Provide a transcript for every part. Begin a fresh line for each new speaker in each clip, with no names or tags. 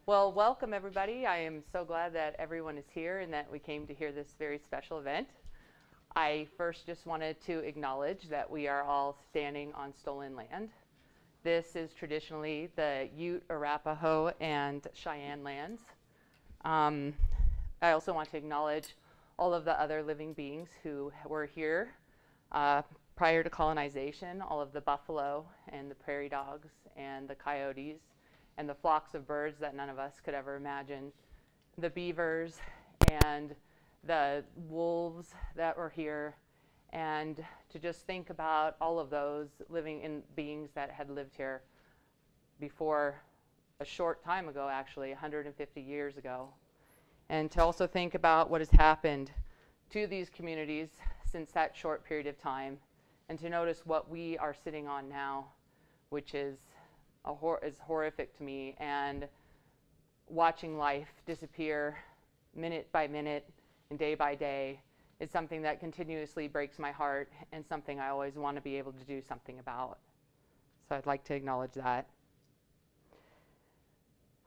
Well, welcome everybody. I am so glad that everyone is here and that we came to hear this very special event. I first just wanted to acknowledge that we are all standing on stolen land. This is traditionally the Ute, Arapaho, and Cheyenne lands. I also want to acknowledge all of the other living beings who were here prior to colonization, all of the buffalo and the prairie dogs and the coyotes and the flocks of birds that none of us could ever imagine, the beavers and the wolves that were here, and to just think about all of those living in beings that had lived here before a short time ago, actually 150 years ago, and to also think about what has happened to these communities since that short period of time, and to notice what we are sitting on now, which is horrific to me, and watching life disappear minute by minute and day by day is something that continuously breaks my heart and something I always want to be able to do something about. So I'd like to acknowledge that.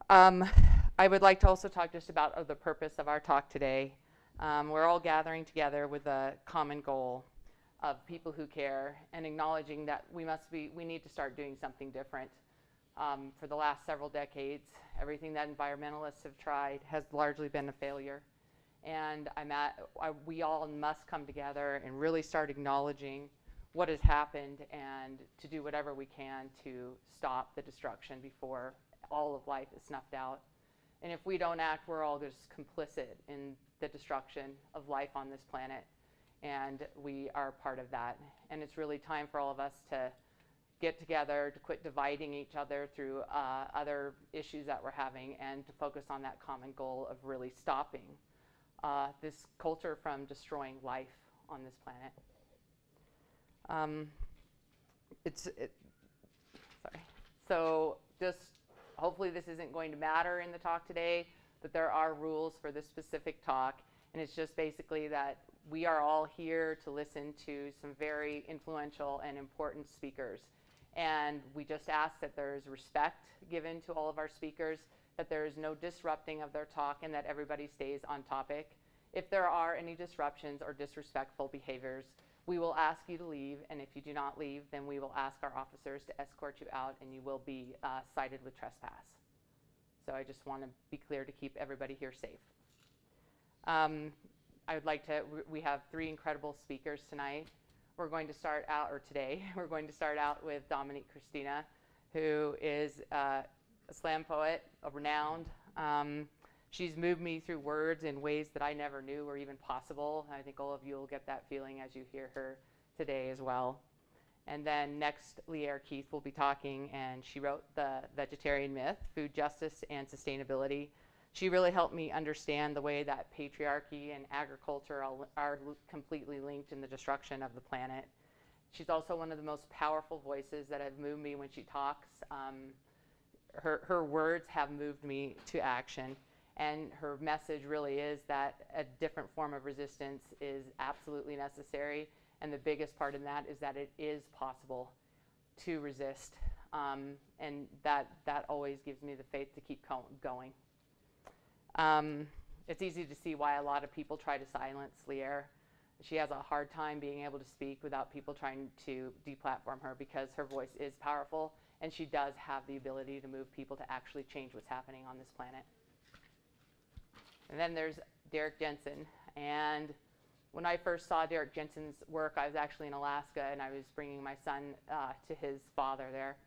I would like to also talk just about the purpose of our talk today. We're all gathering together with a common goal of people who care and acknowledging that we need to start doing something different. For the last several decades, everything that environmentalists have tried has largely been a failure. And we all must come together and really start acknowledging what has happened and to do whatever we can to stop the destruction before all of life is snuffed out. And if we don't act, we're all just complicit in the destruction of life on this planet. And we are part of that. And it's really time for all of us to get together, to quit dividing each other through other issues that we're having, and to focus on that common goal of really stopping this culture from destroying life on this planet. Sorry. So just hopefully this isn't going to matter in the talk today, but there are rules for this specific talk, and it's just basically that we are all here to listen to some very influential and important speakers. And we just ask that there is respect given to all of our speakers, that there is no disrupting of their talk, and that everybody stays on topic. If there are any disruptions or disrespectful behaviors, we will ask you to leave, and if you do not leave, then we will ask our officers to escort you out, and you will be cited with trespass. So I just want to be clear to keep everybody here safe. I would like to, we have three incredible speakers tonight. We're going to start out, or today, we're going to start out with Dominique Christina, who is a slam poet, renowned. She's moved me through words in ways that I never knew were even possible. I think all of you will get that feeling as you hear her today as well. And then next, Lierre Keith will be talking, and she wrote The Vegetarian Myth, Food Justice and Sustainability. She really helped me understand the way that patriarchy and agriculture are completely linked in the destruction of the planet. She's also one of the most powerful voices that have moved me when she talks. Her words have moved me to action, and her message really is that a different form of resistance is absolutely necessary, and the biggest part in that is that it is possible to resist, and that always gives me the faith to keep going. It's easy to see why a lot of people try to silence Lierre. She has a hard time being able to speak without people trying to deplatform her, because her voice is powerful and she does have the ability to move people to actually change what's happening on this planet. And then there's Derrick Jensen. And when I first saw Derrick Jensen's work, I was actually in Alaska, and I was bringing my son to his father there.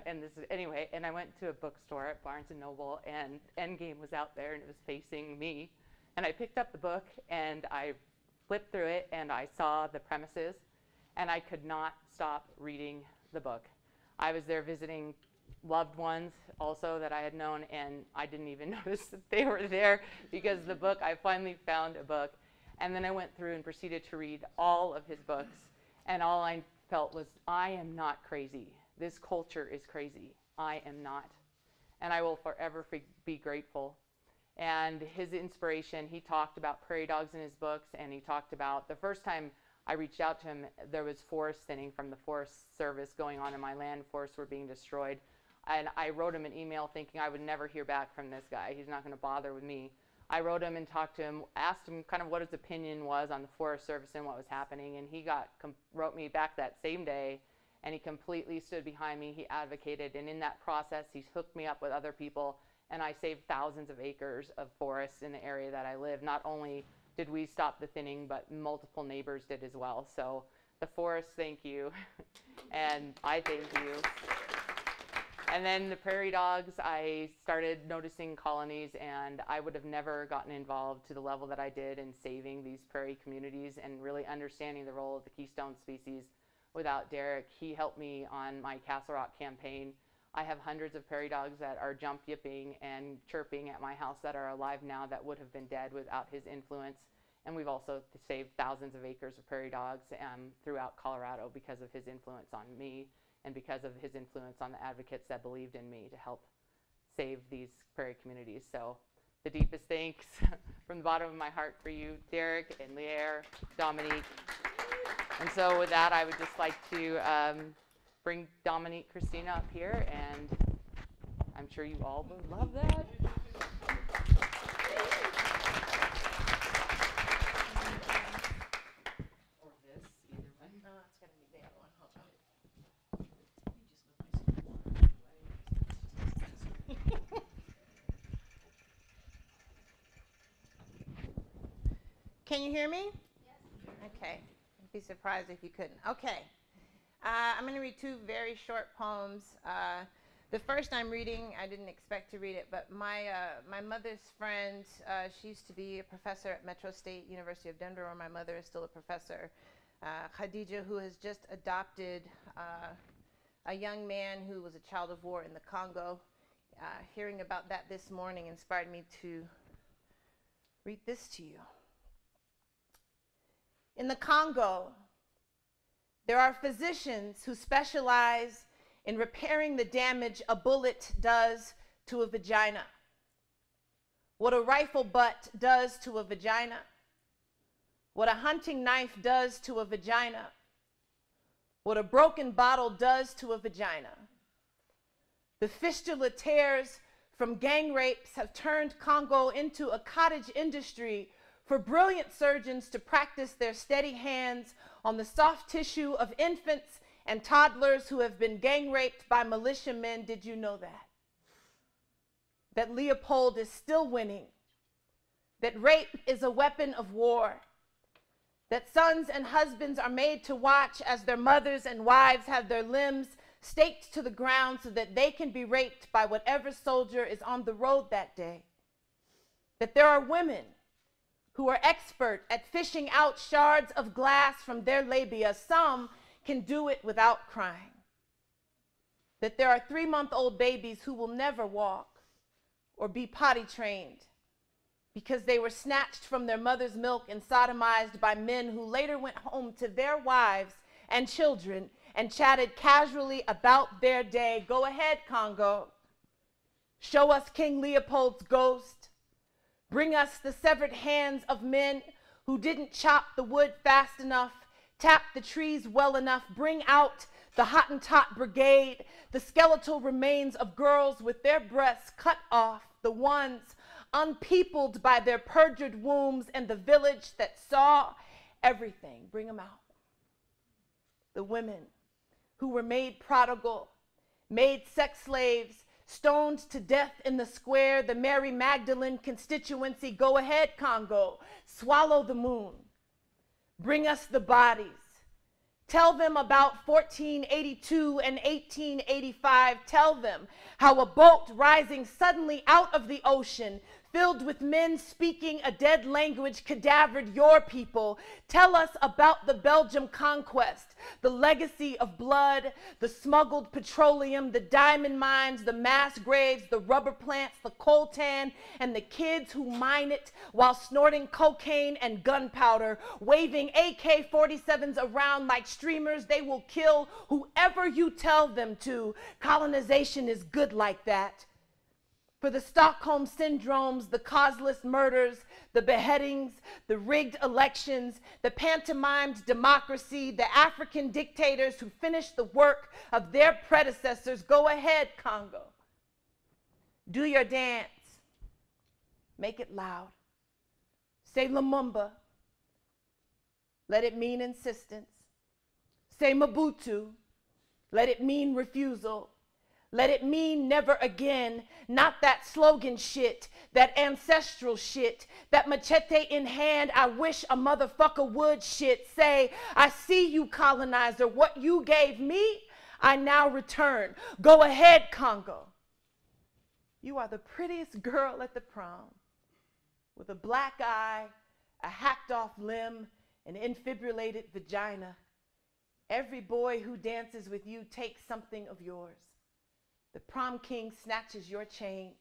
And anyway, and I went to a bookstore at Barnes & Noble, and Endgame was out there, and it was facing me. And I picked up the book, and I flipped through it, and I saw the premises, and I could not stop reading the book. I was there visiting loved ones also that I had known, and I didn't even notice that they were there, because the book, I finally found a book. And then I went through and proceeded to read all of his books, and all I felt was, I am not crazy. This culture is crazy. I am not. And I will forever be grateful. And his inspiration, he talked about prairie dogs in his books, and he talked about, the first time I reached out to him, there was forest thinning from the Forest Service going on in my land. Forests were being destroyed. And I wrote him an email thinking I would never hear back from this guy. He's not going to bother with me. I wrote him and talked to him, asked him kind of what his opinion was on the Forest Service and what was happening. And he wrote me back that same day, and he completely stood behind me. He advocated. And in that process, he's hooked me up with other people. And I saved thousands of acres of forests in the area that I live. Not only did we stop the thinning, but multiple neighbors did as well. So the forest, thank you. And I thank you. And then the prairie dogs, I started noticing colonies, and I would have never gotten involved to the level that I did in saving these prairie communities and really understanding the role of the keystone species without Derrick. He helped me on my Castle Rock campaign. I have hundreds of prairie dogs that are jump yipping and chirping at my house that are alive now that would have been dead without his influence. And we've also saved thousands of acres of prairie dogs throughout Colorado because of his influence on me and because of his influence on the advocates that believed in me to help save these prairie communities. So the deepest thanks from the bottom of my heart for you, Derrick and Lierre, Dominique. And so with that, I would just like to bring Dominique Christina up here, and I'm sure you all would love that. Or this, either one.
No, it's going to be the other one. Hold on. Can you hear me? Yes. Okay. I'd be surprised if you couldn't. Okay. I'm going to read two very short poems. The first I'm reading, I didn't expect to read it, but my mother's friend, she used to be a professor at Metro State University of Denver, where my mother is still a professor, Khadija, who has just adopted a young man who was a child of war in the Congo. Hearing about that this morning inspired me to read this to you. In the Congo, there are physicians who specialize in repairing the damage a bullet does to a vagina. What a rifle butt does to a vagina. What a hunting knife does to a vagina. What a broken bottle does to a vagina. The fistula tears from gang rapes have turned Congo into a cottage industry for brilliant surgeons to practice their steady hands on the soft tissue of infants and toddlers who have been gang raped by militiamen. Did you know that? That Leopold is still winning. That rape is a weapon of war. That sons and husbands are made to watch as their mothers and wives have their limbs staked to the ground so that they can be raped by whatever soldier is on the road that day. That there are women who are expert at fishing out shards of glass from their labia. Some can do it without crying. That there are 3-month-old babies who will never walk or be potty trained because they were snatched from their mother's milk and sodomized by men who later went home to their wives and children and chatted casually about their day. Go ahead, Congo. Show us King Leopold's ghost. Bring us the severed hands of men who didn't chop the wood fast enough, tap the trees well enough. Bring out the Hottentot Brigade, the skeletal remains of girls with their breasts cut off, the ones unpeopled by their perjured wombs and the village that saw everything. Bring them out. The women who were made prodigal, made sex slaves, stoned to death in the square, the Mary Magdalene constituency. Go ahead, Congo. Swallow the moon. Bring us the bodies. Tell them about 1482 and 1885. Tell them how a boat rising suddenly out of the ocean, filled with men speaking a dead language, cadavered your people. Tell us about the Belgium conquest, the legacy of blood, the smuggled petroleum, the diamond mines, the mass graves, the rubber plants, the coltan, and the kids who mine it while snorting cocaine and gunpowder, waving AK-47s around like streamers. They will kill whoever you tell them to. Colonization is good like that. For the Stockholm syndromes, the causeless murders, the beheadings, the rigged elections, the pantomimed democracy, the African dictators who finished the work of their predecessors. Go ahead, Congo. Do your dance. Make it loud. Say Lumumba. Let it mean insistence. Say Mobutu. Let it mean refusal. Let it mean never again, not that slogan shit, that ancestral shit, that machete in hand, I wish a motherfucker would shit. Say, I see you, colonizer, what you gave me, I now return. Go ahead, Congo. You are the prettiest girl at the prom, with a black eye, a hacked off limb, an infibrillated vagina. Every boy who dances with you takes something of yours. The prom king snatches your chain.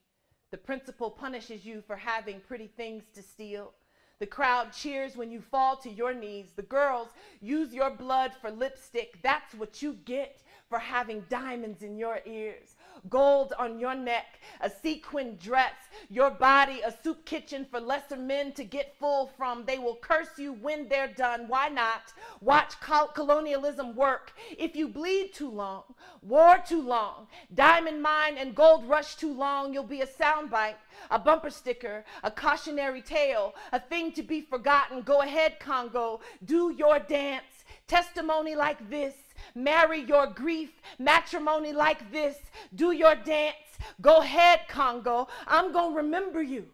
The principal punishes you for having pretty things to steal. The crowd cheers when you fall to your knees. The girls use your blood for lipstick. That's what you get for having diamonds in your ears, gold on your neck, a sequin dress, your body a soup kitchen for lesser men to get full from. They will curse you when they're done. Why not? Watch colonialism work. If you bleed too long, war too long, diamond mine and gold rush too long, you'll be a soundbite, a bumper sticker, a cautionary tale, a thing to be forgotten. Go ahead, Congo, do your dance. Testimony like this. Marry your grief, matrimony like this. Do your dance. Go ahead, Congo. I'm going to remember you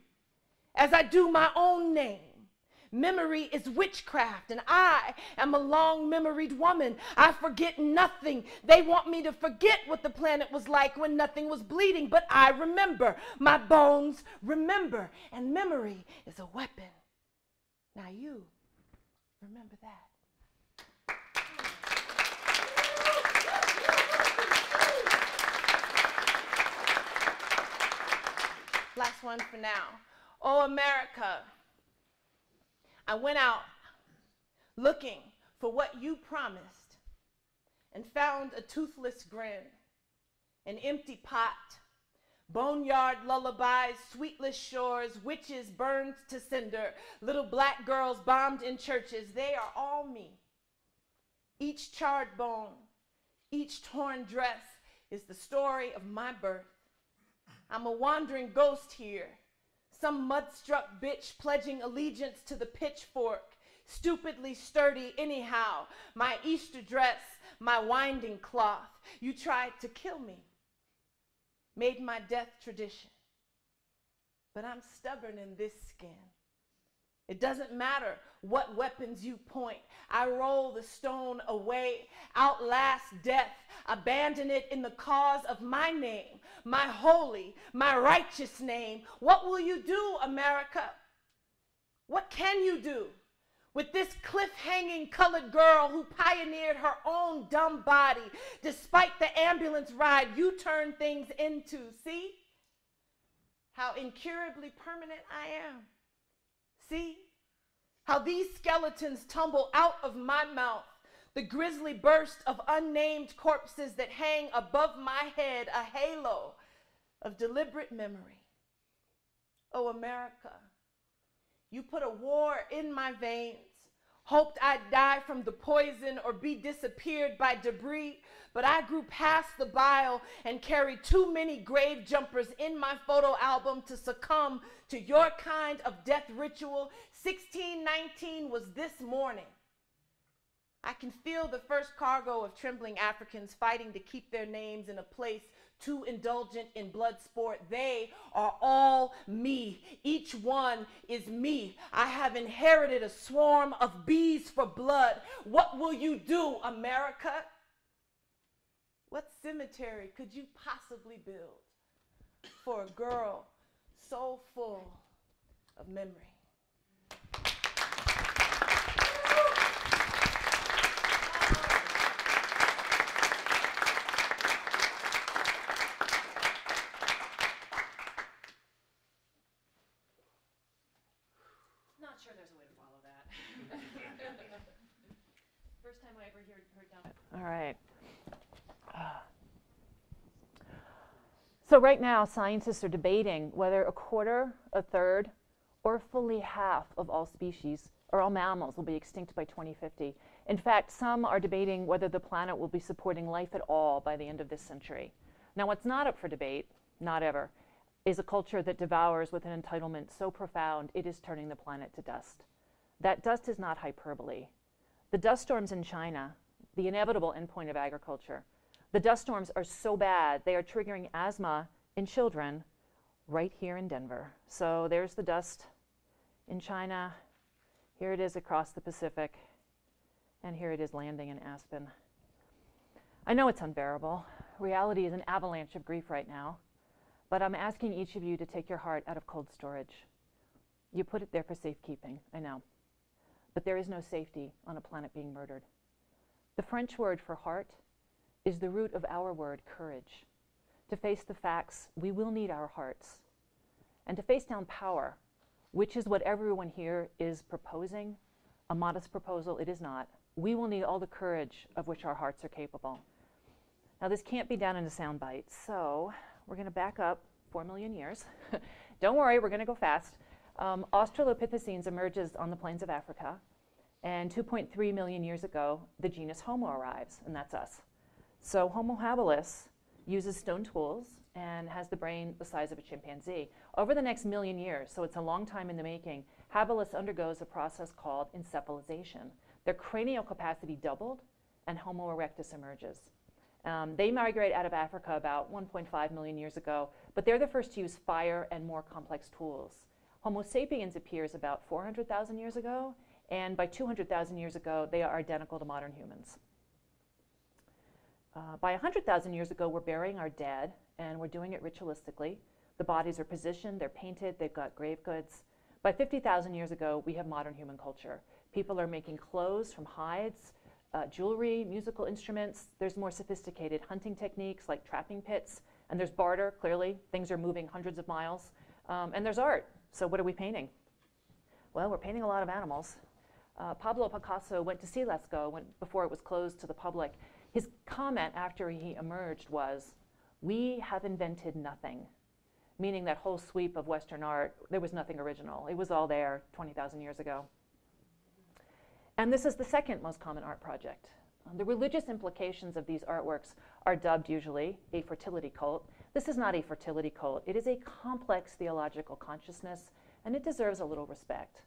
as I do my own name. Memory is witchcraft, and I am a long-memoried woman. I forget nothing. They want me to forget what the planet was like when nothing was bleeding, but I remember. My bones remember, and memory is a weapon. Now you remember that. Last one for now. Oh, America. I went out looking for what you promised and found a toothless grin, an empty pot, boneyard lullabies, sweetless shores, witches burned to cinder, little black girls bombed in churches. They are all me. Each charred bone, each torn dress is the story of my birth. I'm a wandering ghost here, some mud-struck bitch pledging allegiance to the pitchfork, stupidly sturdy anyhow, my Easter dress, my winding cloth. You tried to kill me, made my death tradition, but I'm stubborn in this skin. It doesn't matter what weapons you point. I roll the stone away, outlast death, abandon it in the cause of my name, my holy, my righteous name. What will you do, America? What can you do with this cliff-hanging colored girl who pioneered her own dumb body? Despite the ambulance ride you turn things into. See how incurably permanent I am? See how these skeletons tumble out of my mouth, the grisly burst of unnamed corpses that hang above my head, a halo of deliberate memory. Oh, America, you put a war in my veins, hoped I'd die from the poison or be disappeared by debris, but I grew past the bile and carried too many grave jumpers in my photo album to succumb to your kind of death ritual. 1619 was this morning. I can feel the first cargo of trembling Africans fighting to keep their names in a place too indulgent in blood sport. They are all me. Each one is me. I have inherited a swarm of bees for blood. What will you do, America? What cemetery could you possibly build for a girl so full of memory?
Not sure there's a way to follow that. First time I ever heard Dom. All right.
So right now, scientists are debating whether a quarter, a third, or fully half of all species, or all mammals, will be extinct by 2050. In fact, some are debating whether the planet will be supporting life at all by the end of this century. Now, what's not up for debate, not ever, is a culture that devours with an entitlement so profound it is turning the planet to dust. That dust is not hyperbole. The dust storms in China, the inevitable endpoint of agriculture, the dust storms are so bad they are triggering asthma in children right here in Denver. So there's the dust in China. Here it is across the Pacific. And here it is landing in Aspen. I know it's unbearable. Reality is an avalanche of grief right now. But I'm asking each of you to take your heart out of cold storage. You put it there for safekeeping, I know. But there is no safety on a planet being murdered. The French word for heart is the root of our word, courage. To face the facts, we will need our hearts. And to face down power, which is what everyone here is proposing, a modest proposal, it is not. We will need all the courage of which our hearts are capable. Now, this can't be done in a soundbite, so we're going to back up 4 million years. Don't worry, we're going to go fast. Australopithecines emerges on the plains of Africa, and 2.3 million years ago, the genus Homo arrives, and that's us. So Homo habilis uses stone tools and has the brain the size of a chimpanzee. Over the next million years, so it's a long time in the making, habilis undergoes a process called encephalization. Their cranial capacity doubled, and Homo erectus emerges. They migrate out of Africa about 1.5 million years ago, but they're the first to use fire and more complex tools. Homo sapiens appears about 400,000 years ago, and by 200,000 years ago, they are identical to modern humans. By 100,000 years ago, we're burying our dead, and we're doing it ritualistically. The bodies are positioned, they're painted, they've got grave goods. By 50,000 years ago, we have modern human culture. People are making clothes from hides, jewelry, musical instruments. There's more sophisticated hunting techniques like trapping pits, and there's barter, clearly. Things are moving hundreds of miles. And there's art. So what are we painting? Well, we're painting a lot of animals. Pablo Picasso went to see Lascaux before it was closed to the public. His comment after he emerged was, "We have invented nothing," meaning that whole sweep of Western art, there was nothing original. It was all there 20,000 years ago. And this is the second most common art project. The religious implications of these artworks are dubbed usually a fertility cult. This is not a fertility cult. It is a complex theological consciousness, and it deserves a little respect.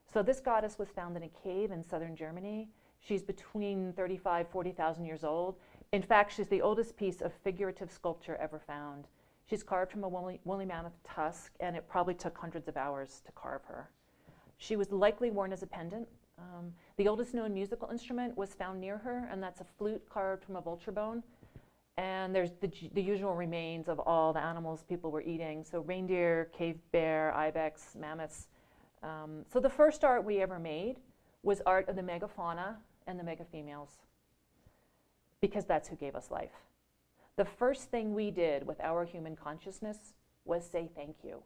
So this goddess was found in a cave in southern Germany. She's between 35,000, 40,000 years old. In fact, she's the oldest piece of figurative sculpture ever found. She's carved from a woolly mammoth tusk, and it probably took hundreds of hours to carve her. She was likely worn as a pendant. The oldest known musical instrument was found near her, and that's a flute carved from a vulture bone. And there's the usual remains of all the animals people were eating. So reindeer, cave bear, ibex, mammoths. So the first art we ever made was art of the megafauna and the megafemales, because that's who gave us life. The first thing we did with our human consciousness was say thank you.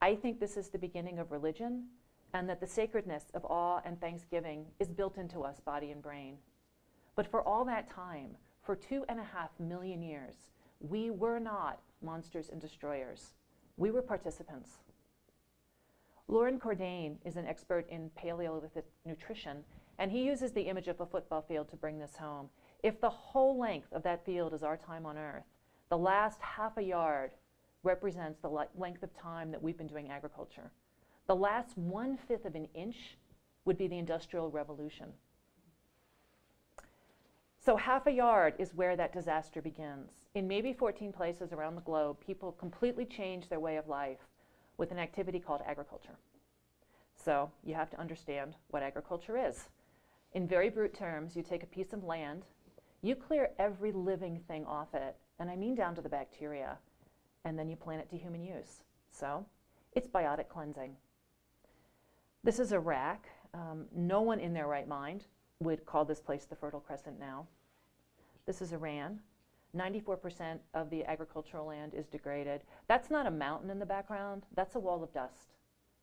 I think this is the beginning of religion, and that the sacredness of awe and thanksgiving is built into us, body and brain. But for all that time, for 2.5 million years, we were not monsters and destroyers. We were participants. Loren Cordain is an expert in Paleolithic nutrition, and he uses the image of a football field to bring this home. If the whole length of that field is our time on Earth, the last half a yard represents the length of time that we've been doing agriculture. The last 1/5 of an inch would be the Industrial Revolution. So half a yard is where that disaster begins. In maybe 14 places around the globe, people completely changed their way of life with an activity called agriculture. So you have to understand what agriculture is. In very brute terms, you take a piece of land, you clear every living thing off it, and I mean down to the bacteria, and then you plant it to human use. So it's biotic cleansing. This is Iraq. No one in their right mind would call this place the Fertile Crescent now. This is Iran. 94% of the agricultural land is degraded. That's not a mountain in the background. That's a wall of dust.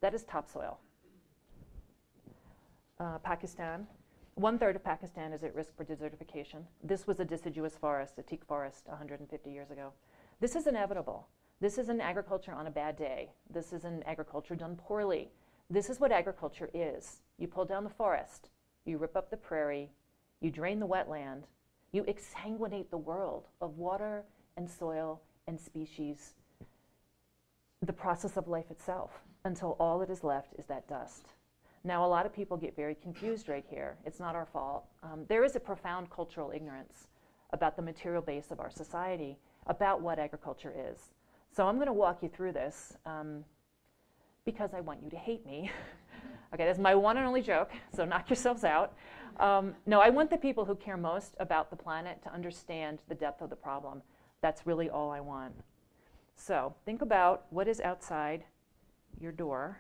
That is topsoil. Pakistan. 1/3 of Pakistan is at risk for desertification. This was a deciduous forest, a teak forest, 150 years ago. This is inevitable. This isn't agriculture on a bad day. This isn't agriculture done poorly. This is what agriculture is. You pull down the forest, you rip up the prairie, you drain the wetland, you exsanguinate the world of water and soil and species, the process of life itself, until all that is left is that dust. Now, a lot of people get very confused right here. It's not our fault. There is a profound cultural ignorance about the material base of our society, about what agriculture is. So I'm going to walk you through this because I want you to hate me. Okay, that's my one and only joke, so knock yourselves out. No, I want the people who care most about the planet to understand the depth of the problem. That's really all I want. So think about what is outside your door.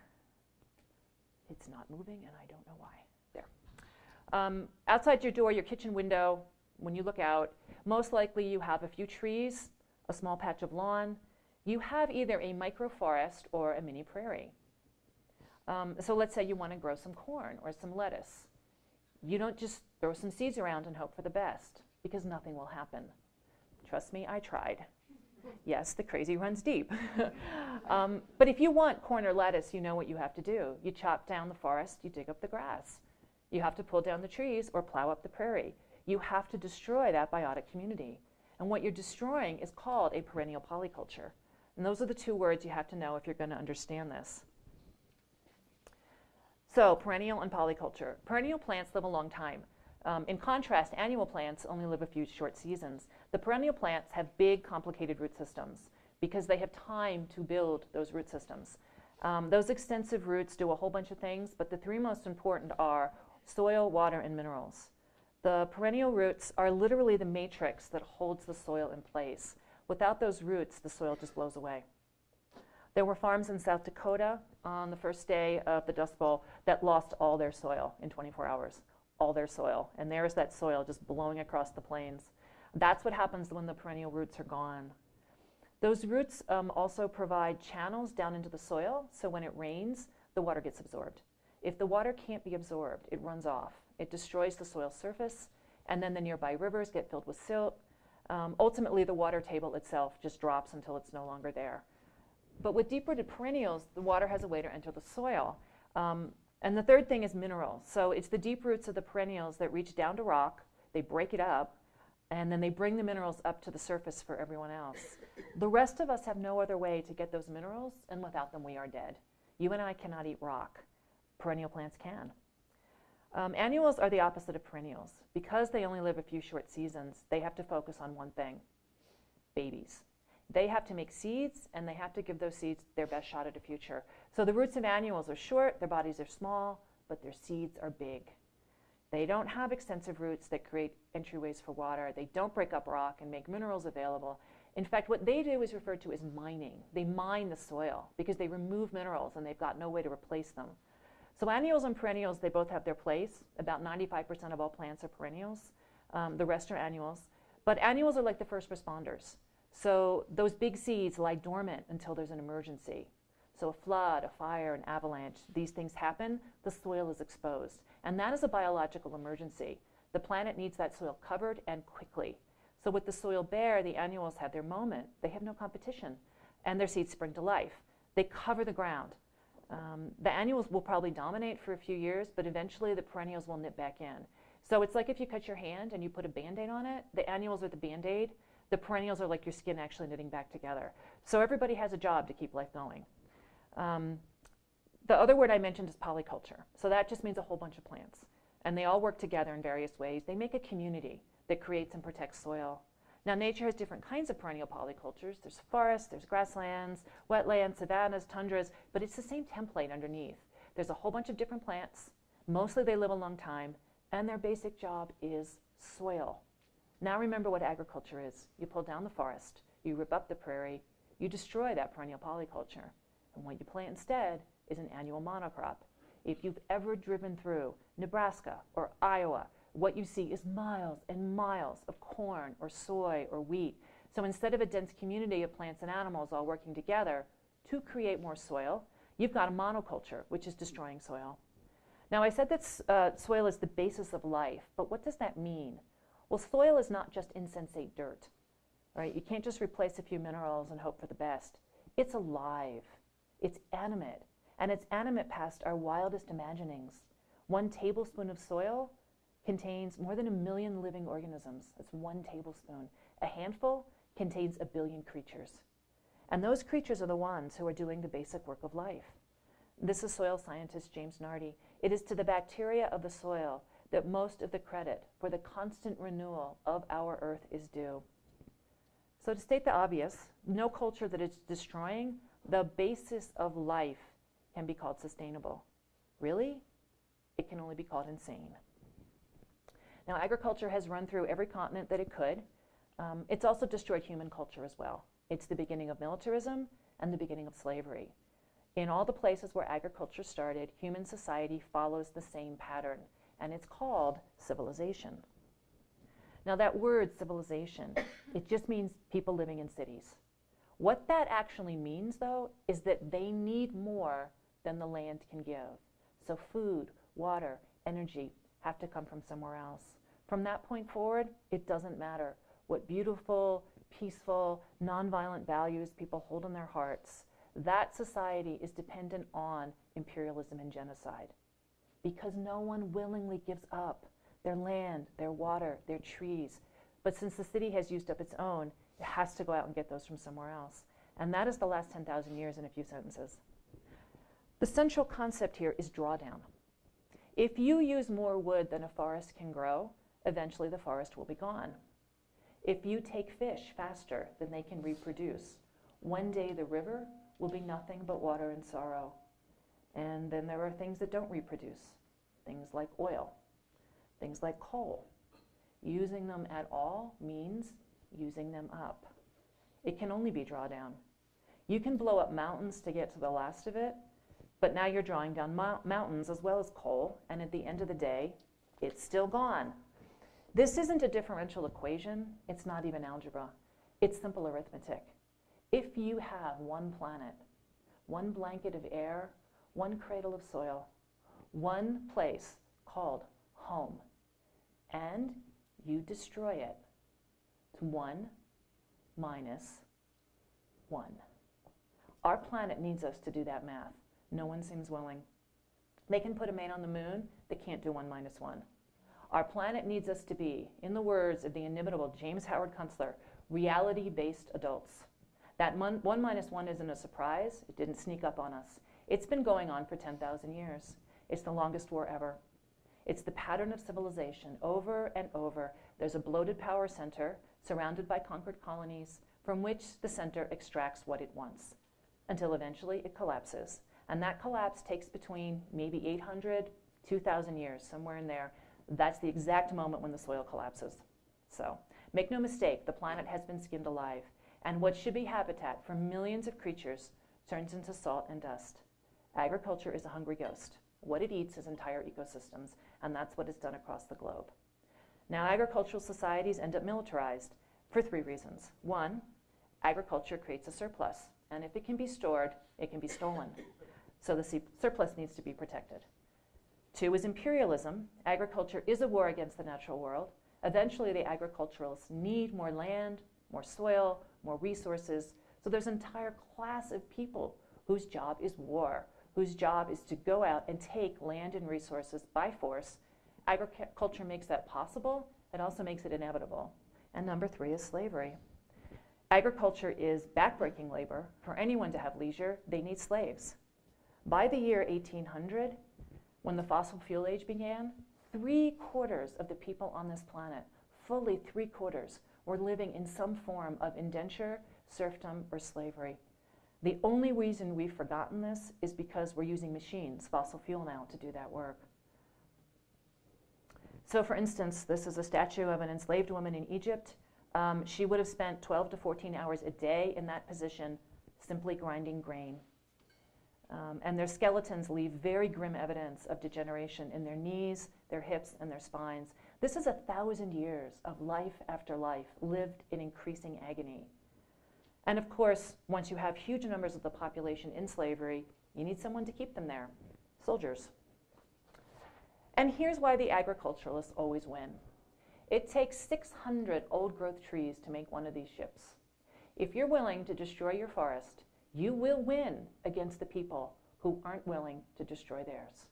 It's not moving, and I don't know why. There. Outside your door, your kitchen window, when you look out, most likely you have a few trees, a small patch of lawn. You have either a microforest or a mini prairie. So let's say you want to grow some corn or some lettuce. You don't just throw some seeds around and hope for the best, because nothing will happen. Trust me, I tried. Yes, the crazy runs deep. But if you want corn or lettuce, you know what you have to do. You chop down the forest, you dig up the grass. You have to pull down the trees or plow up the prairie. You have to destroy that biotic community. And what you're destroying is called a perennial polyculture. And those are the two words you have to know if you're going to understand this. So, perennial and polyculture. Perennial plants live a long time. In contrast, annual plants only live a few short seasons. The perennial plants have big, complicated root systems because they have time to build those root systems. Those extensive roots do a whole bunch of things, but the three most important are soil, water, and minerals. The perennial roots are literally the matrix that holds the soil in place. Without those roots, the soil just blows away. There were farms in South Dakota on the first day of the Dust Bowl that lost all their soil in 24 hours. All their soil. And there's that soil just blowing across the plains. That's what happens when the perennial roots are gone. Those roots also provide channels down into the soil, so when it rains, the water gets absorbed. If the water can't be absorbed, it runs off. It destroys the soil surface, and then the nearby rivers get filled with silt. Ultimately, the water table itself just drops until it's no longer there. But with deep-rooted perennials, the water has a way to enter the soil. And the third thing is minerals. So it's the deep roots of the perennials that reach down to rock, they break it up, and then they bring the minerals up to the surface for everyone else. The rest of us have no other way to get those minerals, and without them we are dead. You and I cannot eat rock. Perennial plants can. Annuals are the opposite of perennials. Because they only live a few short seasons, they have to focus on one thing: babies. They have to make seeds, and they have to give those seeds their best shot at a future. So the roots of annuals are short, their bodies are small, but their seeds are big. They don't have extensive roots that create entryways for water. They don't break up rock and make minerals available. In fact, what they do is referred to as mining. They mine the soil because they remove minerals, and they've got no way to replace them. So annuals and perennials, they both have their place. About 95% of all plants are perennials. The rest are annuals. But annuals are like the first responders. So those big seeds lie dormant until there's an emergency. So a flood, a fire, an avalanche, these things happen, the soil is exposed. And that is a biological emergency. The planet needs that soil covered and quickly. So with the soil bare, the annuals have their moment. They have no competition. And their seeds spring to life. They cover the ground. The annuals will probably dominate for a few years, but eventually the perennials will nip back in. So it's like if you cut your hand and you put a Band-Aid on it, the annuals are the Band-Aid. The perennials are like your skin actually knitting back together. So everybody has a job to keep life going. The other word I mentioned is polyculture. So that just means a whole bunch of plants. And they all work together in various ways. They make a community that creates and protects soil. Now, nature has different kinds of perennial polycultures. There's forests, there's grasslands, wetlands, savannas, tundras, but it's the same template underneath. There's a whole bunch of different plants. Mostly they live a long time, and their basic job is soil. Now remember what agriculture is. You pull down the forest, you rip up the prairie, you destroy that perennial polyculture. And what you plant instead is an annual monocrop. If you've ever driven through Nebraska or Iowa, what you see is miles and miles of corn or soy or wheat. So instead of a dense community of plants and animals all working together to create more soil, you've got a monoculture, which is destroying soil. Now, I said that soil is the basis of life, but what does that mean? Well, soil is not just insensate dirt. right? You can't just replace a few minerals and hope for the best. It's alive, it's animate, and it's animate past our wildest imaginings. 1 tablespoon of soil contains more than 1 million living organisms. That's 1 tablespoon. A handful contains 1 billion creatures. And those creatures are the ones who are doing the basic work of life. This is soil scientist James Nardi. It is to the bacteria of the soil that most of the credit for the constant renewal of our earth is due. So to state the obvious, no culture that is destroying the basis of life can be called sustainable. Really? It can only be called insane. Now, agriculture has run through every continent that it could. It's also destroyed human culture as well. It's the beginning of militarism and the beginning of slavery. In all the places where agriculture started, human society follows the same pattern, and it's called civilization. Now, that word civilization, it just means people living in cities. What that actually means, though, is that they need more than the land can give. So food, water, energy have to come from somewhere else. From that point forward, it doesn't matter what beautiful, peaceful, nonviolent values people hold in their hearts. That society is dependent on imperialism and genocide because no one willingly gives up their land, their water, their trees. But since the city has used up its own, it has to go out and get those from somewhere else. And that is the last 10,000 years in a few sentences. The central concept here is drawdown. If you use more wood than a forest can grow, eventually the forest will be gone. If you take fish faster than they can reproduce, one day the river will be nothing but water and sorrow. And then there are things that don't reproduce, things like oil, things like coal. Using them at all means using them up. It can only be drawdown. You can blow up mountains to get to the last of it, but now you're drawing down mountains as well as coal, and at the end of the day, it's still gone. This isn't a differential equation. It's not even algebra. It's simple arithmetic. If you have one planet, one blanket of air, one cradle of soil, one place called home, and you destroy it, it's 1 minus 1. Our planet needs us to do that math. No one seems willing. They can put a man on the moon. They can't do 1 minus 1. Our planet needs us to be, in the words of the inimitable James Howard Kunstler, reality-based adults. That 1 minus 1 isn't a surprise. It didn't sneak up on us. It's been going on for 10,000 years. It's the longest war ever. It's the pattern of civilization over and over. There's a bloated power center surrounded by conquered colonies from which the center extracts what it wants until eventually it collapses. And that collapse takes between maybe 800, 2,000 years, somewhere in there. That's the exact moment when the soil collapses. So make no mistake, the planet has been skinned alive. And what should be habitat for millions of creatures turns into salt and dust. Agriculture is a hungry ghost. What it eats is entire ecosystems, and that's what it's done across the globe. Now, agricultural societies end up militarized for 3 reasons. 1, agriculture creates a surplus, and if it can be stored, it can be stolen. So the surplus needs to be protected. 2 is imperialism. Agriculture is a war against the natural world. Eventually, the agriculturalists need more land, more soil, more resources. So there's an entire class of people whose job is war, whose job is to go out and take land and resources by force. Agriculture makes that possible. It also makes it inevitable. And number 3 is slavery. Agriculture is backbreaking labor. For anyone to have leisure, they need slaves. By the year 1800, when the fossil fuel age began, 3/4 of the people on this planet, fully 3/4, were living in some form of indenture, serfdom, or slavery. The only reason we've forgotten this is because we're using machines, fossil fuel now, to do that work. So for instance, this is a statue of an enslaved woman in Egypt. She would have spent 12 to 14 hours a day in that position, simply grinding grain. And their skeletons leave very grim evidence of degeneration in their knees, their hips, and their spines. This is 1,000 years of life after life lived in increasing agony. And of course, once you have huge numbers of the population in slavery, you need someone to keep them there, soldiers. And here's why the agriculturalists always win. It takes 600 old-growth trees to make one of these ships. If you're willing to destroy your forest, you will win against the people who aren't willing to destroy theirs.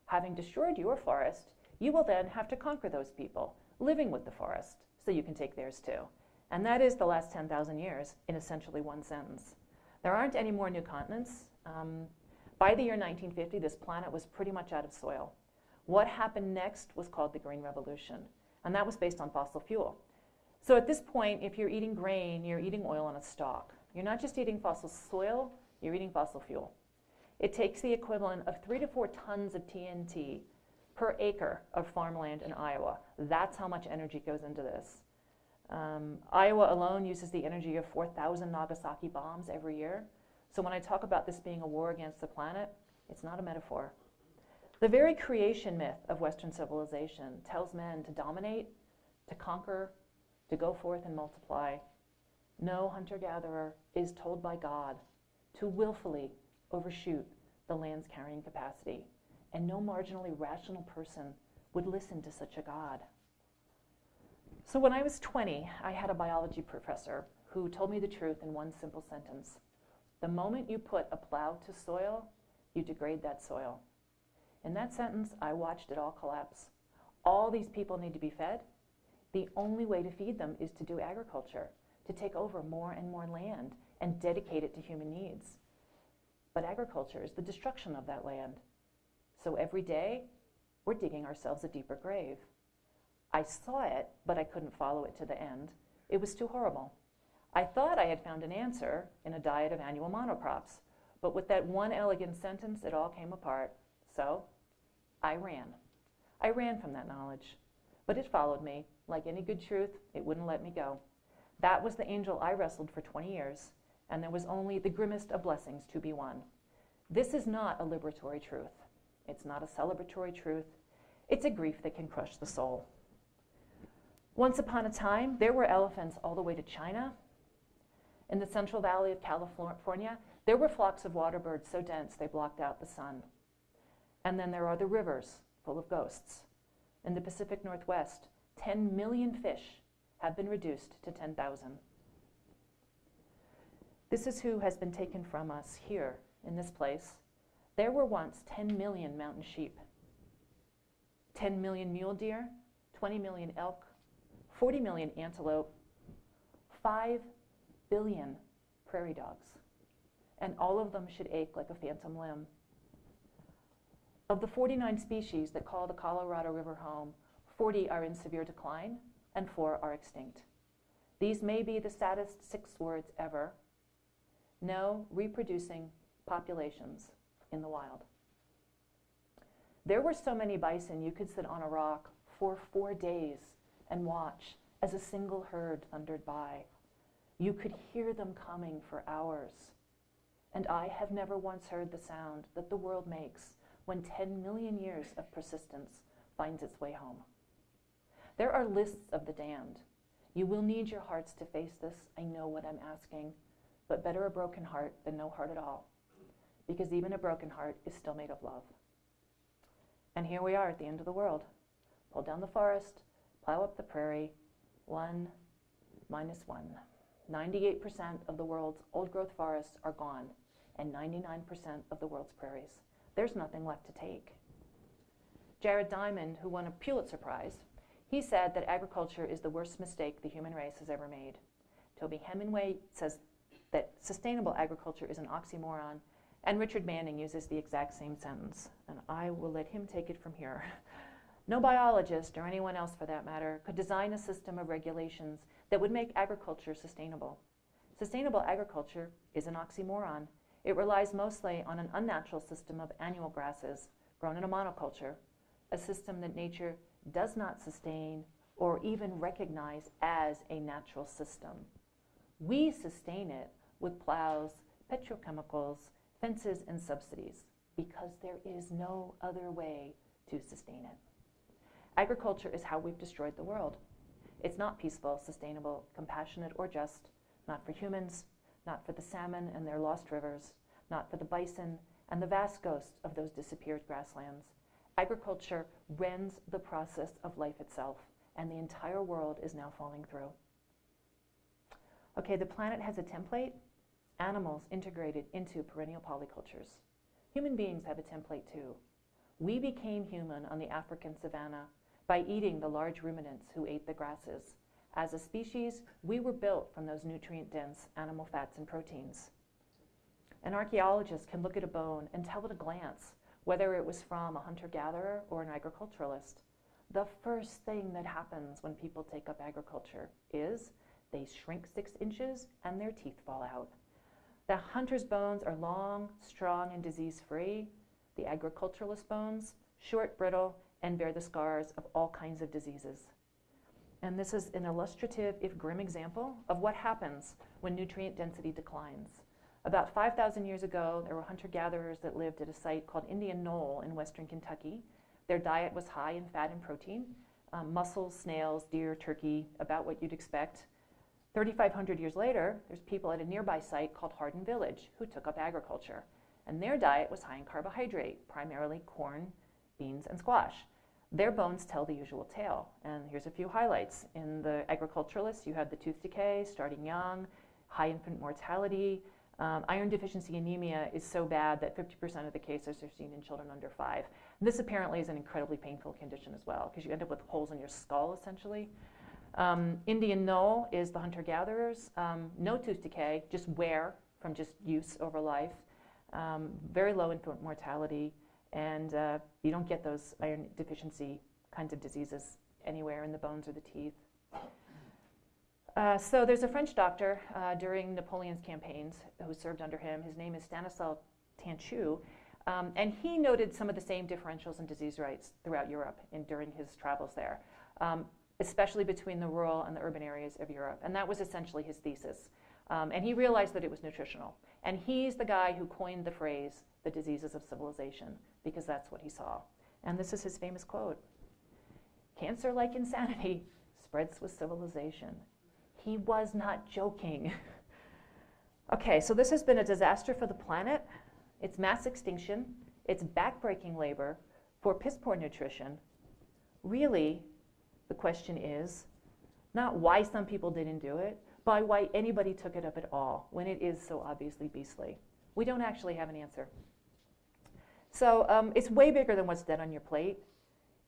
Having destroyed your forest, you will then have to conquer those people living with the forest so you can take theirs too. And that is the last 10,000 years in essentially one sentence. There aren't any more new continents. By the year 1950, this planet was pretty much out of soil. What happened next was called the Green Revolution, and that was based on fossil fuel. So at this point, if you're eating grain, you're eating oil on a stalk. You're not just eating fossil soil, you're eating fossil fuel. It takes the equivalent of 3 to 4 tons of TNT per acre of farmland in Iowa. That's how much energy goes into this. Iowa alone uses the energy of 4,000 Nagasaki bombs every year. So when I talk about this being a war against the planet, it's not a metaphor. The very creation myth of Western civilization tells men to dominate, to conquer, to go forth and multiply. No hunter-gatherer is told by God to willfully overshoot the land's carrying capacity, and no marginally rational person would listen to such a God. So when I was 20, I had a biology professor who told me the truth in one simple sentence. The moment you put a plow to soil, you degrade that soil. In that sentence, I watched it all collapse. All these people need to be fed. The only way to feed them is to do agriculture, to take over more and more land and dedicate it to human needs. But agriculture is the destruction of that land. So every day, we're digging ourselves a deeper grave. I saw it, but I couldn't follow it to the end. It was too horrible. I thought I had found an answer in a diet of annual monocrops, but with that one elegant sentence, it all came apart. So I ran. I ran from that knowledge, but it followed me. Like any good truth, it wouldn't let me go. That was the angel I wrestled for 20 years, and there was only the grimmest of blessings to be won. This is not a liberatory truth. It's not a celebratory truth. It's a grief that can crush the soul. Once upon a time, there were elephants all the way to China. In the Central Valley of California, there were flocks of water birds so dense they blocked out the sun. And then there are the rivers full of ghosts. In the Pacific Northwest, 10 million fish have been reduced to 10,000. This is who has been taken from us here in this place. There were once 10 million mountain sheep, 10 million mule deer, 20 million elk, 40 million antelope, 5 billion prairie dogs, and all of them should ache like a phantom limb. Of the 49 species that call the Colorado River home, 40 are in severe decline and 4 are extinct. These may be the saddest 6 words ever. No reproducing populations in the wild. There were so many bison you could sit on a rock for 4 days and watch as a single herd thundered by. You could hear them coming for hours. And I have never once heard the sound that the world makes when 10 million years of persistence finds its way home. There are lists of the damned. You will need your hearts to face this. I know what I'm asking, but better a broken heart than no heart at all, because even a broken heart is still made of love. And here we are at the end of the world. Pull down the forest, plow up the prairie, 1 minus 1. 98% of the world's old-growth forests are gone, and 99% of the world's prairies. There's nothing left to take. Jared Diamond, who won a Pulitzer Prize, he said that agriculture is the worst mistake the human race has ever made. Toby Hemingway says that sustainable agriculture is an oxymoron, and Richard Manning uses the exact same sentence, and I will let him take it from here. No biologist, or anyone else for that matter, could design a system of regulations that would make agriculture sustainable. Sustainable agriculture is an oxymoron. It relies mostly on an unnatural system of annual grasses grown in a monoculture, a system that nature does not sustain or even recognize as a natural system. We sustain it with plows, petrochemicals, fences, and subsidies because there is no other way to sustain it. Agriculture is how we've destroyed the world. It's not peaceful, sustainable, compassionate, or just, not for humans, not for the salmon and their lost rivers, not for the bison and the vast ghosts of those disappeared grasslands. Agriculture rends the process of life itself and the entire world is now falling through. Okay, the planet has a template, animals integrated into perennial polycultures. Human beings have a template too. We became human on the African savanna by eating the large ruminants who ate the grasses. As a species, we were built from those nutrient-dense animal fats and proteins. An archaeologist can look at a bone and tell at a glance whether it was from a hunter-gatherer or an agriculturalist. The first thing that happens when people take up agriculture is they shrink 6 inches and their teeth fall out. The hunter's bones are long, strong, and disease-free. The agriculturalist bones, short, brittle, and bear the scars of all kinds of diseases. And this is an illustrative, if grim, example of what happens when nutrient density declines. About 5,000 years ago, there were hunter-gatherers that lived at a site called Indian Knoll in western Kentucky. Their diet was high in fat and protein, mussels, snails, deer, turkey, about what you'd expect. 3,500 years later, there's people at a nearby site called Hardin Village who took up agriculture. And their diet was high in carbohydrate, primarily corn, beans, and squash. Their bones tell the usual tale. And here's a few highlights. In the agriculturalists, you had the tooth decay, starting young, high infant mortality. Iron deficiency anemia is so bad that 50% of the cases are seen in children under 5. And this apparently is an incredibly painful condition as well, because you end up with holes in your skull, essentially. Indian Knoll is the hunter-gatherers. No tooth decay, just wear from just use over life. Very low infant mortality, and you don't get those iron deficiency kinds of diseases anywhere in the bones or the teeth. So there's a French doctor during Napoleon's campaigns who served under him. His name is Stanislas Tanchou, and he noted some of the same differentials in disease rates throughout Europe during his travels there, especially between the rural and the urban areas of Europe. And that was essentially his thesis. And he realized that it was nutritional. And he's the guy who coined the phrase, the diseases of civilization, because that's what he saw. And this is his famous quote: "Cancer, like insanity, spreads with civilization." He was not joking. Okay, so this has been a disaster for the planet. It's mass extinction. It's backbreaking labor for piss-poor nutrition. Really, the question is not why some people didn't do it, but why anybody took it up at all when it is so obviously beastly. We don't actually have an answer. So it's way bigger than what's dead on your plate.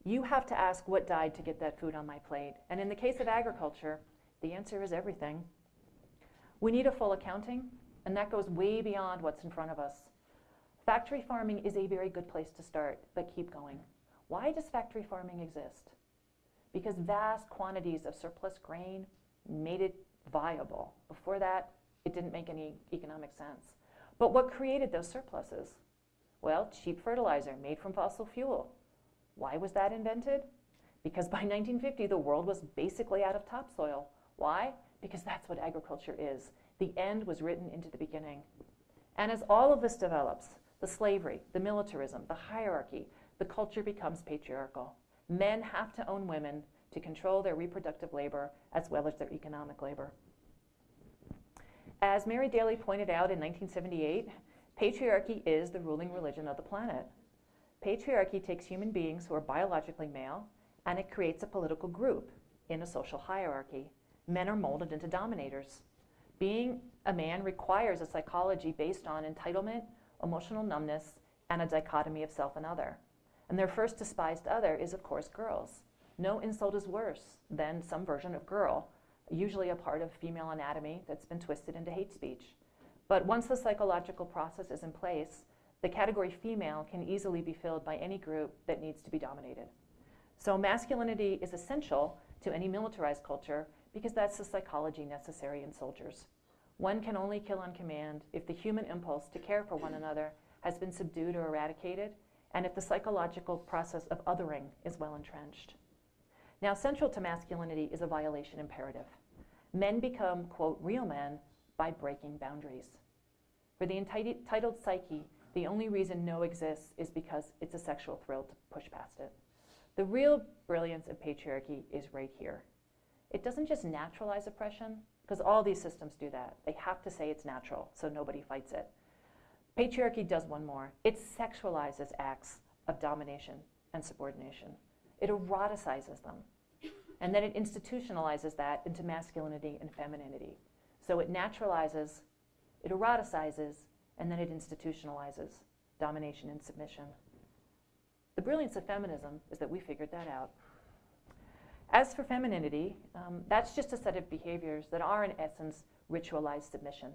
You have to ask what died to get that food on my plate. And in the case of agriculture, the answer is everything. We need a full accounting, and that goes way beyond what's in front of us. Factory farming is a very good place to start, but keep going. Why does factory farming exist? Because vast quantities of surplus grain made it viable. Before that, it didn't make any economic sense. But what created those surpluses? Well, cheap fertilizer made from fossil fuel. Why was that invented? Because by 1950, the world was basically out of topsoil. Why? Because that's what agriculture is. The end was written into the beginning. And as all of this develops, the slavery, the militarism, the hierarchy, the culture becomes patriarchal. Men have to own women to control their reproductive labor as well as their economic labor. As Mary Daly pointed out in 1978, patriarchy is the ruling religion of the planet. Patriarchy takes human beings who are biologically male, and it creates a political group in a social hierarchy. Men are molded into dominators. Being a man requires a psychology based on entitlement, emotional numbness, and a dichotomy of self and other. And their first despised other is, of course, girls. No insult is worse than some version of girl, usually a part of female anatomy that's been twisted into hate speech. But once the psychological process is in place, the category female can easily be filled by any group that needs to be dominated. So masculinity is essential to any militarized culture because that's the psychology necessary in soldiers. One can only kill on command if the human impulse to care for one another has been subdued or eradicated, and if the psychological process of othering is well entrenched. Now, central to masculinity is a violation imperative. Men become, quote, real men by breaking boundaries. For the entitled psyche, the only reason no exists is because it's a sexual thrill to push past it. The real brilliance of patriarchy is right here. It doesn't just naturalize oppression, because all these systems do that. They have to say it's natural, so nobody fights it. Patriarchy does one more. It sexualizes acts of domination and subordination. It eroticizes them. And then it institutionalizes that into masculinity and femininity. So it naturalizes, it eroticizes, and then it institutionalizes domination and submission. The brilliance of feminism is that we figured that out. As for femininity, that's just a set of behaviors that are in essence ritualized submission.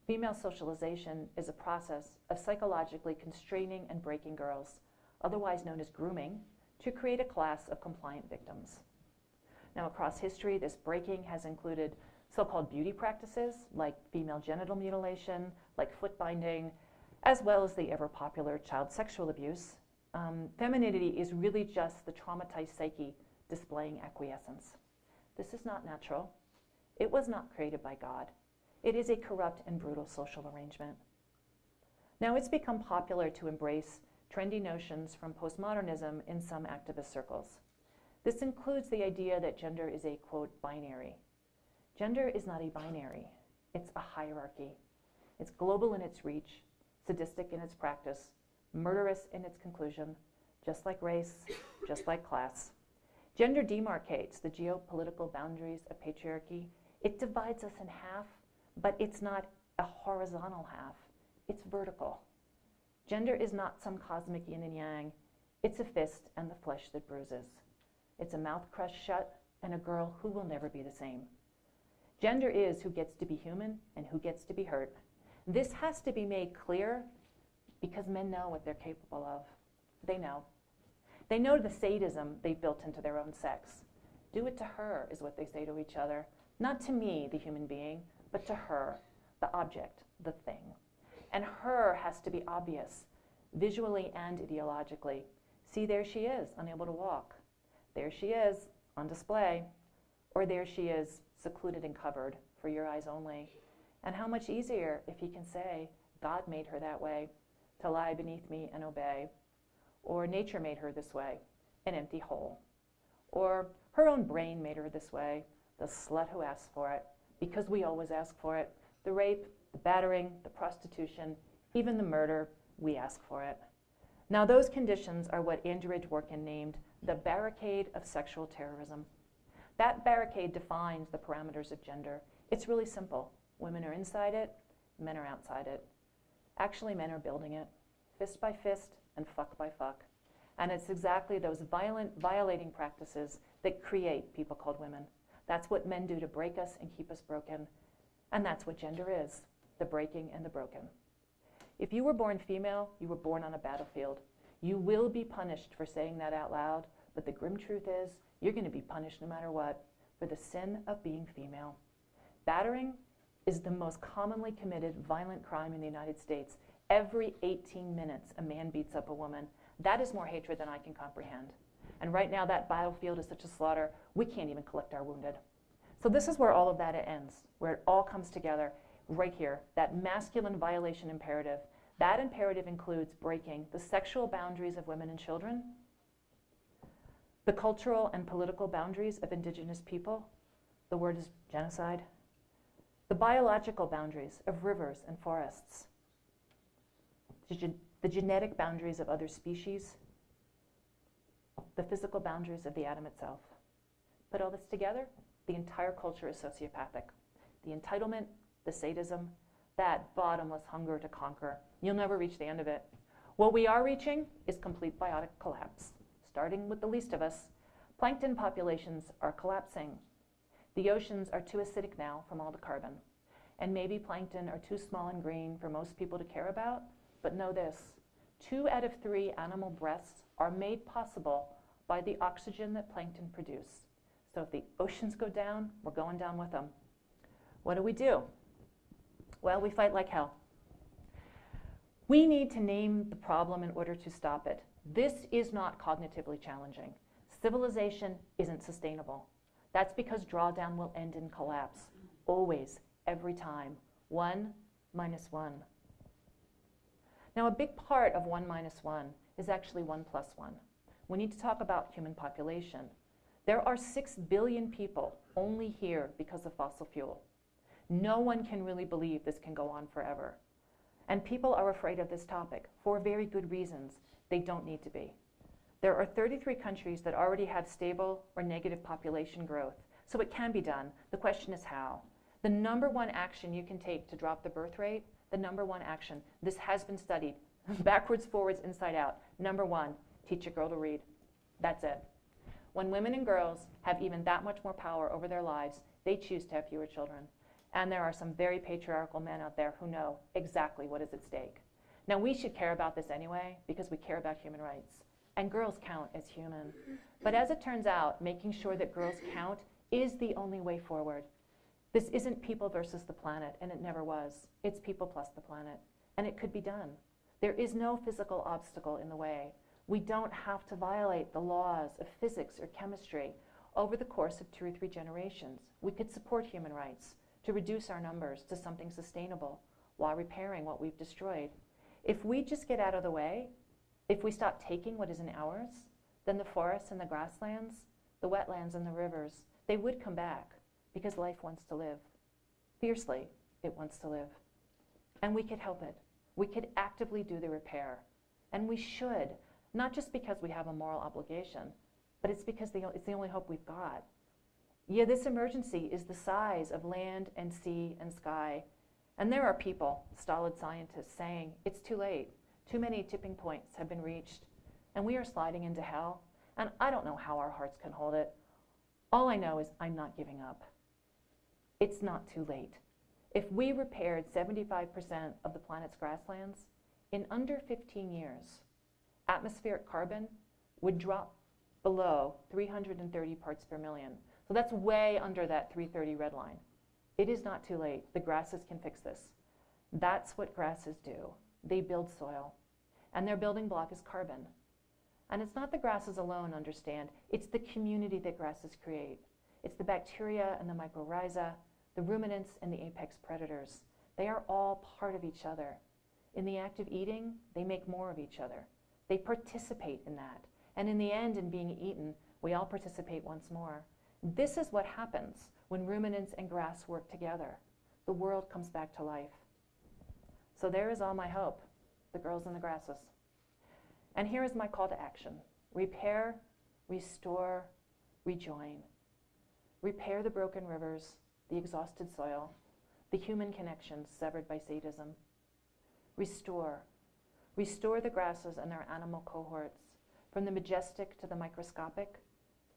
Female socialization is a process of psychologically constraining and breaking girls, otherwise known as grooming, to create a class of compliant victims. Now, across history, this breaking has included so-called beauty practices like female genital mutilation, like foot binding, as well as the ever-popular child sexual abuse. Femininity is really just the traumatized psyche displaying acquiescence. This is not natural. It was not created by God. It is a corrupt and brutal social arrangement. Now, it's become popular to embrace trendy notions from postmodernism in some activist circles. This includes the idea that gender is a, quote, binary. Gender is not a binary. It's a hierarchy. It's global in its reach, sadistic in its practice, murderous in its conclusion, just like race, just like class. Gender demarcates the geopolitical boundaries of patriarchy. It divides us in half, but it's not a horizontal half. It's vertical. Gender is not some cosmic yin and yang. It's a fist and the flesh that bruises. It's a mouth crushed shut and a girl who will never be the same. Gender is who gets to be human and who gets to be hurt. This has to be made clear because men know what they're capable of. They know. They know the sadism they've built into their own sex. Do it to her is what they say to each other. Not to me, the human being, but to her, the object, the thing. And her has to be obvious, visually and ideologically. See, there she is, unable to walk. There she is, on display. Or there she is, secluded and covered, for your eyes only. And how much easier if he can say, God made her that way, to lie beneath me and obey. Or nature made her this way, an empty hole. Or her own brain made her this way, the slut who asked for it, because we always ask for it. The rape, the battering, the prostitution, even the murder, we ask for it. Now those conditions are what Andrea Dworkin named the barricade of sexual terrorism. That barricade defines the parameters of gender. It's really simple. Women are inside it, men are outside it. Actually, men are building it, fist by fist and fuck by fuck. And it's exactly those violent, violating practices that create people called women. That's what men do to break us and keep us broken. And that's what gender is, the breaking and the broken. If you were born female, you were born on a battlefield. You will be punished for saying that out loud, but the grim truth is you're going to be punished no matter what for the sin of being female. Battering is the most commonly committed violent crime in the United States. Every 18 minutes, a man beats up a woman. That is more hatred than I can comprehend. And right now, that battlefield is such a slaughter, we can't even collect our wounded. So this is where all of that ends, where it all comes together right here, that masculine violation imperative. That imperative includes breaking the sexual boundaries of women and children, the cultural and political boundaries of indigenous people, the word is genocide, the biological boundaries of rivers and forests, the genetic boundaries of other species, the physical boundaries of the atom itself. Put all this together, the entire culture is sociopathic. The entitlement, the sadism, that bottomless hunger to conquer. You'll never reach the end of it. What we are reaching is complete biotic collapse. Starting with the least of us, plankton populations are collapsing. The oceans are too acidic now from all the carbon. And maybe plankton are too small and green for most people to care about, but know this, 2 out of 3 animal breaths are made possible by the oxygen that plankton produce. So if the oceans go down, we're going down with them. What do? Well, we fight like hell. We need to name the problem in order to stop it. This is not cognitively challenging. Civilization isn't sustainable. That's because drawdown will end in collapse. Always, every time. 1 minus 1. Now, a big part of 1 minus 1 is actually 1 plus 1. We need to talk about human population. There are 6 billion people only here because of fossil fuel. No one can really believe this can go on forever. And people are afraid of this topic for very good reasons. They don't need to be. There are 33 countries that already have stable or negative population growth. So it can be done. The question is how. The number one action you can take to drop the birth rate, the number one action, this has been studied, backwards, forwards, inside out. Number one, teach a girl to read. That's it. When women and girls have even that much more power over their lives, they choose to have fewer children. And there are some very patriarchal men out there who know exactly what is at stake. Now, we should care about this anyway because we care about human rights. And girls count as human. But as it turns out, making sure that girls count is the only way forward. This isn't people versus the planet, and it never was. It's people plus the planet. And it could be done. There is no physical obstacle in the way. We don't have to violate the laws of physics or chemistry over the course of 2 or 3 generations. We could support human rights to reduce our numbers to something sustainable while repairing what we've destroyed. If we just get out of the way, if we stop taking what isn't ours, then the forests and the grasslands, the wetlands and the rivers, they would come back because life wants to live. Fiercely, it wants to live. And we could help it. We could actively do the repair. And we should, not just because we have a moral obligation, but it's because it's the only hope we've got. Yeah, this emergency is the size of land and sea and sky. And there are people, stolid scientists, saying it's too late. Too many tipping points have been reached. And we are sliding into hell. And I don't know how our hearts can hold it. All I know is I'm not giving up. It's not too late. If we repaired 75% of the planet's grasslands, in under 15 years, atmospheric carbon would drop below 330 parts per million. So that's way under that 330 red line. It is not too late. The grasses can fix this. That's what grasses do. They build soil. And their building block is carbon. And it's not the grasses alone, understand. It's the community that grasses create. It's the bacteria and the mycorrhiza, the ruminants and the apex predators. They are all part of each other. In the act of eating, they make more of each other. They participate in that. And in the end, in being eaten, we all participate once more. This is what happens when ruminants and grass work together. The world comes back to life. So there is all my hope, the girls and the grasses. And here is my call to action. Repair, restore, rejoin. Repair the broken rivers, the exhausted soil, the human connections severed by sadism. Restore. Restore the grasses and their animal cohorts, from the majestic to the microscopic,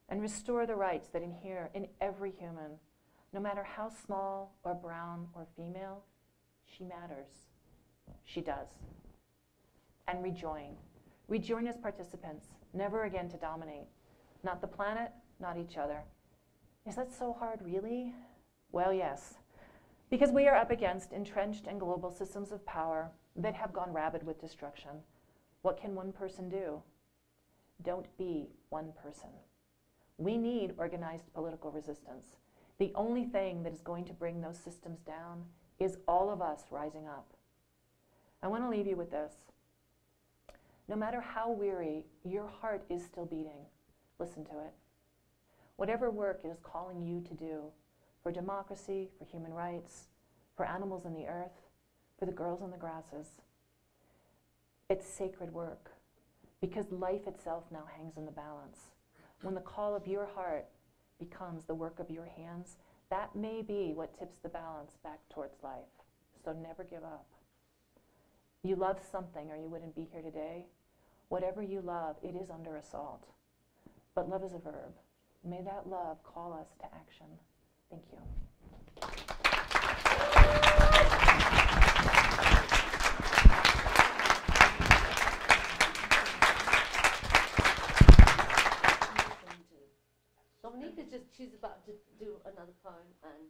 and restore the rights that inhere in every human, no matter how small or brown or female. She matters. She does. And rejoin. Rejoin as participants, never again to dominate. Not the planet, not each other. Is that so hard, really? Well, yes. Because we are up against entrenched and global systems of power that have gone rabid with destruction. What can one person do? Don't be one person. We need organized political resistance. The only thing that is going to bring those systems down is all of us rising up. I want to leave you with this. No matter how weary, your heart is still beating. Listen to it. Whatever work it is calling you to do for democracy, for human rights, for animals in the earth, for the girls and the grasses, it's sacred work because life itself now hangs in the balance. When the call of your heart becomes the work of your hands, that may be what tips the balance back towards life. So never give up. You love something or you wouldn't be here today. Whatever you love, it is under assault. But love is a verb. May that love call us to action. Thank you.
Dominique is she's about to do another poem, and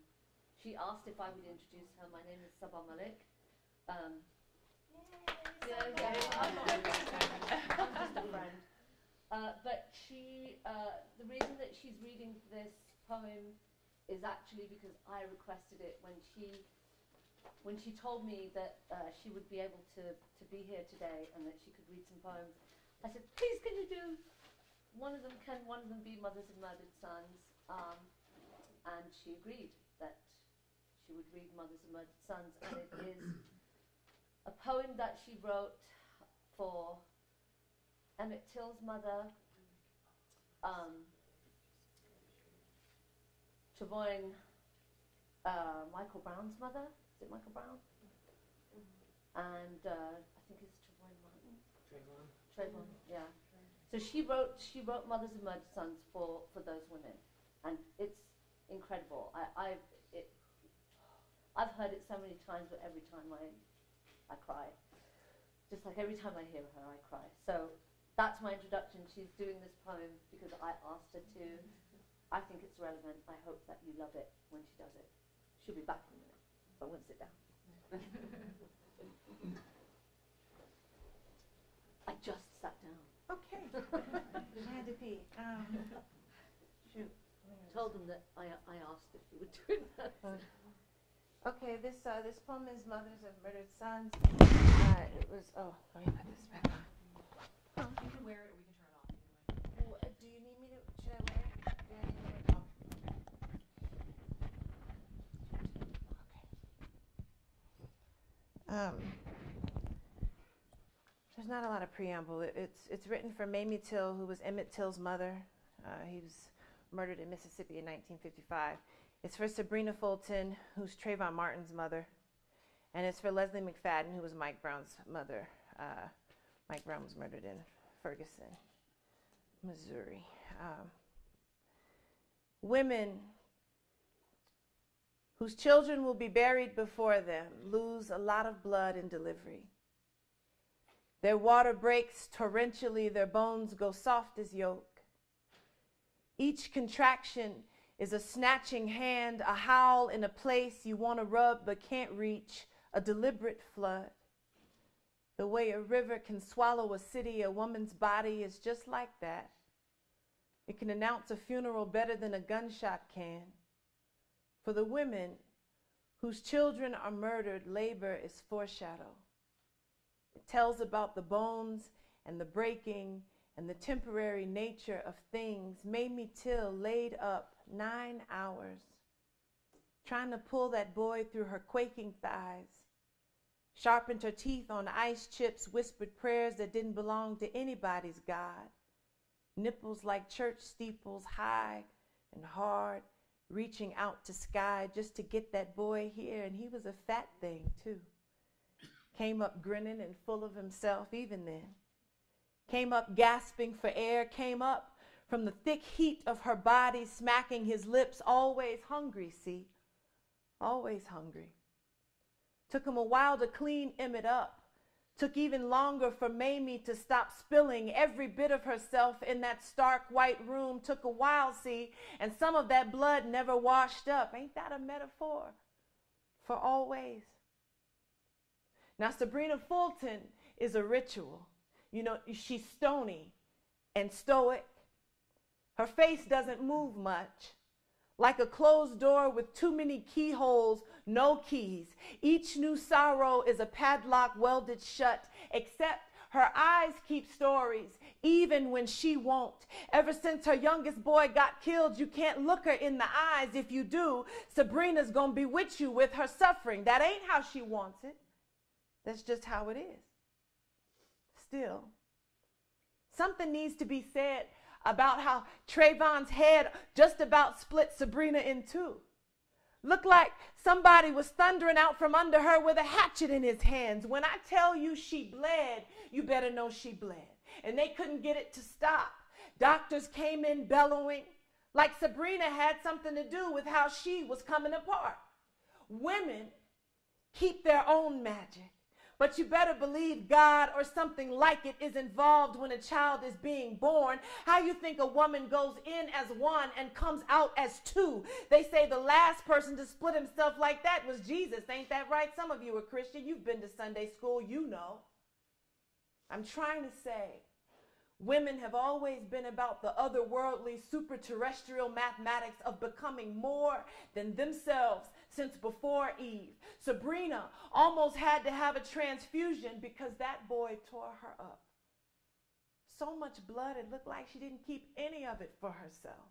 she asked if I would introduce her. My name is Sabah Malik. I'm just a friend. But the reason that she's reading this poem is actually because I requested it when she told me that she would be able to be here today and that she could read some poems. I said, please, can you do one of them? Can one of them be Mothers of Murdered Sons? And she agreed that she would read Mothers of Murdered Sons, and it is a poem that she wrote for Emmett Till's mother, Trayvon, Michael Brown's mother. Is it Michael Brown? And I think it's Trayvon Martin. Trayvon, yeah. So she wrote Mothers of Murdered Sons for those women, and it's incredible. I've heard it so many times, but every time I cry. Just like every time I hear her, I cry. So that's my introduction. She's doing this poem because I asked her to. I think it's relevant. I hope that you love it when she does it. She'll be back in a minute, so I won't sit down. I just sat down.
Okay. I had to pee. Shoot.
Told them that I asked if you were doing that.
Okay, this poem is Mothers of Murdered Sons. It was, let me put this back on.
You can wear it or we can turn it off.
Do you need me to, should I wear it? Do I need to wear it? Okay. There's not a lot of preamble. It's written for Mamie Till, who was Emmett Till's mother. He was murdered in Mississippi in 1955. It's for Sabrina Fulton, who's Trayvon Martin's mother. And it's for Leslie McFadden, who was Mike Brown's mother. Mike Brown was murdered in Ferguson, Missouri. Women whose children will be buried before them lose a lot of blood in delivery. Their water breaks torrentially, their bones go soft as yolk. Each contraction is a snatching hand, a howl in a place you want to rub but can't reach, a deliberate flood. The way a river can swallow a city, a woman's body is just like that. It can announce a funeral better than a gunshot can. For the women whose children are murdered, labor is foreshadow. It tells about the bones and the breaking and the temporary nature of things. Mamie Till laid up 9 hours trying to pull that boy through her quaking thighs, sharpened her teeth on ice chips, whispered prayers that didn't belong to anybody's God, nipples like church steeples, high and hard, reaching out to sky just to get that boy here. And he was a fat thing too. Came up grinning and full of himself even then. Came up gasping for air, came up from the thick heat of her body, smacking his lips, always hungry, see, always hungry. Took him a while to clean Emmett up. Took even longer for Mamie to stop spilling every bit of herself in that stark white room. Took a while, see, and some of that blood never washed up. Ain't that a metaphor for always? Now, Sabrina Fulton is a ritual. You know, she's stony and stoic. Her face doesn't move much. Like a closed door with too many keyholes, no keys. Each new sorrow is a padlock welded shut, except her eyes keep stories, even when she won't. Ever since her youngest boy got killed, you can't look her in the eyes. If you do, Sabrina's gonna bewitch you with her suffering. That ain't how she wants it. That's just how it is. Still, something needs to be said about how Trayvon's head just about split Sabrina in two. Looked like somebody was thundering out from under her with a hatchet in his hands. When I tell you she bled, you better know she bled. And they couldn't get it to stop. Doctors came in bellowing, like Sabrina had something to do with how she was coming apart. Women keep their own magic. But you better believe God or something like it is involved when a child is being born. How you think a woman goes in as one and comes out as two? They say the last person to split himself like that was Jesus. Ain't that right? Some of you are Christian. You've been to Sunday school. You know. I'm trying to say women have always been about the otherworldly, super-terrestrial mathematics of becoming more than themselves since before Eve. Sabrina almost had to have a transfusion because that boy tore her up. So much blood, it looked like she didn't keep any of it for herself.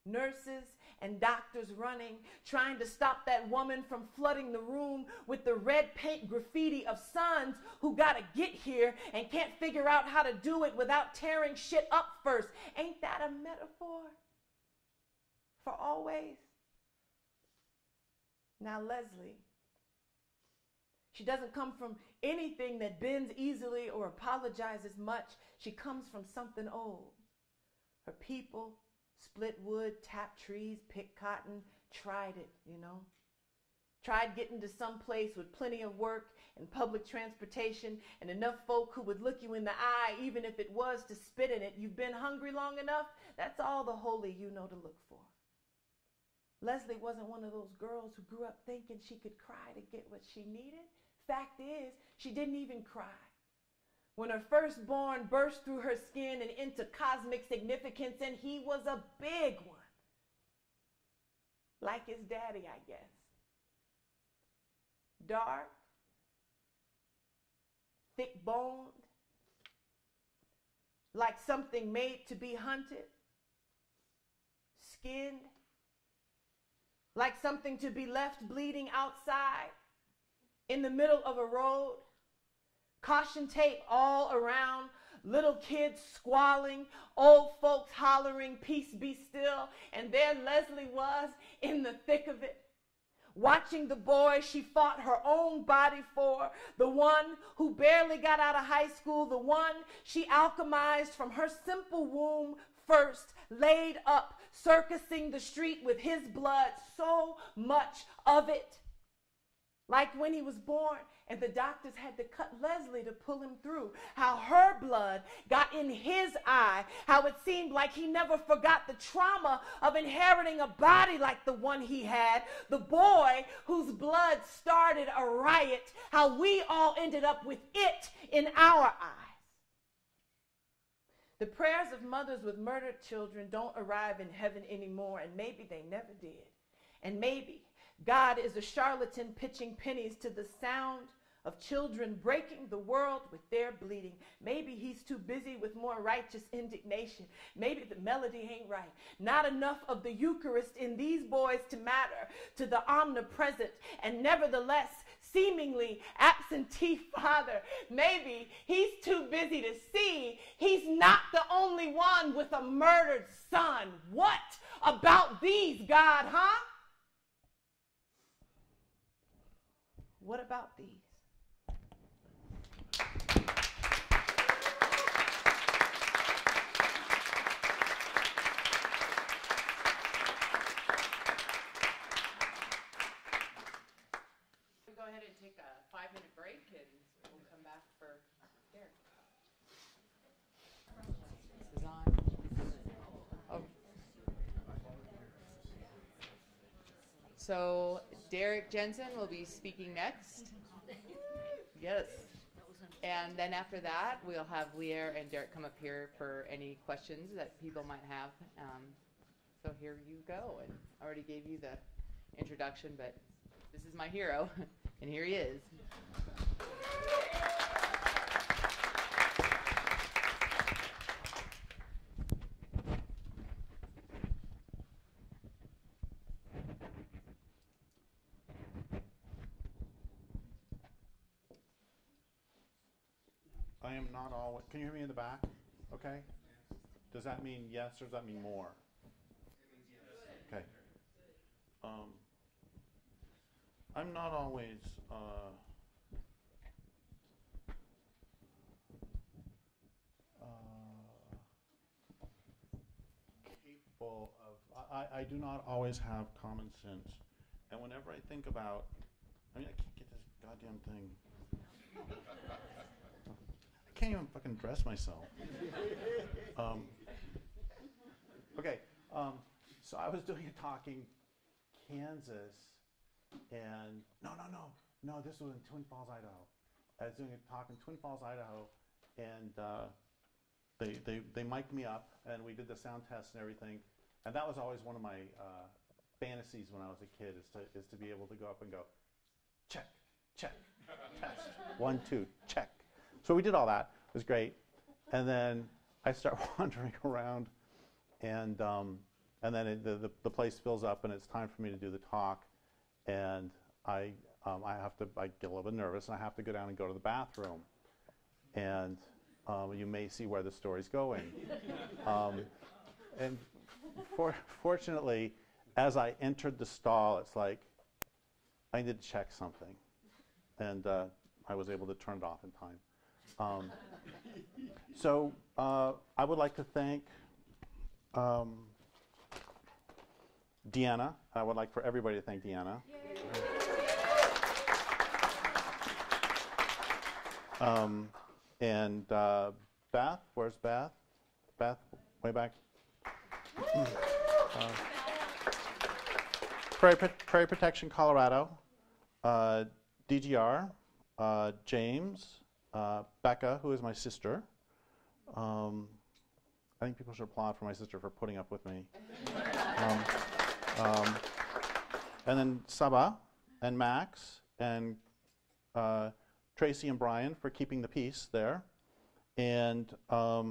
nurses and doctors running, trying to stop that woman from flooding the room with the red paint graffiti of sons who gotta get here and can't figure out how to do it without tearing shit up first. Ain't that a metaphor for always? Now Leslie, she doesn't come from anything that bends easily or apologizes much. She comes from something old. Her people split wood, tapped trees, picked cotton, tried it, you know. Tried getting to some place with plenty of work and public transportation and enough folk who would look you in the eye, even if it was to spit in it. You've been hungry long enough? That's all the holy you know to look for. Leslie wasn't one of those girls who grew up thinking she could cry to get what she needed. Fact is, she didn't even cry. When her firstborn burst through her skin and into cosmic significance, and he was a big one. Like his daddy, I guess. Dark, thick-boned, like something made to be hunted, skinned, like something to be left bleeding outside in the middle of a road, caution tape all around, little kids squalling, old folks hollering, peace be still, and there Leslie was in the thick of it, watching the boy she fought her own body for, the one who barely got out of high school, the one she alchemized from her simple womb first, laid up, circusing the street with his blood, so much of it. Like when he was born and the doctors had to cut Leslie to pull him through, how her blood got in his eye, how it seemed like he never forgot the trauma of inheriting a body like the one he had, the boy whose blood started a riot, how we all ended up with it in our eyes. The prayers of mothers with murdered children don't arrive in heaven anymore, and maybe they never did. And maybe God is a charlatan pitching pennies to the sound of children breaking the world with their bleeding. Maybe he's too busy with more righteous indignation. Maybe the melody ain't right. Not enough of the Eucharist in these boys to matter to the omnipresent and nevertheless seemingly absentee father. Maybe he's too busy to see he's not the only one with a murdered son. What about these, God, huh? What about these?
We'll go ahead and take a 5-minute break and we'll come back for Derrick. This is on. Oh. So Derrick Jensen will be speaking next. Yes. And then after that, we'll have Lierre and Derrick come up here for any questions that people might have. So here you go. And I already gave you the introduction, but this is my hero, and here he is.
I am not always. Can you hear me in the back? Okay. Does that mean yes or does that mean more? Okay. I'm not always capable of. I do not always have common sense, and whenever I think about, I can't get this goddamn thing. I can't even fucking dress myself. Okay, so I was doing a talk in Kansas, and no, this was in Twin Falls, Idaho. I was doing a talk in Twin Falls, Idaho, and they mic'd me up, and we did the sound test and everything, and that was always one of my fantasies when I was a kid, is to be able to go up and go, check, test, 1, 2, check. So we did all that. It was great. And then I start wandering around, and and then the place fills up, and it's time for me to do the talk, and I get a little bit nervous, and I have to go down and go to the bathroom, and you may see where the story's going. And fortunately, as I entered the stall, it's like I needed to check something, and I was able to turn it off in time. So I would like to thank Deanna. I would like for everybody to thank Deanna. And Beth, where's Beth? Beth, way back. Prairie Protection, Colorado. DGR, James, Becca, who is my sister. I think people should applaud for my sister for putting up with me. And then Saba and Max and Tracy and Brian for keeping the peace there. And I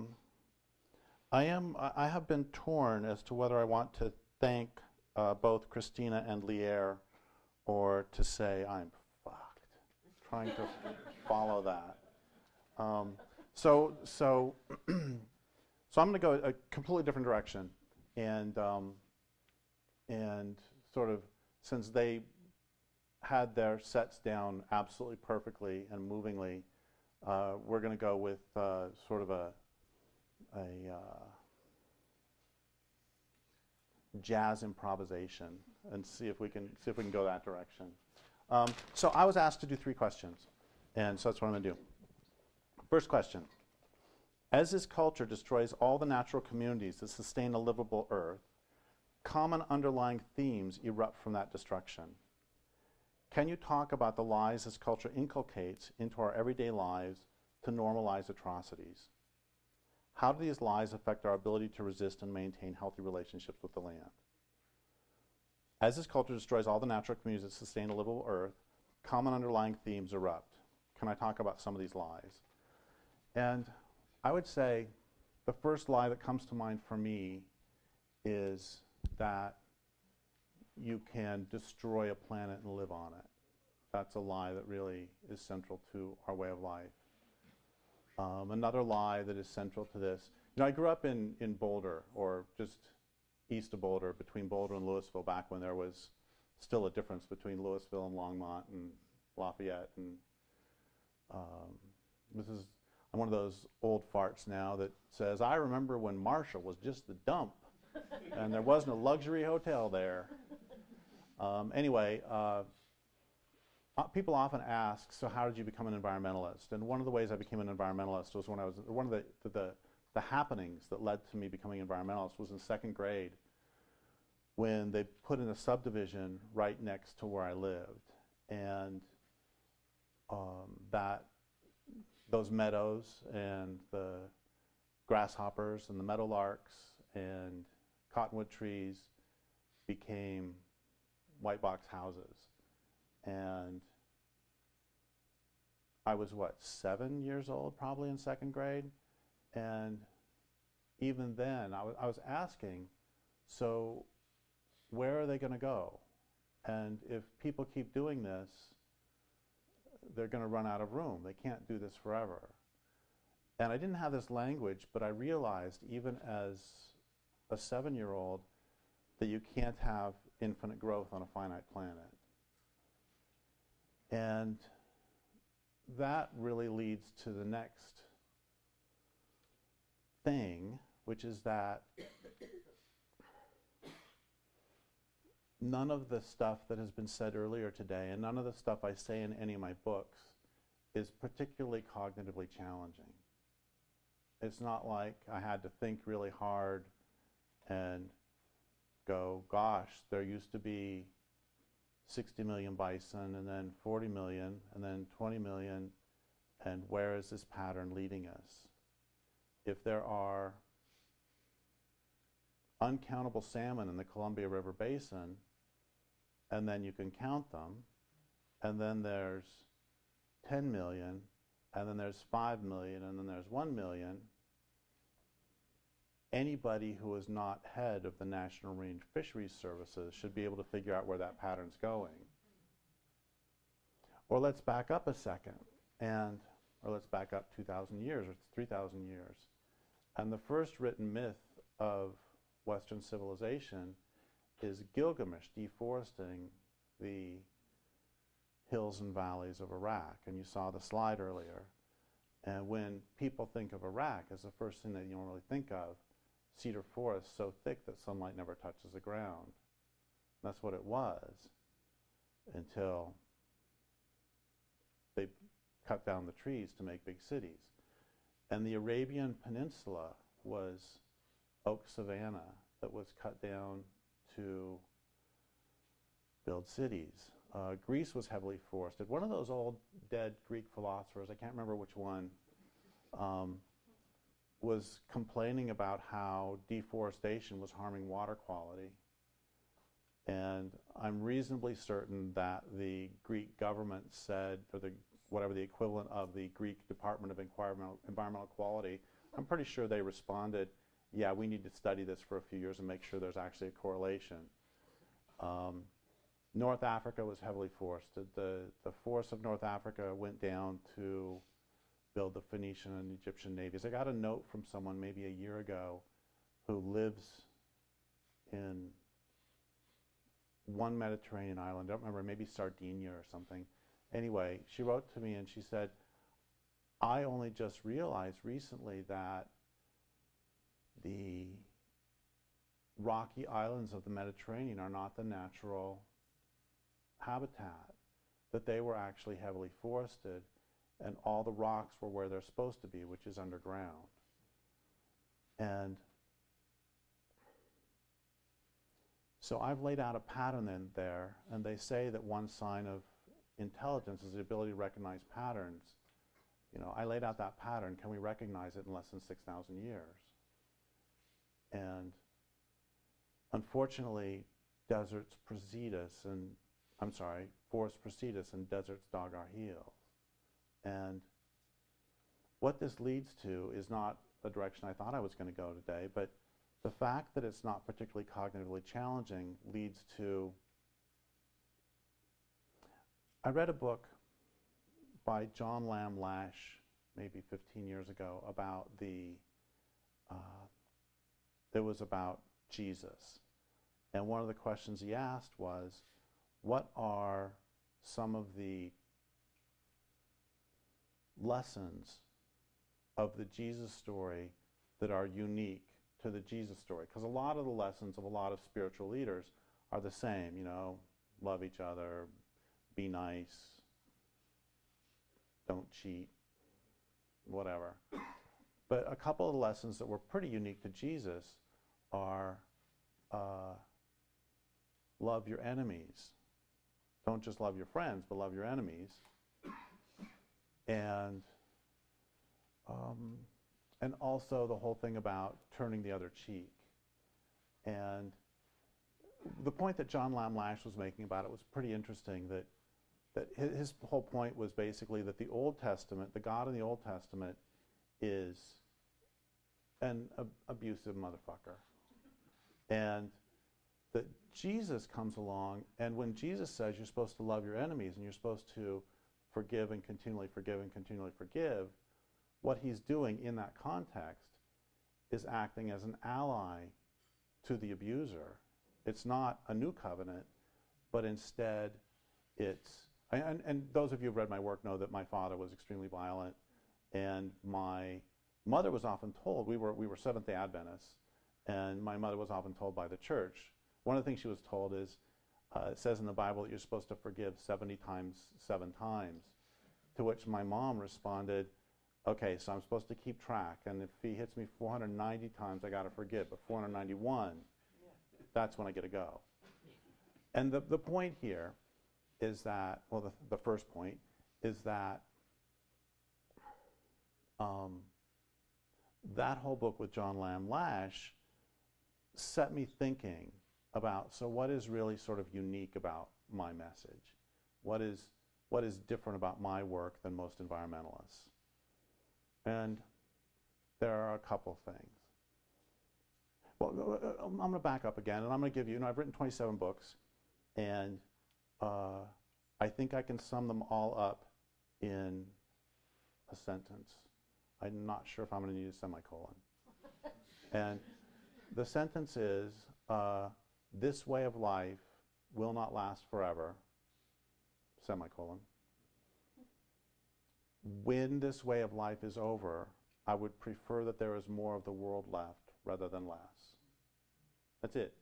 have been torn as to whether I want to thank both Christina and Lierre or to say I'm fucked, trying to follow that. So I'm going to go a completely different direction, and sort of, since they had their sets down absolutely perfectly and movingly, we're going to go with sort of a jazz improvisation and see if we can go that direction. So I was asked to do 3 questions, and so that's what I'm going to do. First question. As this culture destroys all the natural communities that sustain a livable earth, common underlying themes erupt from that destruction. Can you talk about the lies this culture inculcates into our everyday lives to normalize atrocities? How do these lies affect our ability to resist and maintain healthy relationships with the land? As this culture destroys all the natural communities that sustain a livable earth, common underlying themes erupt. Can I talk about some of these lies? And I would say the first lie that comes to mind for me is that you can destroy a planet and live on it. That's a lie that really is central to our way of life. Another lie that is central to this, I grew up in Boulder, or just east of Boulder, between Boulder and Louisville, back when there was still a difference between Louisville and Longmont and Lafayette. And I'm one of those old farts now that says, I remember when Marshall was just the dump, and there wasn't a luxury hotel there. Anyway, people often ask, so how did you become an environmentalist? And one of the ways I became an environmentalist was when I was, one of the happenings that led to me becoming an environmentalist was in 2nd grade, when they put in a subdivision right next to where I lived. And those meadows and the grasshoppers and the meadowlarks and cottonwood trees became white box houses. And I was, 7 years old, probably in 2nd grade? And even then, I was asking, so where are they going to go? And if people keep doing this, they're going to run out of room. They can't do this forever. And I didn't have this language, but I realized, even as a 7-year-old, that you can't have infinite growth on a finite planet. And that really leads to the next thing, which is that none of the stuff that has been said earlier today, and none of the stuff I say in any of my books, is particularly cognitively challenging. It's not like I had to think really hard and go, gosh, there used to be 60 million bison, and then 40 million, and then 20 million, and where is this pattern leading us? If there are uncountable salmon in the Columbia River Basin, and then you can count them, and then there's 10 million, and then there's 5 million, and then there's 1 million, anybody who is not head of the National Marine Fisheries Services should be able to figure out where that pattern's going. Or let's back up a second, or let's back up 2,000 years or 3,000 years. And the first written myth of Western civilization is Gilgamesh deforesting the hills and valleys of Iraq. And you saw the slide earlier. And when people think of Iraq as the first thing that you normally think of, cedar forest so thick that sunlight never touches the ground. That's what it was until they cut down the trees to make big cities. And the Arabian Peninsula was oak savanna that was cut down to build cities. Greece was heavily forested. One of those old dead Greek philosophers, I can't remember which one, was complaining about how deforestation was harming water quality. And I'm reasonably certain that the Greek government said, or whatever the equivalent of the Greek Department of Environmental Quality, I'm pretty sure they responded, yeah, we need to study this for a few years and make sure there's actually a correlation. North Africa was heavily forested. The forests of North Africa went down to build the Phoenician and Egyptian navies. I got a note from someone maybe a year ago who lives in one Mediterranean island. I don't remember, maybe Sardinia or something. Anyway, she wrote to me and she said, I only just realized recently that the rocky islands of the Mediterranean are not the natural habitat, that they were actually heavily forested and all the rocks were where they're supposed to be, which is underground. And so I've laid out a pattern in there, and they say that one sign of intelligence is the ability to recognize patterns. You know, I laid out that pattern. Can we recognize it in less than 6,000 years? And unfortunately, deserts precede us, and forests precede us, and deserts dog our heels. And what this leads to is not the direction I thought I was going to go today, but the fact that it's not particularly cognitively challenging leads to... I read a book by John Lamb Lash maybe 15 years ago about it was about Jesus. And one of the questions he asked was, what are some of the lessons of the Jesus story that are unique to the Jesus story? Because a lot of the lessons of a lot of spiritual leaders are the same, you know, love each other, be nice, don't cheat, whatever. But a couple of the lessons that were pretty unique to Jesus are love your enemies. Don't just love your friends, but love your enemies. And also the whole thing about turning the other cheek. And the point that John Lamb Lash was making about it was pretty interesting, that his whole point was basically that the Old Testament, the God in the Old Testament, is an abusive motherfucker. And that Jesus comes along, and when Jesus says you're supposed to love your enemies and you're supposed to forgive and continually forgive and continually forgive, what he's doing in that context is acting as an ally to the abuser. It's not a new covenant, but instead it's... And those of you who've read my work know that my father was extremely violent, and my mother was often told, we were Seventh-day Adventists, and my mother was often told by the church, one of the things she was told is, it says in the Bible that you're supposed to forgive 70 times, 7 times, to which my mom responded, okay, so I'm supposed to keep track, and if he hits me 490 times, I got to forgive, but 491, that's when I get to go. And the point here is that, well, the first point is that that whole book with John Lamb Lash set me thinking about, so what is really sort of unique about my message? What is different about my work than most environmentalists? And there are a couple things. Well, I'm going to back up again, and I'm going to give you, I've written 27 books, and I think I can sum them all up in a sentence. I'm not sure if I'm going to need a semicolon. And the sentence is, this way of life will not last forever, semicolon. When this way of life is over, I would prefer that there is more of the world left rather than less. That's it.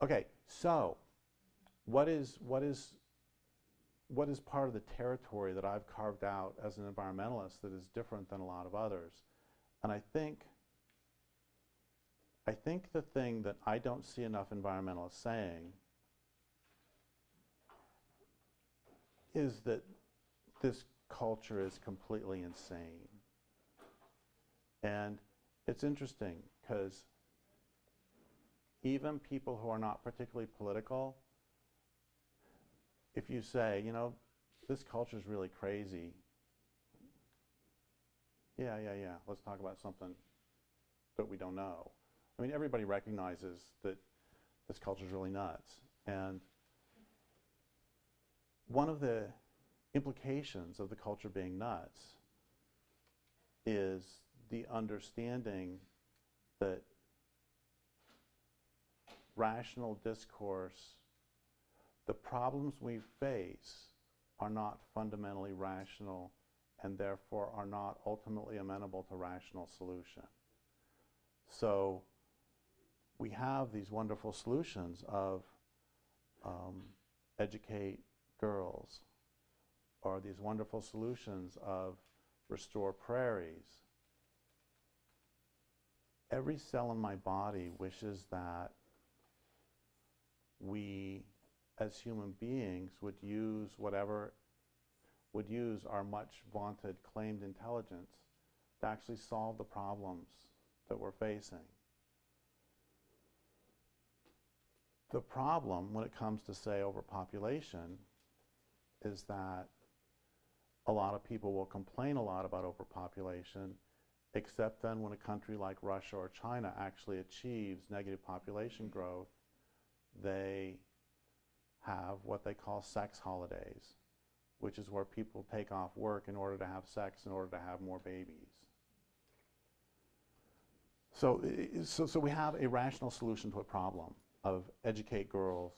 Okay, so what is part of the territory that I've carved out as an environmentalist that is different than a lot of others? And I think the thing that I don't see enough environmentalists saying is that this culture is completely insane. And it's interesting because even people who are not particularly political, if you say, you know, this culture is really crazy, yeah, let's talk about something that we don't know. I mean, everybody recognizes that this culture is really nuts. And one of the implications of the culture being nuts is the understanding that rational discourse, the problems we face are not fundamentally rational and therefore are not ultimately amenable to rational solution. So we have these wonderful solutions of educate girls, or these wonderful solutions of restore prairies. Every cell in my body wishes that we, as human beings, would use our much vaunted claimed intelligence to actually solve the problems that we're facing. The problem when it comes to, say, overpopulation is that a lot of people will complain a lot about overpopulation, except then when a country like Russia or China actually achieves negative population growth, they have what they call sex holidays, which is where people take off work in order to have sex, in order to have more babies. So we have a rational solution to a problem of educate girls,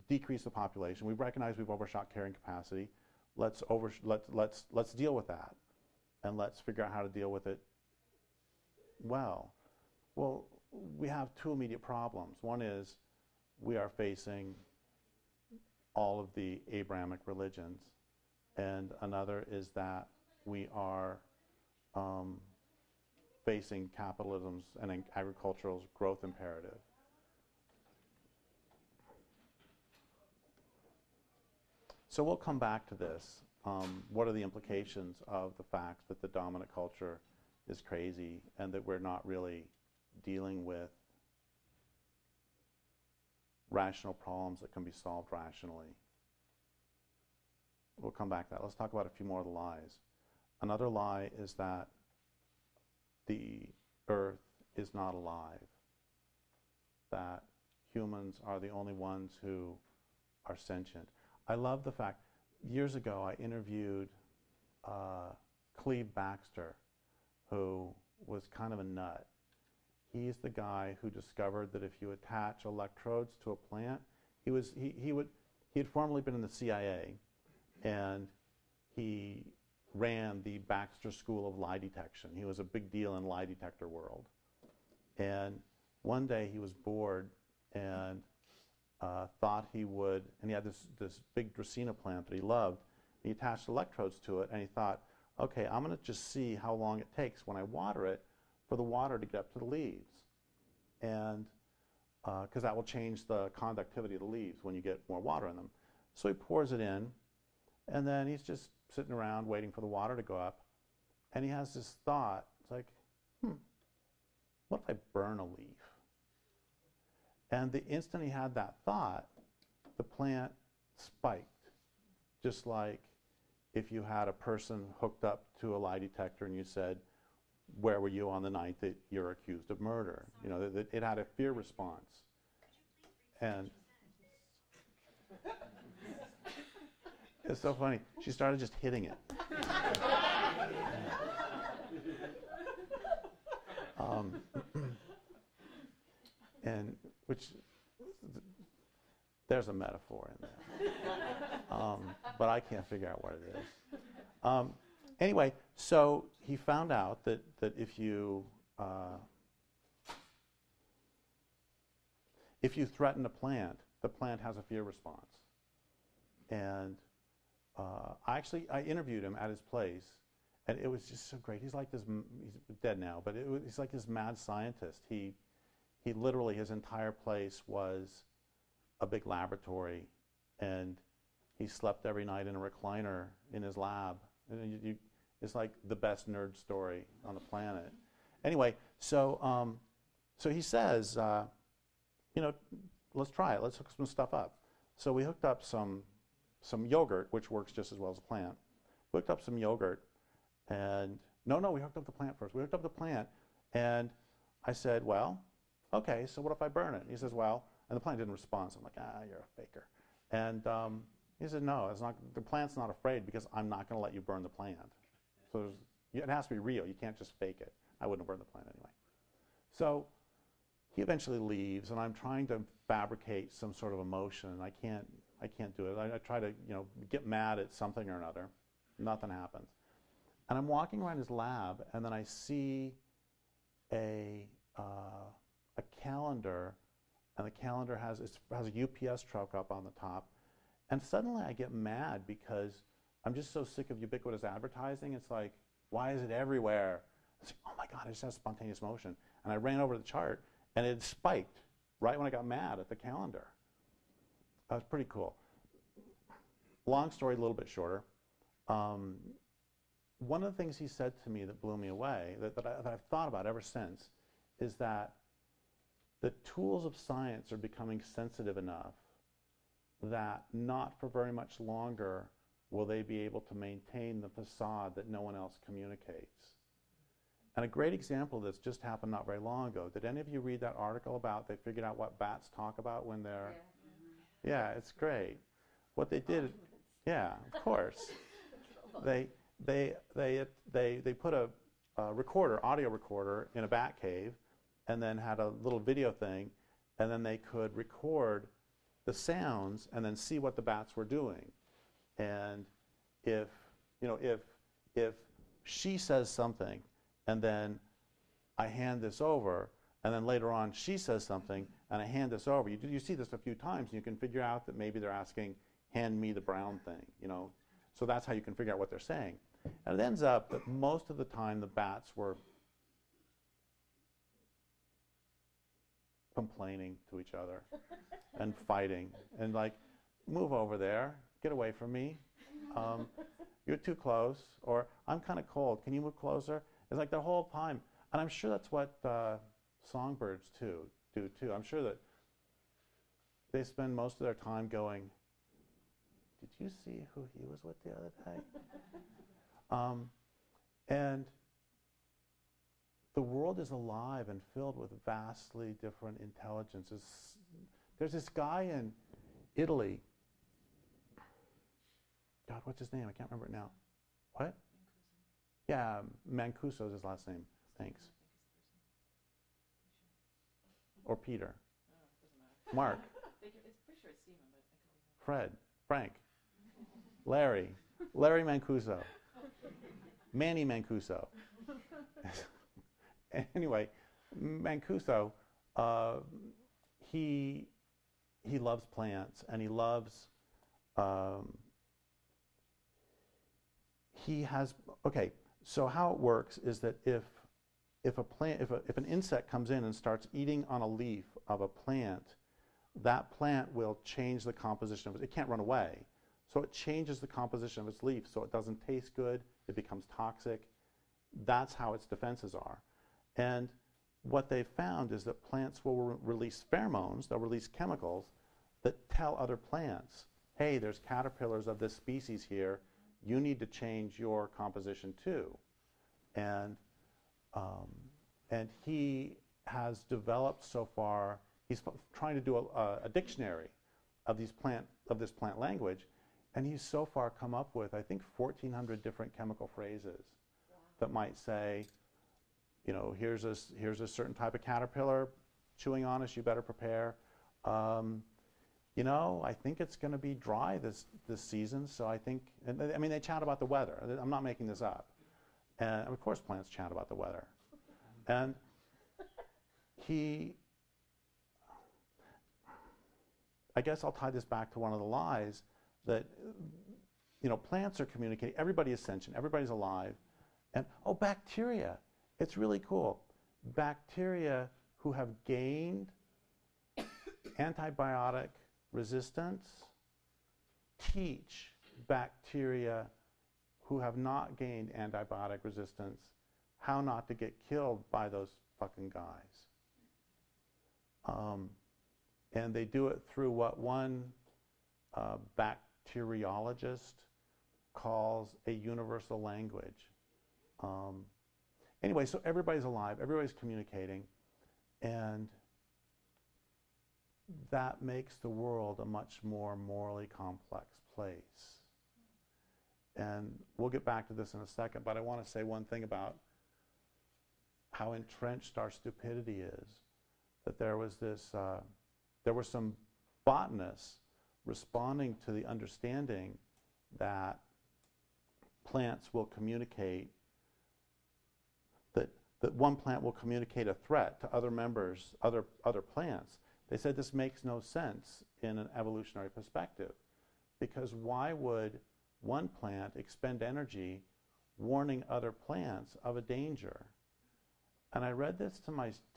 decrease the population. We recognize we've overshot carrying capacity. Let's deal with that, and let's figure out how to deal with it well. Well, we have two immediate problems. One is we are facing all of the Abrahamic religions, and another is that we are facing capitalism's and agricultural's growth imperative. So we'll come back to this. What are the implications of the fact that the dominant culture is crazy and that we're not really dealing with rational problems that can be solved rationally? We'll come back to that. Let's talk about a few more of the lies. Another lie is that the earth is not alive, that humans are the only ones who are sentient. I love the fact, years ago I interviewed Cleve Baxter, who was kind of a nut. He's the guy who discovered that if you attach electrodes to a plant, he had formerly been in the CIA, and he ran the Baxter School of Lie Detection. He was a big deal in lie detector world. And one day he was bored and thought he would, and he had this big Dracaena plant that he loved. He attached electrodes to it, and he thought, okay, I'm going to just see how long it takes when I water it for the water to get up to the leaves. And because that will change the conductivity of the leaves when you get more water in them. So he pours it in, and then he's just sitting around waiting for the water to go up, and he has this thought. It's like, what if I burn a leaf? And the instant he had that thought, the plant spiked, just like if you had a person hooked up to a lie detector and you said, where were you on the night that you're accused of murder? You know, that it had a fear response. And it's so funny. She started just hitting it. And which, there's a metaphor in there. But I can't figure out what it is. Anyway, so he found out that if you threaten a plant, the plant has a fear response. And I interviewed him at his place, and it was just so great. He's like this, he's dead now, but he's like this mad scientist. He literally, his entire place was a big laboratory, and he slept every night in a recliner in his lab. And it's like the best nerd story on the planet. Anyway, so he says, you know, let's try it. Let's hook some stuff up. So we hooked up some yogurt, which works just as well as a plant. We hooked up some yogurt, and no, we hooked up the plant first. We hooked up the plant, and I said, well, okay, so what if I burn it? He says, well, and the plant didn't respond. So I'm like, you're a faker. And he said, no, it's not. The plant's not afraid because I'm not going to let you burn the plant. So it has to be real. You can't just fake it. I wouldn't have burned the plant anyway. So he eventually leaves, and I'm trying to fabricate some sort of emotion, and I can't do it. I try to, you know, get mad at something or another. Nothing happens. And I'm walking around his lab, and then I see a calendar, and the calendar has a UPS truck up on the top. And suddenly I get mad because I'm just so sick of ubiquitous advertising. It's like, why is it everywhere? It's like, oh my God, I just have spontaneous motion. And I ran over to the chart, and it spiked right when I got mad at the calendar. That was pretty cool. Long story, a little bit shorter. One of the things he said to me that blew me away, that I've thought about ever since, is that the tools of science are becoming sensitive enough that not for very much longer will they be able to maintain the facade that no one else communicates. And a great example of this just happened not very long ago. Did any of you read that article about they figured out what bats talk about when they're... Yeah, it's great. What they did, yeah, of course. They put a audio recorder in a bat cave, and then had a little video thing, and then they could record the sounds and then see what the bats were doing. And if she says something, and then I hand this over, and then later on she says something, and I hand this over. You see this a few times, and you can figure out that maybe they're asking, hand me the brown thing, you know. So that's how you can figure out what they're saying. And it ends up that most of the time the bats were complaining to each other and fighting and like, move over there, get away from me, you're too close, or I'm kind of cold, can you move closer? It's like the whole time. And I'm sure that's what songbirds do too. I'm sure that they spend most of their time going, did you see who he was with the other day? And the world is alive and filled with vastly different intelligences. There's this guy in Italy. God, what's his name? I can't remember it now. What? Yeah, Mancuso is his last name. Thanks. Or Peter. Mark. Fred. Frank. Larry. Larry Mancuso. Manny Mancuso. Anyway, Mancuso, he loves plants, and he loves, okay, so how it works is that if an insect comes in and starts eating on a leaf of a plant, that plant will change the composition of it. It can't run away. So it changes the composition of its leaf so it doesn't taste good, it becomes toxic. That's how its defenses are. And what they've found is that plants will release pheromones, they'll release chemicals that tell other plants, hey, there's caterpillars of this species here, you need to change your composition too. And And he has developed so far, he's trying to do a dictionary of this plant language, and he's so far come up with, I think, 1,400 different chemical phrases that might say, you know, here's a certain type of caterpillar chewing on us, you better prepare. You know, I think it's going to be dry this season, so I think, and I mean, they chat about the weather. I'm not making this up. And of course plants chat about the weather. And I guess I'll tie this back to one of the lies that, you know, plants are communicating. Everybody is sentient. Everybody's alive. And, oh, bacteria. It's really cool. Bacteria who have gained antibiotic resistance teach bacteria who have not gained antibiotic resistance how not to get killed by those fucking guys. And they do it through what one bacteriologist calls a universal language. Anyway, so everybody's alive, everybody's communicating, and that makes the world a much more morally complex place. And we'll get back to this in a second, but I want to say one thing about how entrenched our stupidity is. That there was this, there were some botanists responding to the understanding that plants will communicate, that one plant will communicate a threat to other members, other plants. They said this makes no sense in an evolutionary perspective, because why would one plant expend energy warning other plants of a danger? And I read this to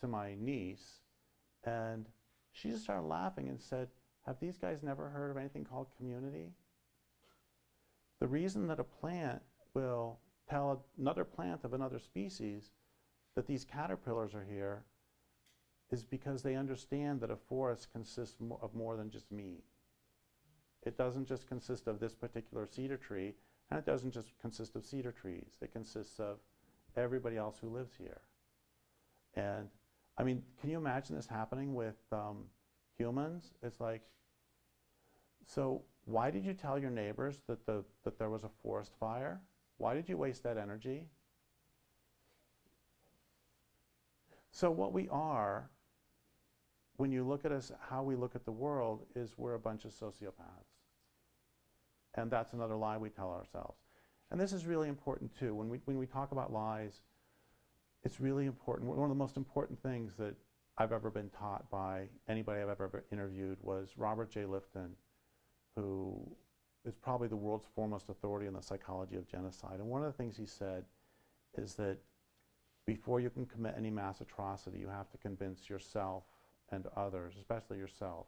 my niece, and she just started laughing and said, have these guys never heard of anything called community? The reason that a plant will tell another plant of another species that these caterpillars are here is because they understand that a forest consists of more than just me. It doesn't just consist of this particular cedar tree, and it doesn't just consist of cedar trees. It consists of everybody else who lives here. And I mean, can you imagine this happening with humans? It's like, so why did you tell your neighbors that there was a forest fire? Why did you waste that energy? So what we are, when you look at us, how we look at the world, is we're a bunch of sociopaths. And that's another lie we tell ourselves. And this is really important too. When we talk about lies, it's really important. One of the most important things that I've ever been taught by anybody I've ever interviewed was Robert Jay Lifton, who is probably the world's foremost authority on the psychology of genocide. And one of the things he said is that before you can commit any mass atrocity, you have to convince yourself and others, especially yourself,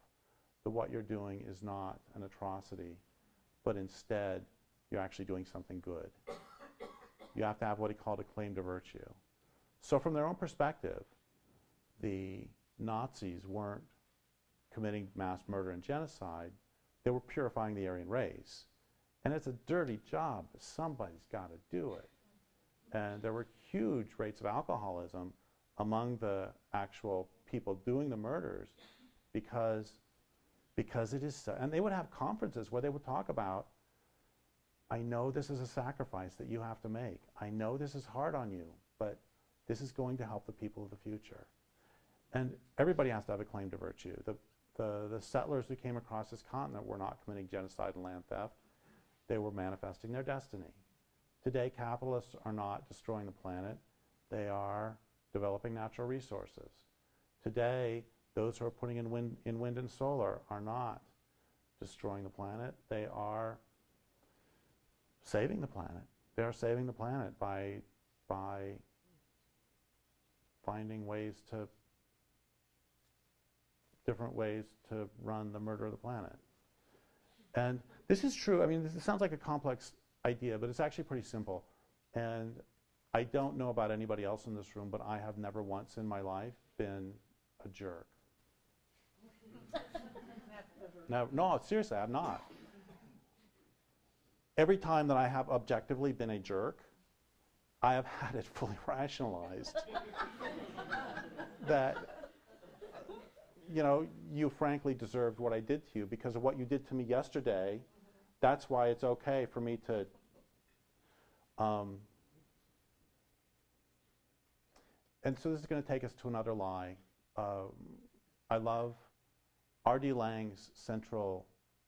that what you're doing is not an atrocity, but instead you're actually doing something good. You have to have what he called a claim to virtue. So from their own perspective, the Nazis weren't committing mass murder and genocide, they were purifying the Aryan race. And it's a dirty job, but somebody's got to do it. And there were huge rates of alcoholism among the actual people doing the murders because it is so. And they would have conferences where they would talk about, I know this is a sacrifice that you have to make. I know this is hard on you, but this is going to help the people of the future. And everybody has to have a claim to virtue. The settlers who came across this continent were not committing genocide and land theft. They were manifesting their destiny. Today, capitalists are not destroying the planet. They are developing natural resources. Today, those who are putting in wind and solar are not destroying the planet. They are saving the planet. They are saving the planet by finding different ways to run the murder of the planet. And this is true. I mean, this sounds like a complex idea, but it's actually pretty simple. And I don't know about anybody else in this room, but I have never once in my life been a jerk. No, seriously, I'm not. Every time that I have objectively been a jerk, I have had it fully rationalized that, you know, you frankly deserved what I did to you because of what you did to me yesterday. That's why it's okay for me to and so this is going to take us to another lie. I love R.D. Laing's central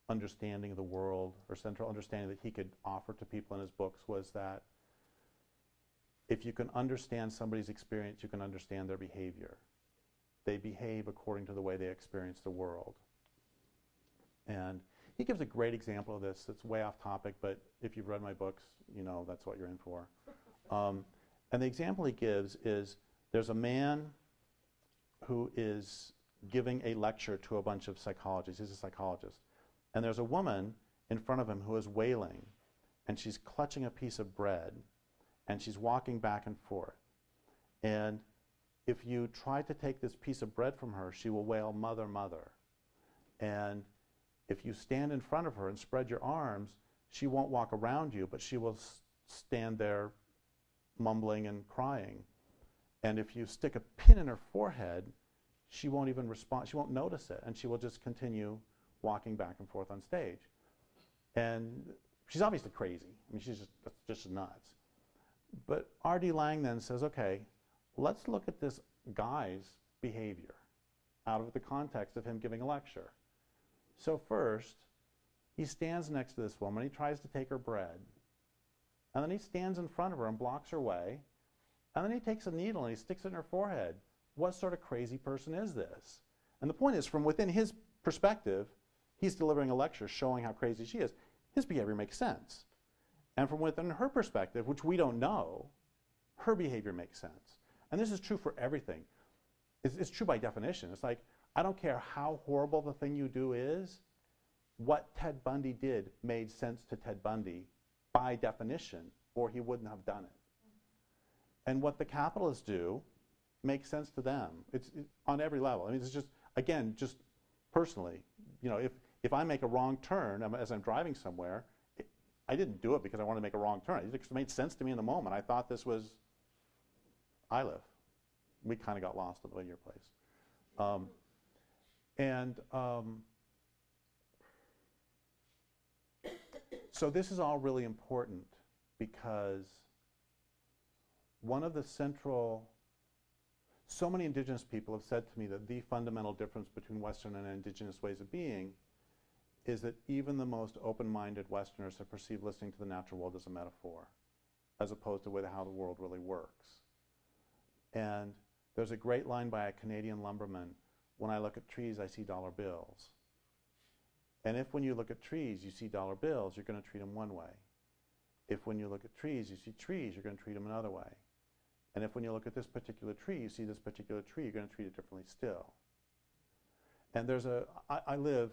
understanding of the world, or central understanding that he could offer to people in his books, was that if you can understand somebody's experience, you can understand their behavior. They behave according to the way they experience the world. And he gives a great example of this. It's way off topic, but if you've read my books, you know that's what you're in for. And the example he gives is there's a man who is giving a lecture to a bunch of psychologists. He's a psychologist. And there's a woman in front of him who is wailing, and she's clutching a piece of bread, and she's walking back and forth. And if you try to take this piece of bread from her, she will wail, "Mother, mother." And if you stand in front of her and spread your arms, she won't walk around you, but she will stand there mumbling and crying. And if you stick a pin in her forehead, she won't even respond. She won't notice it, and she will just continue walking back and forth on stage. And she's obviously crazy. I mean, she's just nuts. But R.D. Laing then says, okay, let's look at this guy's behavior out of the context of him giving a lecture. So first, he stands next to this woman. He tries to take her bread. And then he stands in front of her and blocks her way. And then he takes a needle and he sticks it in her forehead. What sort of crazy person is this? And the point is, from within his perspective, he's delivering a lecture showing how crazy she is. His behavior makes sense. And from within her perspective, which we don't know, her behavior makes sense. And this is true for everything. It's true by definition. It's like, I don't care how horrible the thing you do is, what Ted Bundy did made sense to Ted Bundy by definition, or he wouldn't have done it. And what the capitalists do makes sense to them. It's on every level. I mean, it's just, again, just personally, you know, if I make a wrong turn as I'm driving somewhere, I didn't do it because I wanted to make a wrong turn. It just made sense to me in the moment. I thought this was, I live. We kind of got lost on the way to your place. So this is all really important because one of the central, so many indigenous people have said to me that the fundamental difference between Western and indigenous ways of being is that even the most open-minded Westerners have perceived listening to the natural world as a metaphor, as opposed to how the world really works. And there's a great line by a Canadian lumberman, "When I look at trees, I see dollar bills." And if when you look at trees, you see dollar bills, you're going to treat them one way. If when you look at trees, you see trees, you're going to treat them another way. And if when you look at this particular tree, you see this particular tree, you're going to treat it differently still. And there's I live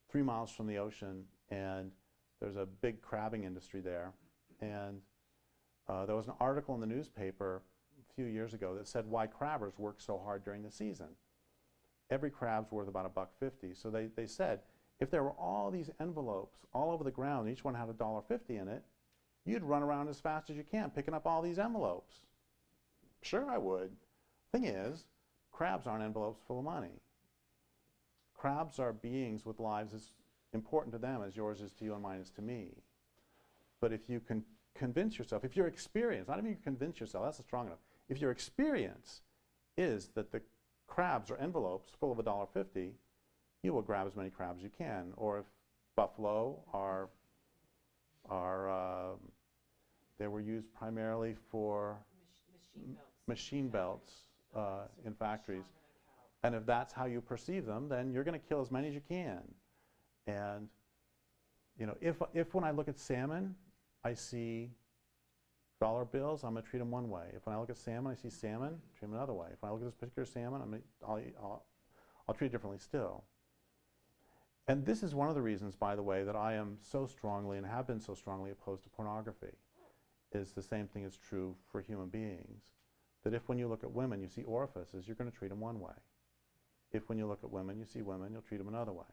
3 miles from the ocean, and there's a big crabbing industry there. And there was an article in the newspaper a few years ago that said why crabbers work so hard during the season. Every crab's worth about $1.50. So they said, if there were all these envelopes all over the ground, each one had $1.50 in it, you'd run around as fast as you can picking up all these envelopes. Sure, I would. Thing is, crabs aren't envelopes full of money. Crabs are beings with lives as important to them as yours is to you and mine is to me. But if you can convince yourself, if your experience, not even you convince yourself, that's strong enough. If your experience is that the crabs are envelopes full of $1.50, you will grab as many crabs as you can. Or if buffalo are they were used primarily for machine belts in factories. And if that's how you perceive them, then you're going to kill as many as you can. And you know, if when I look at salmon, I see dollar bills, I'm going to treat them one way. If when I look at salmon, I see salmon, treat them another way. If I look at this particular salmon, I'll treat it differently still. And this is one of the reasons, by the way, that I am so strongly and have been so strongly opposed to pornography. Is the same thing is true for human beings. That if when you look at women, you see orifices, you're going to treat them one way. If when you look at women, you see women, you'll treat them another way.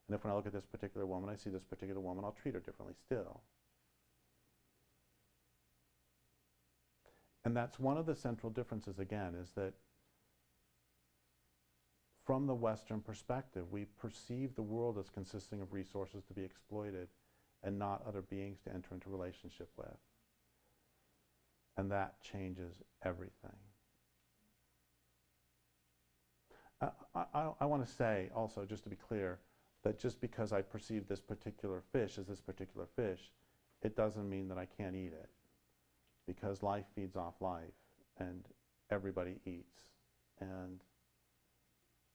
And if when I look at this particular woman, I see this particular woman, I'll treat her differently still. And that's one of the central differences, again, is that from the Western perspective, we perceive the world as consisting of resources to be exploited and not other beings to enter into relationship with. And that changes everything. I want to say also, just to be clear, that just because I perceive this particular fish as this particular fish, it doesn't mean that I can't eat it. Because life feeds off life, and everybody eats, and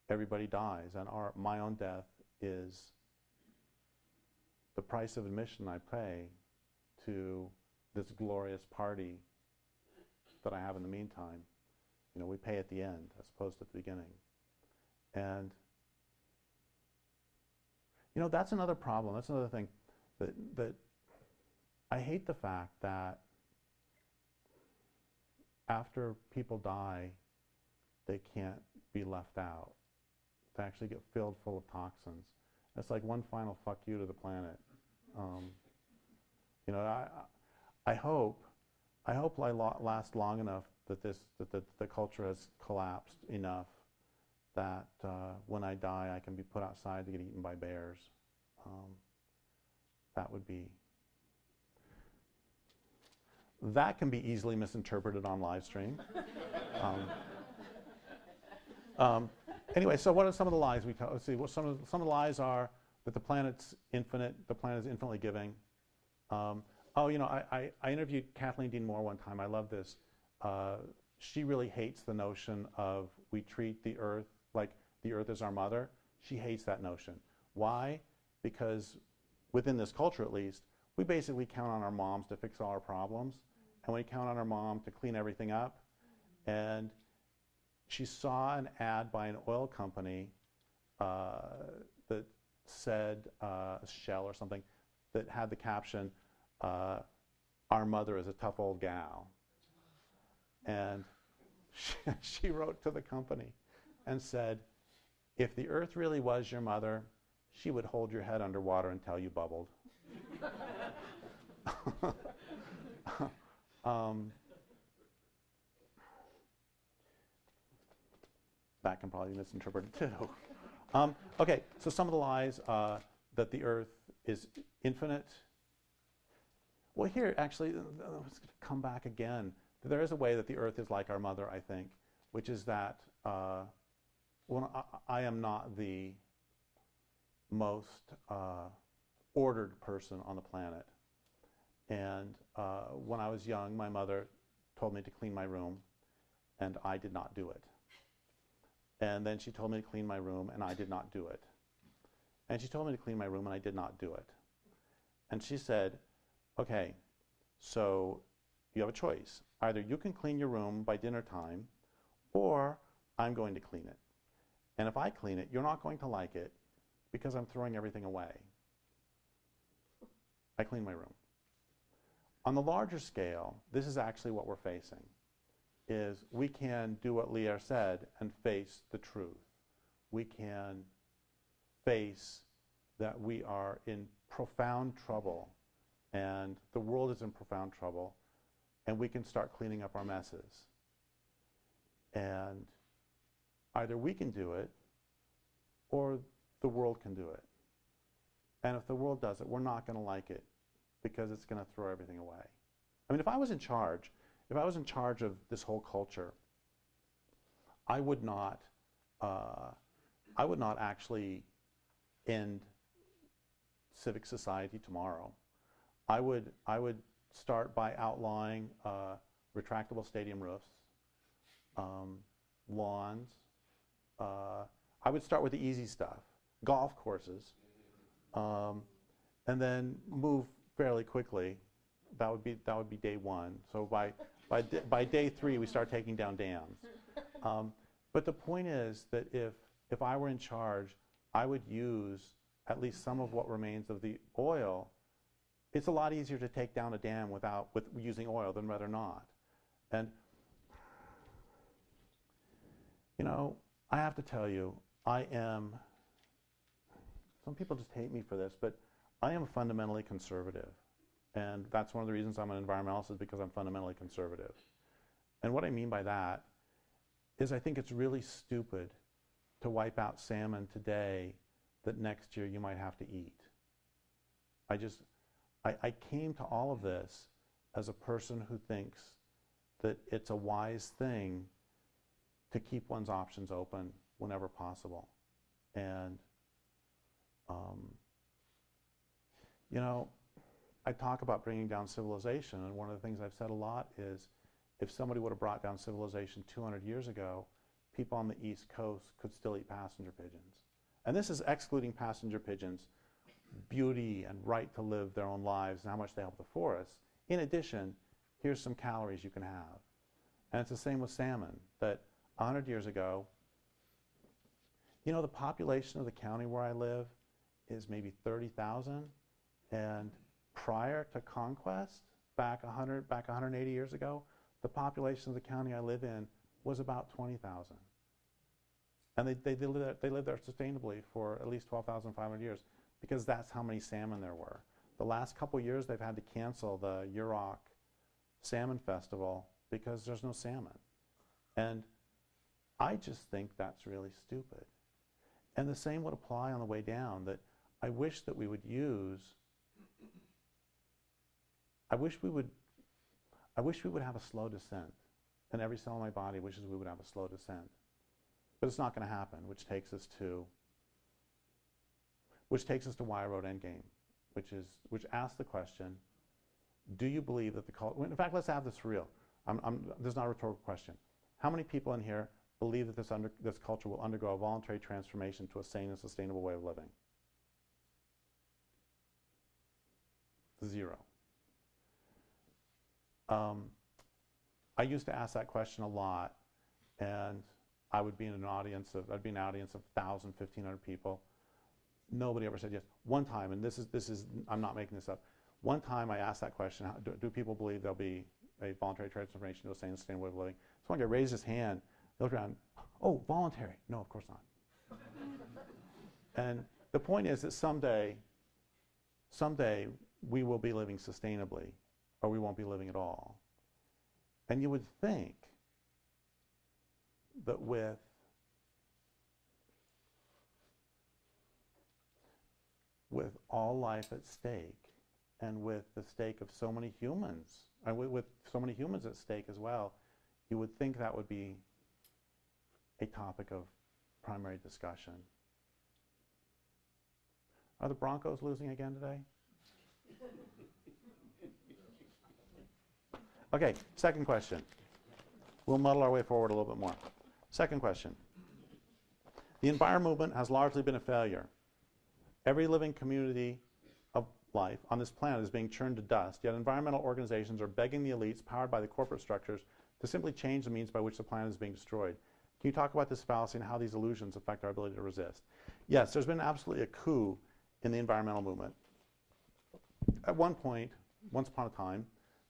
everybody dies, and my own death is the price of admission I pay to this glorious party that I have in the meantime. You know, we pay at the end as opposed to at the beginning. And, you know, that's another problem. That's another thing that I hate the fact that after people die, they can't be left out. They actually get filled full of toxins. It's like one final fuck you to the planet. You know, I hope I last long enough that the culture has collapsed enough that when I die, I can be put outside to get eaten by bears. That can be easily misinterpreted on live stream. Anyway, so what are some of the lies we tell? Let's see. What some of the lies are that the planet's infinite. The planet is infinitely giving. Oh, you know, I interviewed Kathleen Dean Moore one time. I love this. She really hates the notion of we treat the Earth like the Earth is our mother. She hates that notion. Why? Because within this culture, at least, we basically count on our moms to fix all our problems, and we count on our mom to clean everything up. And she saw an ad by an oil company that said, Shell or something, that had the caption, "Our mother is a tough old gal." And she wrote to the company and said, "If the Earth really was your mother, she would hold your head underwater until you bubbled." That can probably be misinterpreted too. Okay, so some of the lies that the Earth is infinite. Well, here, actually, let's come back again. There is a way that the Earth is like our mother, I think, which is that when I am not the most ordered person on the planet. And when I was young, my mother told me to clean my room, and I did not do it. And then she told me to clean my room, and I did not do it. And she told me to clean my room, and I did not do it. And she said, "Okay, so you have a choice. Either you can clean your room by dinner time, or I'm going to clean it. And if I clean it, you're not going to like it because I'm throwing everything away." I clean my room. On the larger scale, this is actually what we're facing, is we can do what Lierre said and face the truth. We can face that we are in profound trouble, and the world is in profound trouble, and we can start cleaning up our messes. And either we can do it, or the world can do it. And if the world does it, we're not going to like it, because it's going to throw everything away. I mean, if I was in charge of this whole culture, I would not actually end civic society tomorrow. I would start by outlawing retractable stadium roofs, lawns. I would start with the easy stuff, golf courses, and then move fairly quickly. That would be day one. So by day three, we start taking down dams. But the point is that if I were in charge, I would use at least some of what remains of the oil. It's a lot easier to take down a dam with using oil than rather not. And you know, I have to tell you, some people just hate me for this, but I am fundamentally conservative. And that's one of the reasons I'm an environmentalist, is because I'm fundamentally conservative. And what I mean by that is I think it's really stupid to wipe out salmon today that next year you might have to eat. I came to all of this as a person who thinks that it's a wise thing to keep one's options open whenever possible. And, you know, I talk about bringing down civilization, and one of the things I've said a lot is if somebody would have brought down civilization 200 years ago, people on the East Coast could still eat passenger pigeons. And this is excluding passenger pigeons' beauty and right to live their own lives and how much they help the forest. In addition, here's some calories you can have. And it's the same with salmon, that 100 years ago, you know, the population of the county where I live is maybe 30,000, and prior to conquest, back 180 years ago, the population of the county I live in was about 20,000. And they lived there sustainably for at least 12,500 years because that's how many salmon there were. The last couple years they've had to cancel the Yurok Salmon Festival because there's no salmon. And I just think that's really stupid. And the same would apply on the way down, that I wish that we would use, I wish we would have a slow descent. And every cell in my body wishes we would have a slow descent. But it's not going to happen, which takes us to why I wrote Endgame, which asks the question, do you believe that the culture, in fact, let's have this for real. This is not a rhetorical question. How many people in here believe that this culture will undergo a voluntary transformation to a sane and sustainable way of living? 0. I used to ask that question a lot, and I would be in an audience of 1,000, 1,500 people. Nobody ever said yes. One time, and this is I'm not making this up. One time I asked that question, do people believe there'll be a voluntary transformation to a sane and sustainable way of living? So one guy raised his hand, he looked around, oh, voluntary. No, of course not. And the point is that someday we will be living sustainably, or we won't be living at all. And you would think that with all life at stake, and with the stake of so many humans, and with so many humans at stake as well, you would think that would be a topic of primary discussion. Are the Broncos losing again today? Okay, second question. We'll muddle our way forward a little bit more. Second question. The environment movement has largely been a failure. Every living community of life on this planet is being churned to dust, yet environmental organizations are begging the elites, powered by the corporate structures, to simply change the means by which the planet is being destroyed. Can you talk about this fallacy and how these illusions affect our ability to resist? Yes, there's been absolutely a coup in the environmental movement. At one point, once upon a time,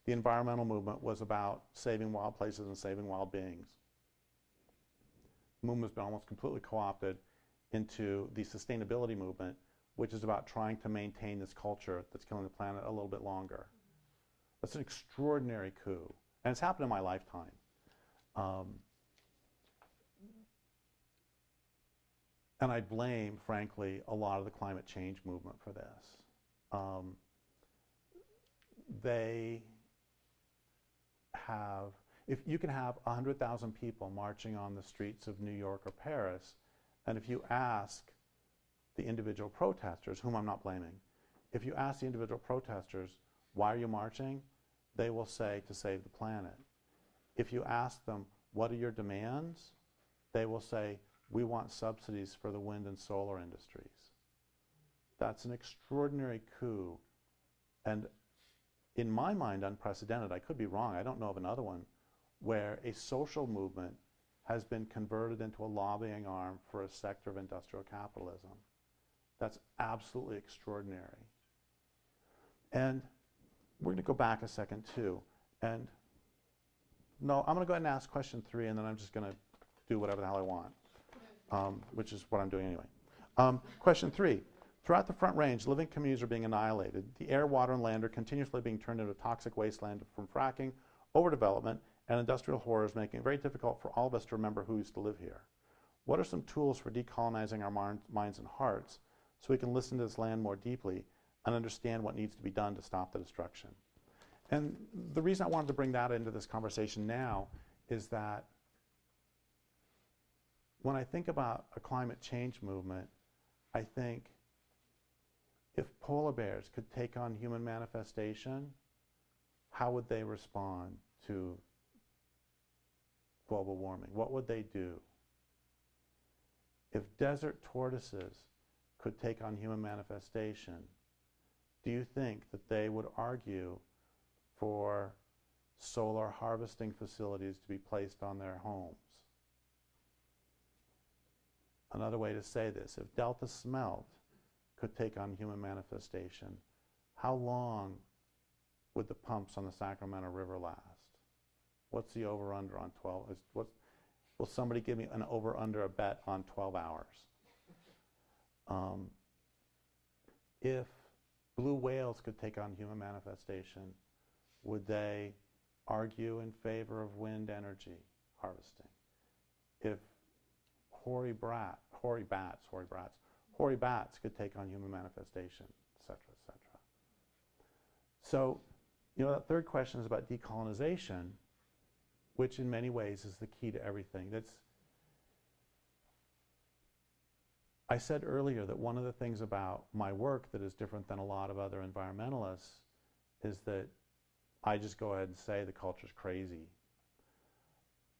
the environmental movement was about saving wild places and saving wild beings. The movement has been almost completely co-opted into the sustainability movement, which is about trying to maintain this culture that's killing the planet a little bit longer. That's an extraordinary coup, and it's happened in my lifetime. And I blame, frankly, a lot of the climate change movement for this. They have, if you can have 100,000 people marching on the streets of New York or Paris, and if you ask the individual protesters, whom I'm not blaming, if you ask the individual protesters, why are you marching? They will say, to save the planet. If you ask them, what are your demands? They will say, we want subsidies for the wind and solar industries. That's an extraordinary coup, and in my mind, unprecedented. I could be wrong. I don't know of another one where a social movement has been converted into a lobbying arm for a sector of industrial capitalism. That's absolutely extraordinary. And we're going to go back a second, too. And no, I'm going to go ahead and ask question 3, and then I'm just going to do whatever the hell I want, which is what I'm doing anyway. Question 3. Throughout the Front Range, living communities are being annihilated. The air, water, and land are continuously being turned into a toxic wasteland from fracking, overdevelopment, and industrial horrors making it very difficult for all of us to remember who used to live here. What are some tools for decolonizing our minds and hearts so we can listen to this land more deeply and understand what needs to be done to stop the destruction? And the reason I wanted to bring that into this conversation now is that when I think about a climate change movement, I think if polar bears could take on human manifestation, how would they respond to global warming? What would they do? If desert tortoises could take on human manifestation, do you think that they would argue for solar harvesting facilities to be placed on their homes? Another way to say this, if delta smelt could take on human manifestation, how long would the pumps on the Sacramento River last? What's the over-under on 12? Will somebody give me an over-under a bet on 12 hours? If blue whales could take on human manifestation, would they argue in favor of wind energy harvesting? If hoary bats could take on human manifestation, et cetera, et cetera. So, that third question is about decolonization, which in many ways is the key to everything. I said earlier that one of the things about my work that is different than a lot of other environmentalists is that I just go ahead and say the culture's crazy.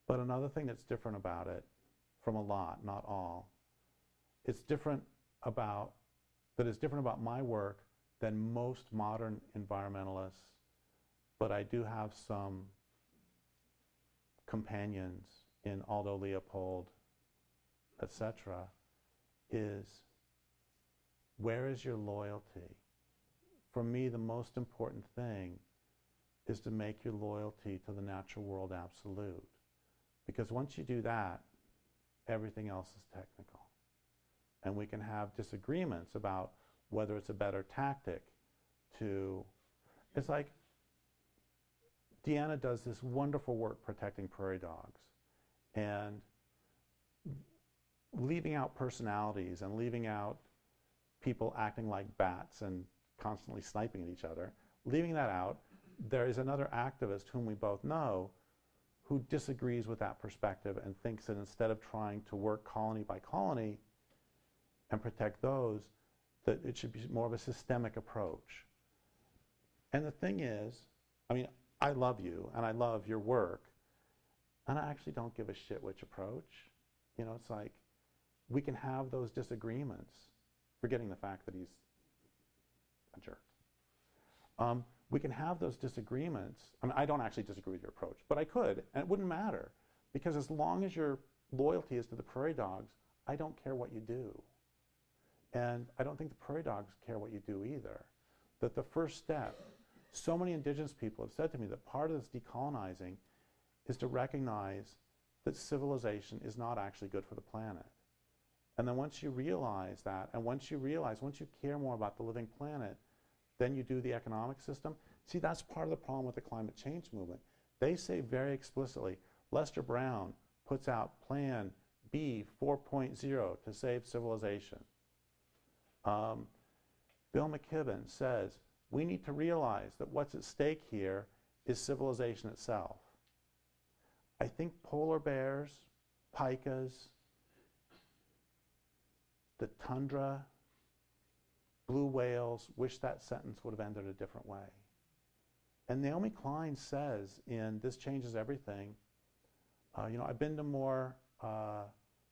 But another thing that's different about it, from a lot, not all, it's different about my work than most modern environmentalists, but I do have some companions in Aldo Leopold, etc., is where is your loyalty? For me, the most important thing is to make your loyalty to the natural world absolute. Because once you do that, everything else is technical. And we can have disagreements about whether it's a better tactic to, it's like Deanna does this wonderful work protecting prairie dogs. And leaving out personalities and leaving out people acting like bats and constantly sniping at each other, leaving that out, there is another activist whom we both know who disagrees with that perspective and thinks that instead of trying to work colony by colony and protect those, that it should be more of a systemic approach. And the thing is, I love you and I love your work, and I actually don't give a shit which approach. It's like, we can have those disagreements, forgetting the fact that he's a jerk. We can have those disagreements. I don't actually disagree with your approach, but I could, and it wouldn't matter. Because as long as your loyalty is to the prairie dogs, I don't care what you do. And I don't think the prairie dogs care what you do either. That the first step, so many indigenous people have said to me that part of this decolonizing is to recognize that civilization is not actually good for the planet. And then once you realize that, and once you care more about the living planet, then you do the economic system. See, that's part of the problem with the climate change movement. They say very explicitly, Lester Brown puts out Plan B 4.0 to save civilization. Bill McKibben says, we need to realize that what's at stake here is civilization itself. I think polar bears, pikas, the tundra, blue whales wish that sentence would have ended a different way. And Naomi Klein says in This Changes Everything, I've been to more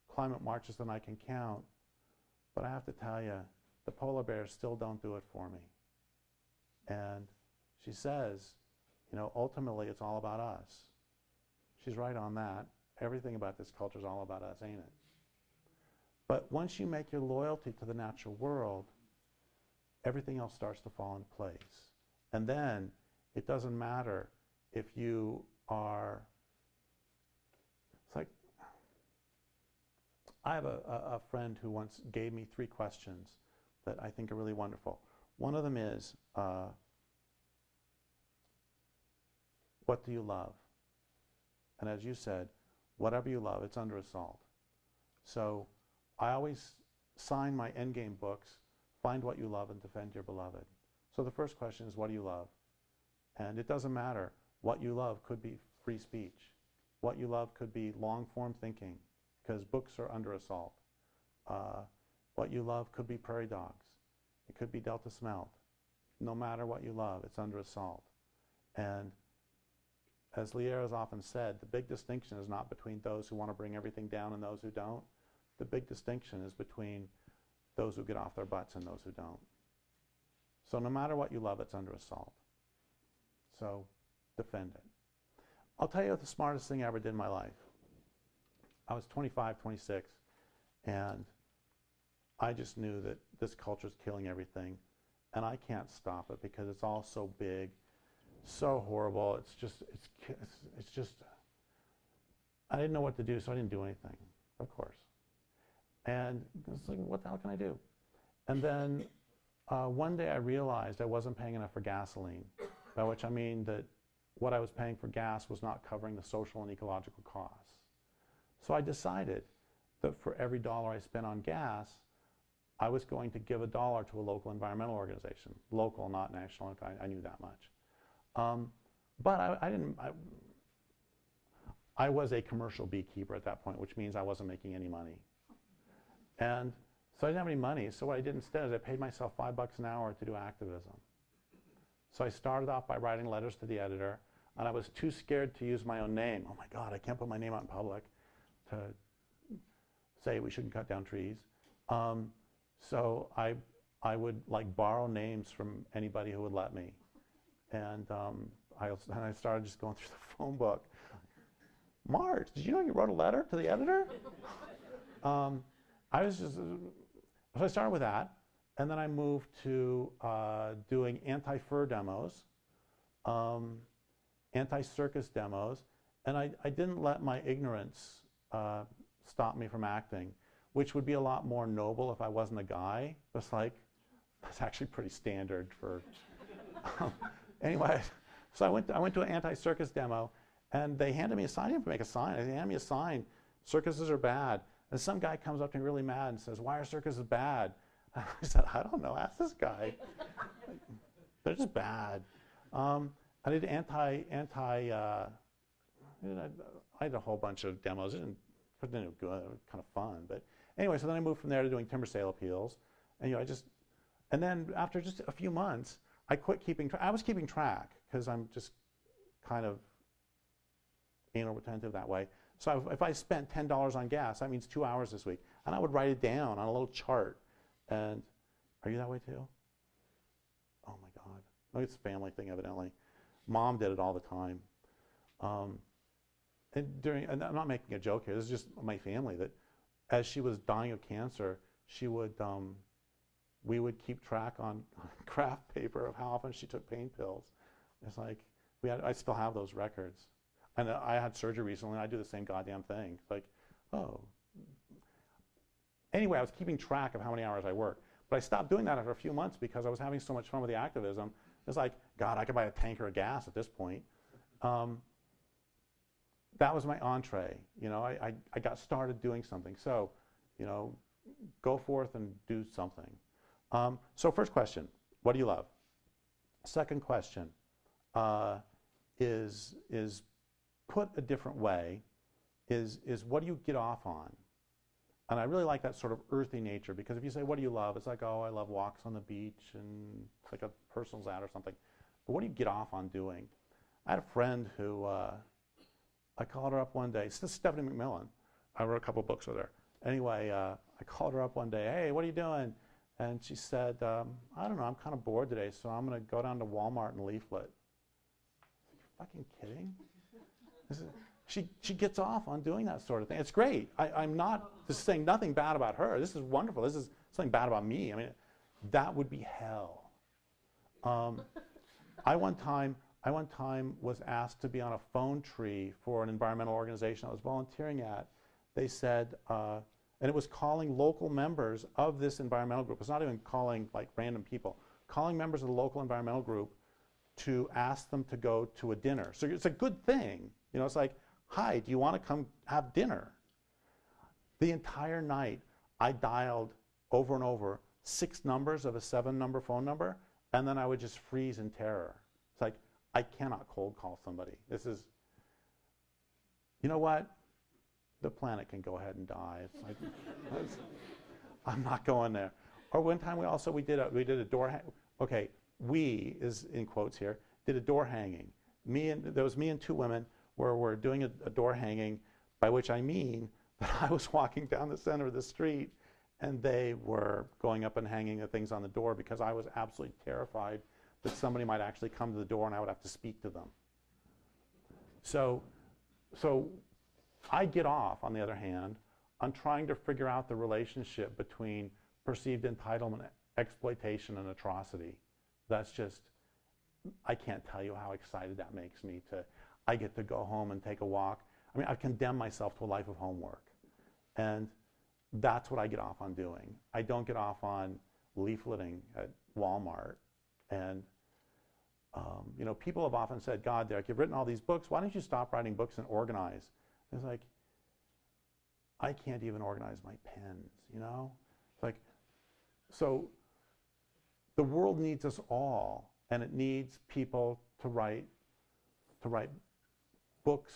climate marches than I can count, but I have to tell you, the polar bears still don't do it for me. And she says, ultimately it's all about us. She's right on that. Everything about this culture is all about us, ain't it? But once you make your loyalty to the natural world, everything else starts to fall into place. And then it doesn't matter if you are, it's like, I have a friend who once gave me 3 questions that I think are really wonderful. One of them is, what do you love? And as you said, whatever you love, it's under assault. So I always sign my endgame books, find what you love and defend your beloved. So the first question is, what do you love? And it doesn't matter. What you love could be free speech. What you love could be long-form thinking, because books are under assault. What you love could be prairie dogs. It could be Delta smelt. No matter what you love, it's under assault. And as Lierre has often said, the big distinction is not between those who want to bring everything down and those who don't. The big distinction is between those who get off their butts and those who don't. So no matter what you love, it's under assault. So defend it. I'll tell you the smartest thing I ever did in my life. I was 25, 26, and I just knew that this culture is killing everything, and I can't stop it because it's all so big, so horrible. It's just, I didn't know what to do, so I didn't do anything, of course. And it's like, what the hell can I do? And then one day I realized I wasn't paying enough for gasoline, by which I mean that what I was paying for gas was not covering the social and ecological costs. So I decided that for every dollar I spent on gas, I was going to give $1 to a local environmental organization. Local, not national, I knew that much. But I was a commercial beekeeper at that point, which means I wasn't making any money. And so I didn't have any money, so what I did instead is I paid myself $5 an hour to do activism. So I started off by writing letters to the editor, and I was too scared to use my own name. Oh my God, I can't put my name out in public to say we shouldn't cut down trees. So I would like borrow names from anybody who would let me. And I started just going through the phone book. Marge, did you know you wrote a letter to the editor? So I started with that, and then I moved to doing anti-fur demos, anti-circus demos, and I didn't let my ignorance stop me from acting, which would be a lot more noble if I wasn't a guy. It's like, that's actually pretty standard for, anyway. So I went to an anti-circus demo, and they handed me a sign. I didn't have to make a sign. They handed me a sign. Circuses are bad. And some guy comes up to me really mad and says, why are circuses bad? I said, I don't know. Ask this guy. They're just bad. I did I did a whole bunch of demos. It didn't look good. It was kind of fun. But anyway, so then I moved from there to doing timber sale appeals. And and then after just a few months, I quit keeping track. I was keeping track because I'm just kind of anal retentive that way. So if I spent $10 on gas, that means 2 hours this week. And I would write it down on a little chart. And are you that way too? Oh my God. Oh, it's a family thing, evidently. Mom did it all the time. And I'm not making a joke here. This is just my family, that as she was dying of cancer, she would, we would keep track on craft paper of how often she took pain pills. It's like, I still have those records. And I had surgery recently, and I do the same goddamn thing. It's like, oh. Anyway, I was keeping track of how many hours I worked. But I stopped doing that after a few months because I was having so much fun with the activism. It's like, God, I could buy a tanker of gas at this point. That was my entree. I got started doing something. So, go forth and do something. So first question, what do you love? Second question is put a different way, is what do you get off on? And I really like that sort of earthy nature, because if you say, what do you love? It's like, oh, I love walks on the beach, and it's like a personal ad or something. But what do you get off on doing? I had a friend who, I called her up one day. This is Stephanie McMillan. I wrote a couple books with her. Anyway, I called her up one day. Hey, what are you doing? And she said, I don't know, I'm kind of bored today, so I'm going to go down to Walmart and leaflet. Are you fucking kidding? She gets off on doing that sort of thing. It's great. I'm not just saying nothing bad about her. This is wonderful. This is something bad about me. I mean, that would be hell. I one time was asked to be on a phone tree for an environmental organization I was volunteering at. They said, and it was calling local members of this environmental group. It's not even calling like random people. Calling members of the local environmental group to ask them to go to a dinner. So it's a good thing. It's like, hi, do you want to come have dinner? The entire night, I dialed over and over 6 numbers of a 7-number phone number, and then I would just freeze in terror. It's like, I cannot cold call somebody. This is, you know what? The planet can go ahead and die. It's like, I'm not going there. Or one time we did a door okay, we is in quotes here, did a door hanging. There was me and 2 women where we're doing a door hanging, by which I mean that I was walking down the center of the street and they were going up and hanging the things on the door because I was absolutely terrified that somebody might actually come to the door and I would have to speak to them. So I get off, on the other hand, on trying to figure out the relationship between perceived entitlement, exploitation, and atrocity. That's just, I can't tell you how excited that makes me I get to go home and take a walk. I mean, I've condemned myself to a life of homework. And that's what I get off on doing. I don't get off on leafleting at Walmart. And, you know, people have often said, God, Derrick, you've written all these books. Why don't you stop writing books and organize? It's like, I can't even organize my pens, you know? It's like, so the world needs us all, and it needs people to write books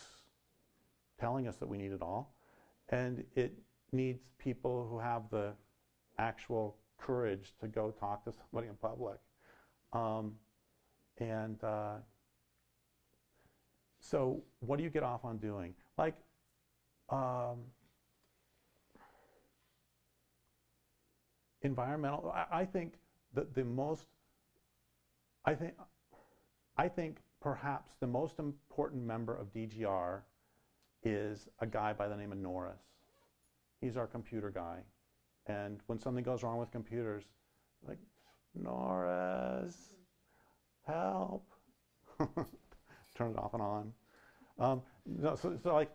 telling us that we need it all. And it needs people who have the actual courage to go talk to somebody in public. So what do you get off on doing? Like, environmental, I think that I think perhaps the most important member of DGR is a guy by the name of Norris. He's our computer guy. And when something goes wrong with computers, like, Norris, help. Turn it off and on. So like,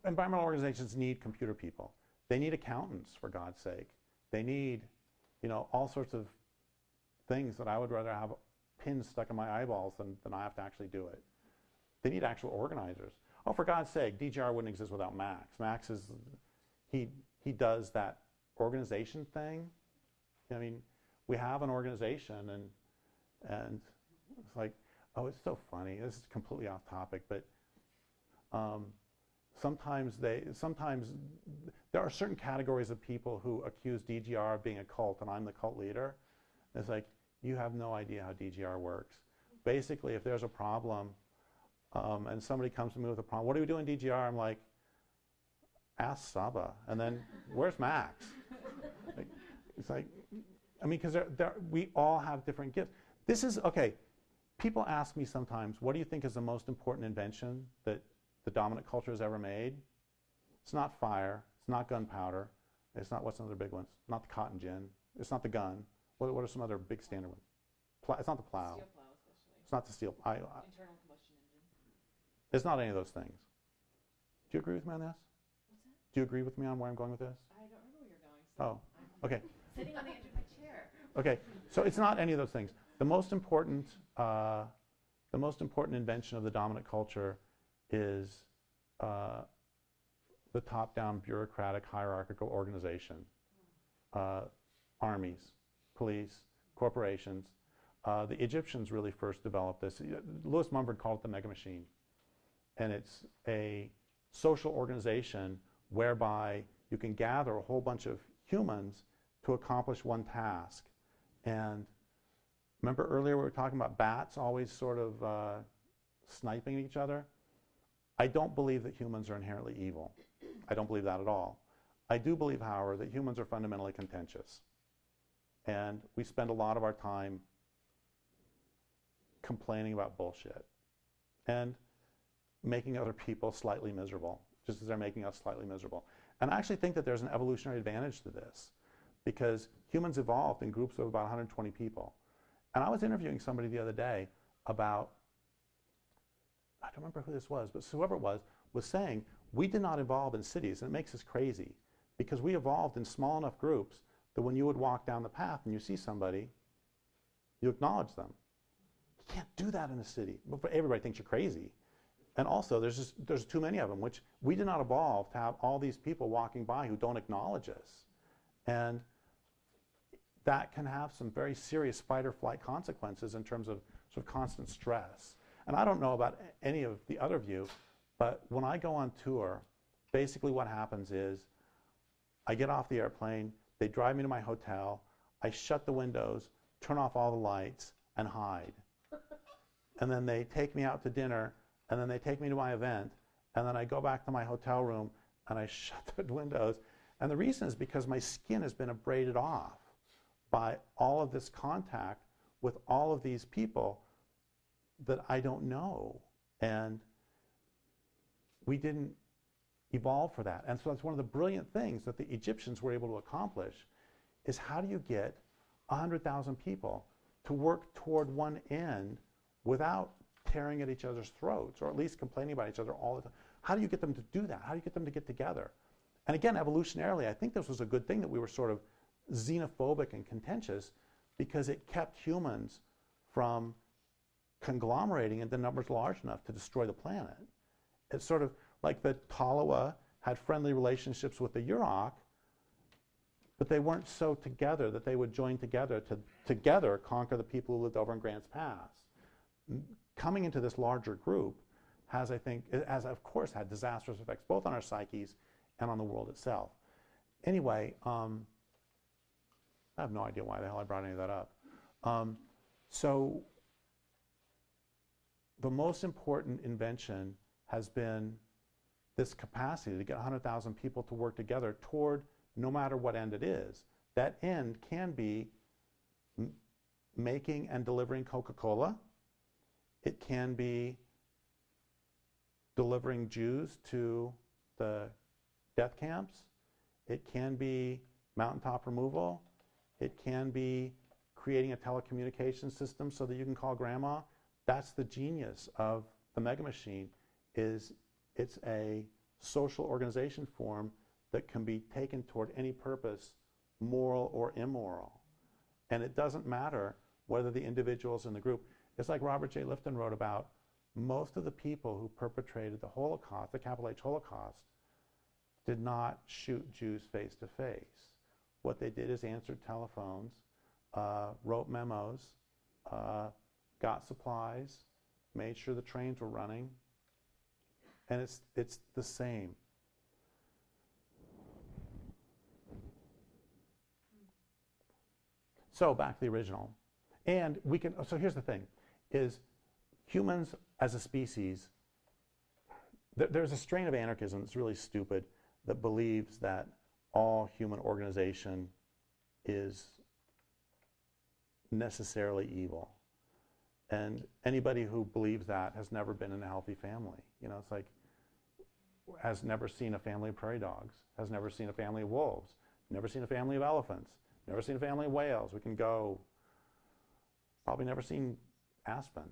environmental organizations need computer people. They need accountants, for God's sake. They need, you know, all sorts of things that I would rather have pins stuck in my eyeballs than I have to actually do it. They need actual organizers. Oh, for God's sake, DGR wouldn't exist without Max. Max is, he does that organization thing. I mean, we have an organization, and it's like, oh, it's so funny. This is completely off topic, but sometimes there are certain categories of people who accuse DGR of being a cult, and I'm the cult leader. It's like, you have no idea how DGR works. Basically, if there's a problem, and somebody comes to me with a problem, what do we do in DGR? I'm like, ask Saba, and then where's Max? It's like, I mean, because we all have different gifts. This is, okay, people ask me sometimes, what do you think is the most important invention that the dominant culture has ever made? It's not fire, it's not gunpowder, it's not, what's another big one? It's not the cotton gin, it's not the gun. What are some other big standard ones? It's not the plow.
Steel plow, especially.
It's not the steel.
Internal combustion engine.
It's not any of those things. Do you agree with me on this?
What's that?
Do you agree with me on where I'm going with this?
I don't remember where you're going. So
Oh, okay.
sitting on the edge of my chair.
Okay, so it's not any of those things. The most important invention of the dominant culture is the top-down bureaucratic hierarchical organization. Armies, police, corporations. The Egyptians really first developed this. Louis Mumford called it the mega machine. And it's a social organization whereby you can gather a whole bunch of humans to accomplish one task. And remember earlier we were talking about bats always sort of sniping each other? I don't believe that humans are inherently evil. I don't believe that at all. I do believe, however, that humans are fundamentally contentious. And we spend a lot of our time complaining about bullshit and making other people slightly miserable, just as they're making us slightly miserable. And I actually think that there's an evolutionary advantage to this, because humans evolved in groups of about 120 people. And I was interviewing somebody the other day about, I don't remember who this was, but whoever it was saying, we did not evolve in cities, and it makes us crazy, because we evolved in small enough groups that when you would walk down the path and you see somebody, you acknowledge them. You can't do that in a city. Everybody thinks you're crazy. And also, there's too many of them, which we did not evolve to have all these people walking by who don't acknowledge us. And that can have some very serious fight or flight consequences in terms of sort of constant stress. And I don't know about any of the other of you, but when I go on tour, basically what happens is I get off the airplane, they drive me to my hotel, I shut the windows, turn off all the lights, and hide. And then they take me out to dinner, and then they take me to my event, and then I go back to my hotel room, and I shut the windows. And the reason is because my skin has been abraded off by all of this contact with all of these people that I don't know. And we didn't evolve for that. And so that's one of the brilliant things that the Egyptians were able to accomplish, is how do you get 100,000 people to work toward one end without tearing at each other's throats, or at least complaining about each other all the time? How do you get them to do that? How do you get them to get together? And again, evolutionarily, I think this was a good thing that we were sort of xenophobic and contentious, because it kept humans from conglomerating into numbers large enough to destroy the planet. It's sort of like the Tolowa had friendly relationships with the Yurok, but they weren't so together that they would join together to together conquer the people who lived over in Grants Pass. Coming into this larger group has, I think, has of course had disastrous effects both on our psyches and on the world itself. Anyway, I have no idea why the hell I brought any of that up. So the most important invention has been this capacity to get 100,000 people to work together toward no matter what end it is. That end can be making and delivering Coca-Cola. It can be delivering Jews to the death camps. It can be mountaintop removal. It can be creating a telecommunication system so that you can call grandma. That's the genius of the mega machine, is it's a social organization form that can be taken toward any purpose, moral or immoral. And it doesn't matter whether the individuals in the group, it's like Robert Jay Lifton wrote about, most of the people who perpetrated the Holocaust, the capital H Holocaust, did not shoot Jews face to face. What they did is answered telephones, wrote memos, got supplies, made sure the trains were running, and it's the same. So back to the original. And we can, so here's the thing, is humans as a species, there's a strain of anarchism that's really stupid that believes that all human organization is necessarily evil. And anybody who believes that has never been in a healthy family. You know, it's like, has never seen a family of prairie dogs, has never seen a family of wolves, never seen a family of elephants, never seen a family of whales. We can go, probably never seen aspen.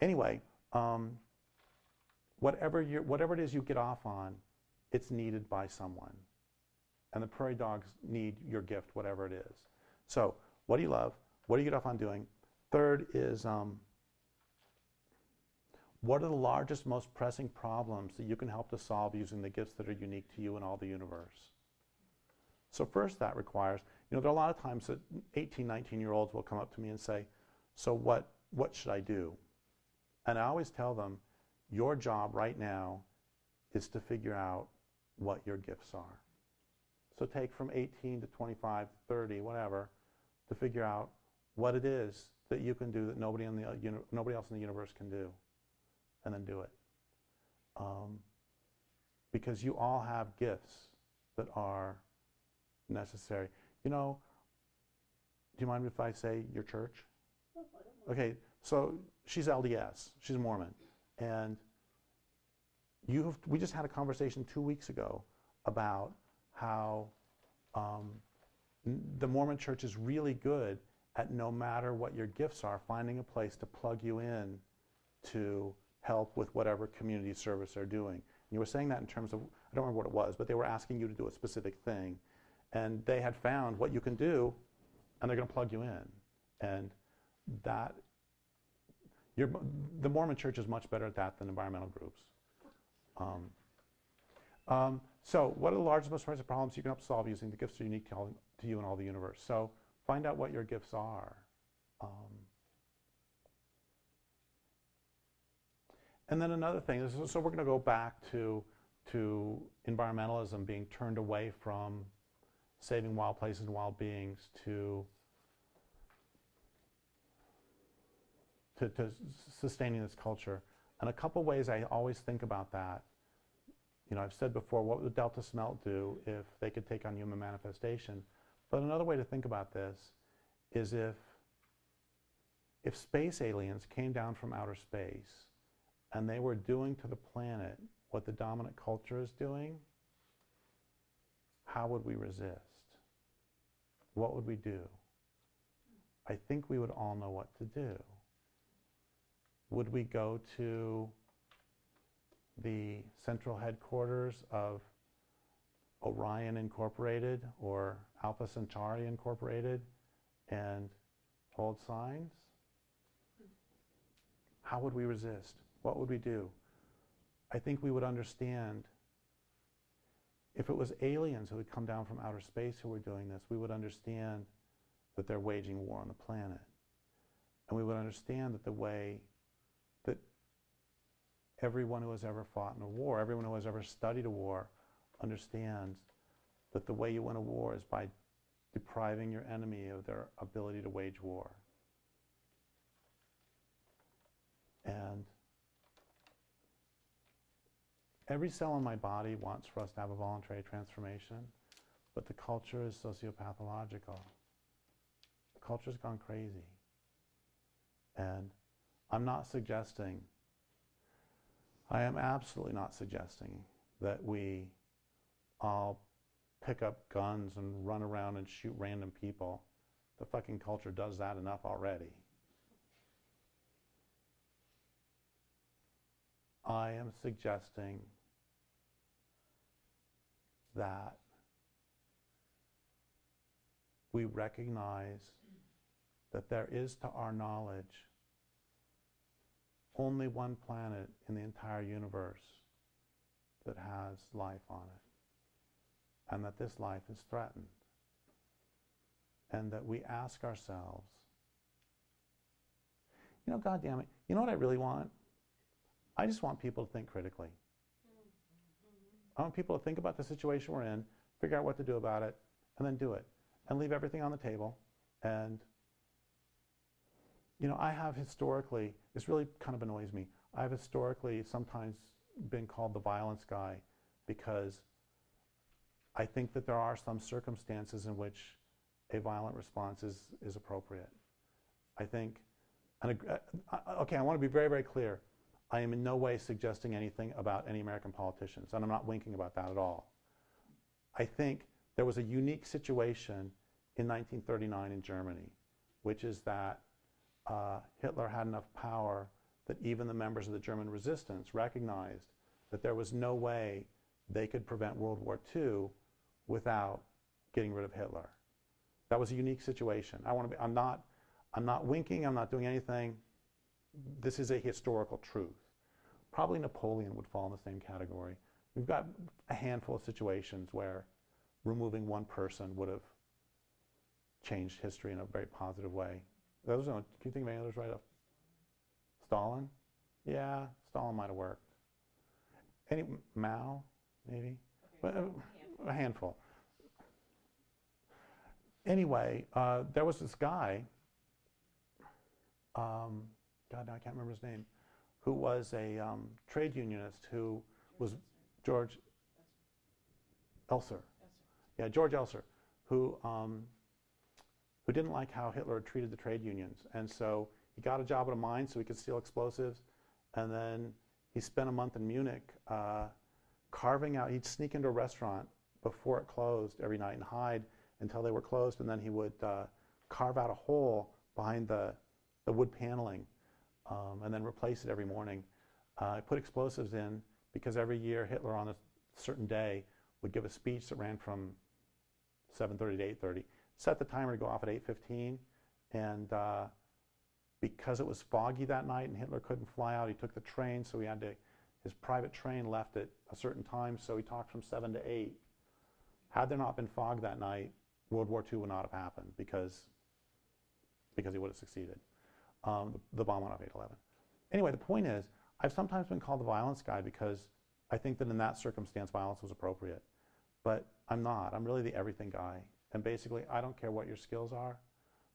Anyway, whatever it is you get off on, it's needed by someone. And the prairie dogs need your gift, whatever it is. So, what do you love? What do you get off on doing? Third is, what are the largest, most pressing problems that you can help to solve using the gifts that are unique to you and all the universe? So first that requires, you know, there are a lot of times that 18, 19-year-olds will come up to me and say, so what should I do? And I always tell them, your job right now is to figure out what your gifts are. So take from 18 to 25 to 30, whatever, to figure out what it is that you can do that nobody else in the universe can do, and then do it. Because you all have gifts that are necessary. You know, do you mind if I say your church? Okay, so she's LDS, she's Mormon, and we just had a conversation 2 weeks ago about how the Mormon church is really good at, no matter what your gifts are, finding a place to plug you in to help with whatever community service they're doing. And you were saying that in terms of, I don't remember what it was, but they were asking you to do a specific thing. And they had found what you can do, and they're going to plug you in. And that, the Mormon Church is much better at that than environmental groups. So what are the largest, most present problems you can help solve using the gifts that are unique to you and all the universe? So find out what your gifts are. And then another thing, so we're going to go back to environmentalism being turned away from saving wild places and wild beings to sustaining this culture. And a couple ways I always think about that. I've said before, what would Delta Smelt do if they could take on human manifestation? But another way to think about this is if space aliens came down from outer space and they were doing to the planet what the dominant culture is doing, how would we resist? What would we do? I think we would all know what to do. Would we go to the central headquarters of Orion Incorporated or Alpha Centauri Incorporated and hold signs? How would we resist? What would we do? I think we would understand, if it was aliens who had come down from outer space who were doing this, we would understand that they're waging war on the planet. And we would understand that the way that everyone who has ever fought in a war, everyone who has ever studied a war, understands that the way you win a war is by depriving your enemy of their ability to wage war. And every cell in my body wants for us to have a voluntary transformation, but the culture is sociopathological. The culture's gone crazy. And I'm not suggesting, I am absolutely not suggesting that we all pick up guns and run around and shoot random people. The fucking culture does that enough already. I am suggesting that we recognize that there is, to our knowledge, only one planet in the entire universe that has life on it, and that this life is threatened. And that we ask ourselves, God damn it, you know what I really want? I just want people to think critically. I want people to think about the situation we're in, figure out what to do about it, and then do it. And leave everything on the table. And, I have historically, this really kind of annoys me, I've historically sometimes been called the violence guy because I think that there are some circumstances in which a violent response is appropriate. I think, okay, I want to be very, very clear. I am in no way suggesting anything about any American politicians, and I'm not winking about that at all. I think there was a unique situation in 1939 in Germany, which is that Hitler had enough power that even the members of the German resistance recognized that there was no way they could prevent World War II without getting rid of Hitler. That was a unique situation. I'm not winking, I'm not doing anything. This is a historical truth. Probably Napoleon would fall in the same category. We've got a handful of situations where removing one person would have changed history in a very positive way. Can you think of any others right up? Stalin? Yeah, Stalin might have worked. Mao, maybe?
Okay,
A handful. Anyway, there was this guy, God, now I can't remember his name, who was a trade unionist who was George Elser. Yeah, George Elser, who didn't like how Hitler had treated the trade unions. And so he got a job at a mine so he could steal explosives. And then he spent a month in Munich carving out, he'd sneak into a restaurant before it closed every night and hide until they were closed. And then he would carve out a hole behind the wood paneling and then replace it every morning. Put explosives in because every year Hitler on a certain day would give a speech that ran from 7:30 to 8:30. Set the timer to go off at 8:15, and because it was foggy that night and Hitler couldn't fly out, he took the train, so he had to, his private train left at a certain time, so he talked from 7 to 8. Had there not been fog that night, World War II would not have happened because he would have succeeded. The bomb went off 8/11. Anyway, the point is, I've sometimes been called the violence guy because I think that in that circumstance, violence was appropriate. But I'm not. I'm really the everything guy. And basically, I don't care what your skills are.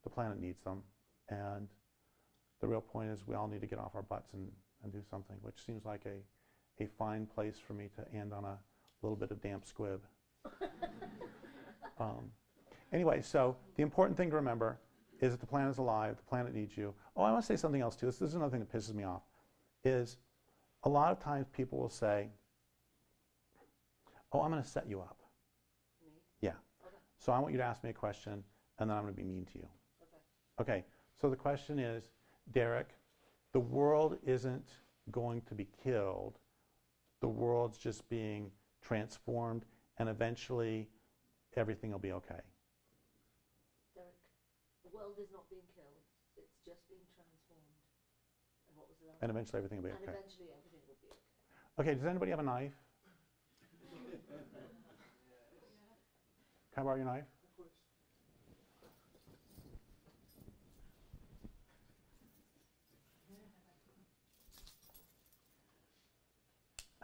The planet needs them. And the real point is we all need to get off our butts and do something, which seems like a fine place for me to end on a little bit of damp squib. Anyway, so the important thing to remember is that the planet is alive, the planet needs you. Oh, I want to say something else too. This is another thing that pisses me off, is a lot of times people will say, oh, I'm going to set you up.
Me?
Yeah.
Okay.
So I want you to ask me a question, and then I'm going to be mean to you.
Okay.
Okay, so the question is, Derrick, the world isn't going to be killed. The world's just being transformed, and eventually everything will be okay.
Derrick, the world is not being killed. It's just being transformed. And what was the last?
And eventually everything will be
And
okay.
eventually everything will be okay.
Okay, does anybody have a knife? Can I borrow your knife?
Of course.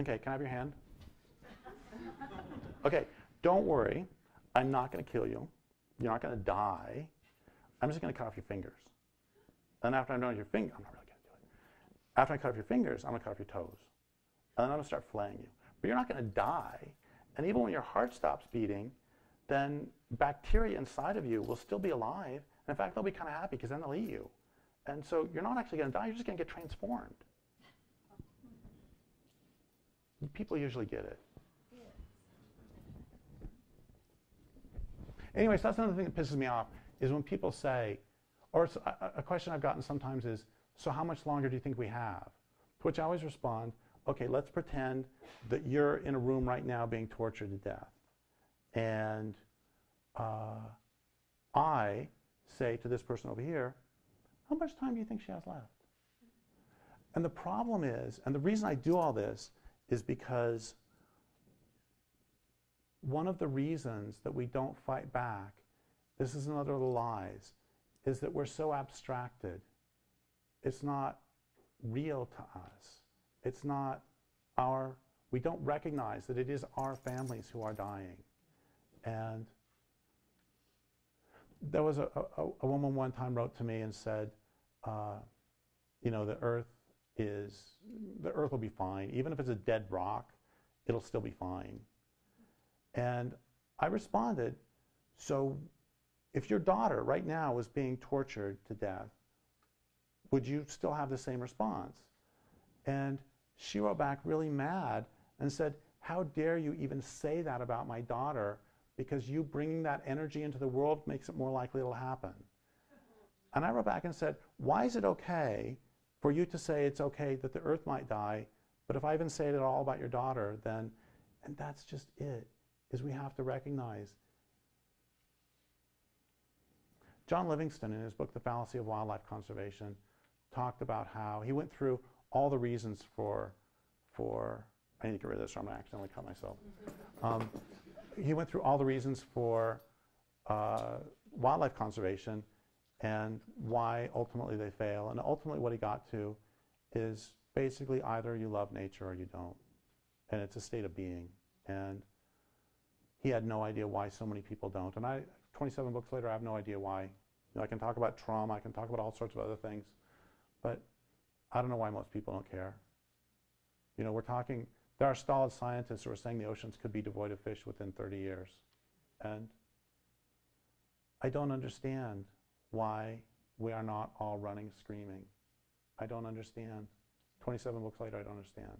Okay, can I have your hand? Okay, don't worry. I'm not going to kill you. You're not going to die. I'm just going to cut off your fingers. And after I'm done with your fingers, I'm not really going to do it. After I cut off your fingers, I'm going to cut off your toes. And then I'm going to start flaying you. But you're not going to die. And even when your heart stops beating, then bacteria inside of you will still be alive. And in fact, they'll be kind of happy because then they'll eat you. And so you're not actually going to die. You're just going to get transformed. People usually get it. Anyway, so that's another thing that pisses me off, is when people say, or a question I've gotten sometimes is, so how much longer do you think we have? To which I always respond, okay, let's pretend that you're in a room right now being tortured to death. And I say to this person over here, how much time do you think she has left? And the problem is, and the reason I do all this is because one of the reasons that we don't fight back, this is another of the lies, is that we're so abstracted. It's not real to us. It's not our, we don't recognize that it is our families who are dying. And there was a woman one time wrote to me and said, you know, the earth will be fine. Even if it's a dead rock, it'll still be fine. And I responded, so if your daughter right now was being tortured to death, would you still have the same response? And she wrote back really mad and said, how dare you even say that about my daughter, because you bringing that energy into the world makes it more likely it'll happen. And I wrote back and said, why is it okay for you to say it's okay that the earth might die, but if I even say it at all about your daughter, then, and that's just it, is we have to recognize. John Livingston, in his book, The Fallacy of Wildlife Conservation, talked about how he went through all the reasons for I need to get rid of this or I'm going to accidentally cut myself. He went through all the reasons for wildlife conservation and why ultimately they fail. And ultimately what he got to is basically either you love nature or you don't. And it's a state of being. And he had no idea why so many people don't. And 27 books later, I have no idea why. You know, I can talk about trauma, I can talk about all sorts of other things, but I don't know why most people don't care. You know, we're talking, there are stolid scientists who are saying the oceans could be devoid of fish within 30 years. And I don't understand why we are not all running screaming. I don't understand. 27 books later, I don't understand.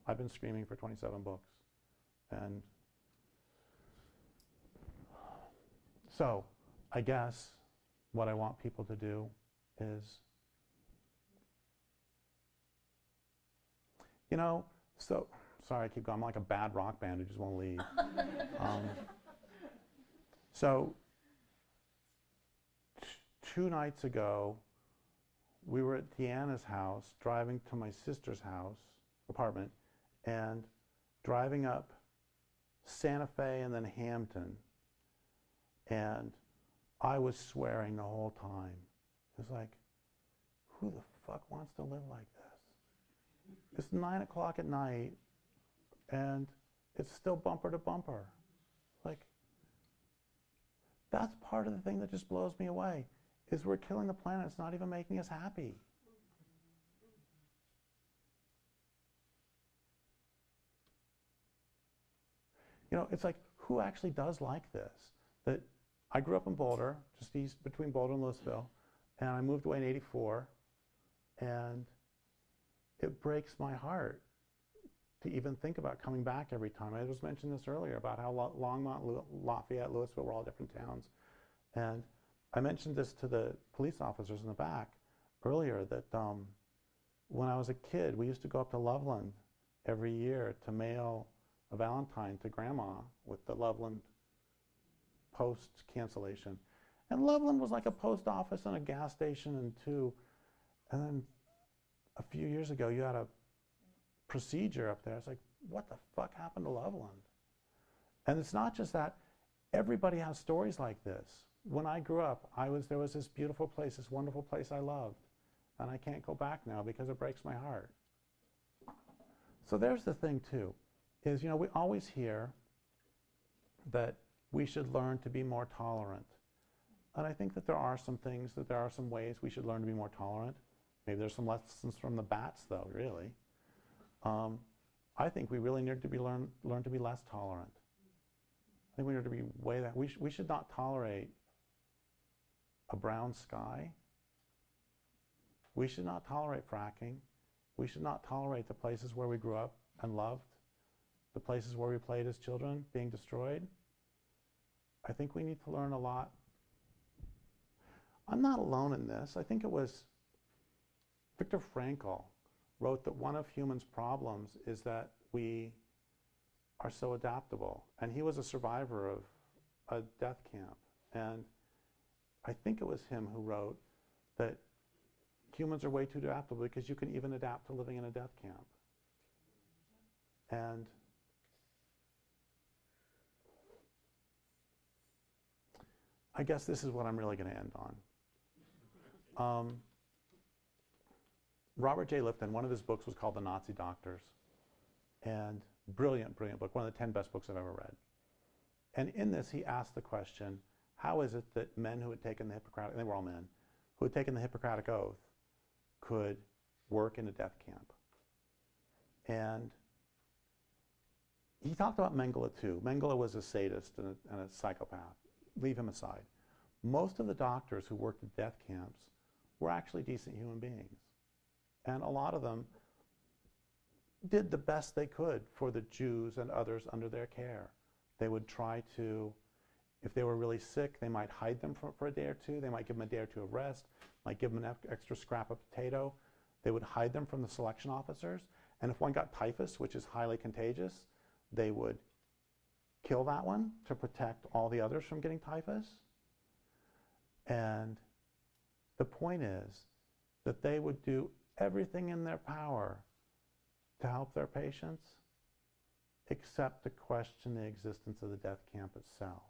I've been screaming for 27 books. And so I guess what I want people to do is, you know, so, sorry I keep going, I'm like a bad rock band who just won't leave. So 2 nights ago, we were at Deanna's house, driving to my sister's house, apartment, and driving up Santa Fe and then Hampton. And I was swearing the whole time. It was like, who the fuck wants to live like this? It's 9 o'clock at night, and it's still bumper to bumper. Like, that's part of the thing that just blows me away, is we're killing the planet. It's not even making us happy. You know, it's like, who actually does like this? That I grew up in Boulder, just east between Boulder and Louisville, and I moved away in '84, and it breaks my heart to even think about coming back every time. I was mentioning this earlier about how Longmont, Lafayette, Louisville were all different towns. And I mentioned this to the police officers in the back earlier, that when I was a kid, we used to go up to Loveland every year to mail a Valentine to Grandma with the Loveland Post cancellation. And Loveland was like a post office and a gas station and two. And then a few years ago, you had a procedure up there. It's like, what the fuck happened to Loveland? And it's not just that. Everybody has stories like this. When I grew up, there was this beautiful place, this wonderful place I loved. And I can't go back now because it breaks my heart. So there's the thing too, is, you know, we always hear that we should learn to be more tolerant. And I think that there are some things, that there are some ways we should learn to be more tolerant. Maybe there's some lessons from the bats though, really. I think we really need to be learn to be less tolerant. I think we need to be we should not tolerate a brown sky. We should not tolerate fracking. We should not tolerate the places where we grew up and loved, the places where we played as children being destroyed. I think we need to learn a lot. I'm not alone in this. I think it was Viktor Frankl wrote that one of humans' problems is that we are so adaptable. And he was a survivor of a death camp. And I think it was him who wrote that humans are way too adaptable because you can even adapt to living in a death camp. And I guess this is what I'm really going to end on. Robert Jay Lifton, one of his books was called The Nazi Doctors. And brilliant, brilliant book, one of the 10 best books I've ever read. And in this, he asked the question, how is it that men who had taken the Hippocratic, they were all men, who had taken the Hippocratic Oath could work in a death camp? And he talked about Mengele too. Mengele was a sadist and a psychopath. Leave him aside. Most of the doctors who worked at death camps were actually decent human beings. And a lot of them did the best they could for the Jews and others under their care. They would try to, if they were really sick, they might hide them for a day or two. They might give them a day or two of rest, might give them an extra scrap of potato. They would hide them from the selection officers. And if one got typhus, which is highly contagious, they would kill that one to protect all the others from getting typhus. And the point is that they would do everything in their power to help their patients, except to question the existence of the death camp itself.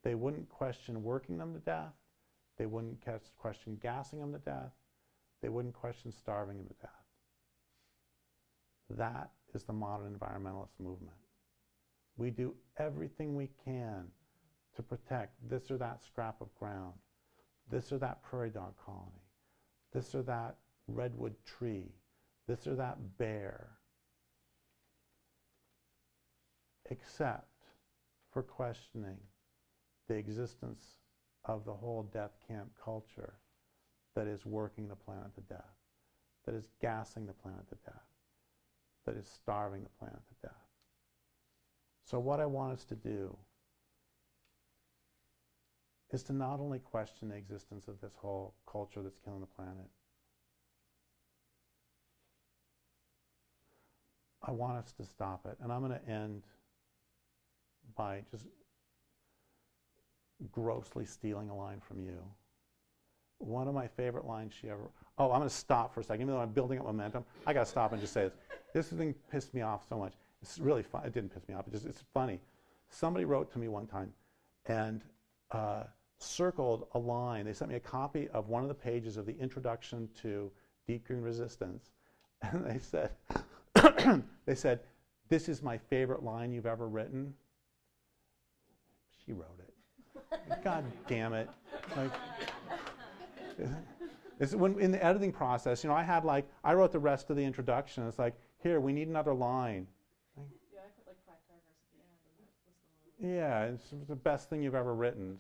They wouldn't question working them to death. They wouldn't question gassing them to death. They wouldn't question starving them to death. That is the modern environmentalist movement. We do everything we can to protect this or that scrap of ground, this or that prairie dog colony, this or that redwood tree, this or that bear, except for questioning the existence of the whole death camp culture that is working the planet to death, that is gassing the planet to death, that is starving the planet to death. So what I want us to do is to not only question the existence of this whole culture that's killing the planet, I want us to stop it. And I'm going to end by just grossly stealing a line from you. One of my favorite lines she ever, oh, I'm going to stop for a second. Even though I'm building up momentum, I got to stop and just say this. This thing pissed me off so much. It's really fun. It didn't piss me off. It's funny. Somebody wrote to me one time and circled a line. They sent me a copy of one of the pages of the introduction to Deep Green Resistance. And they said, this is my favorite line you've ever written. She wrote it. God damn it. Like, it's when in the editing process, you know, I wrote the rest of the introduction. It's like, here, we need another line.
Yeah, I put like 5 paragraphs at the end, and that was the one.
Yeah, it's the best thing you've ever written.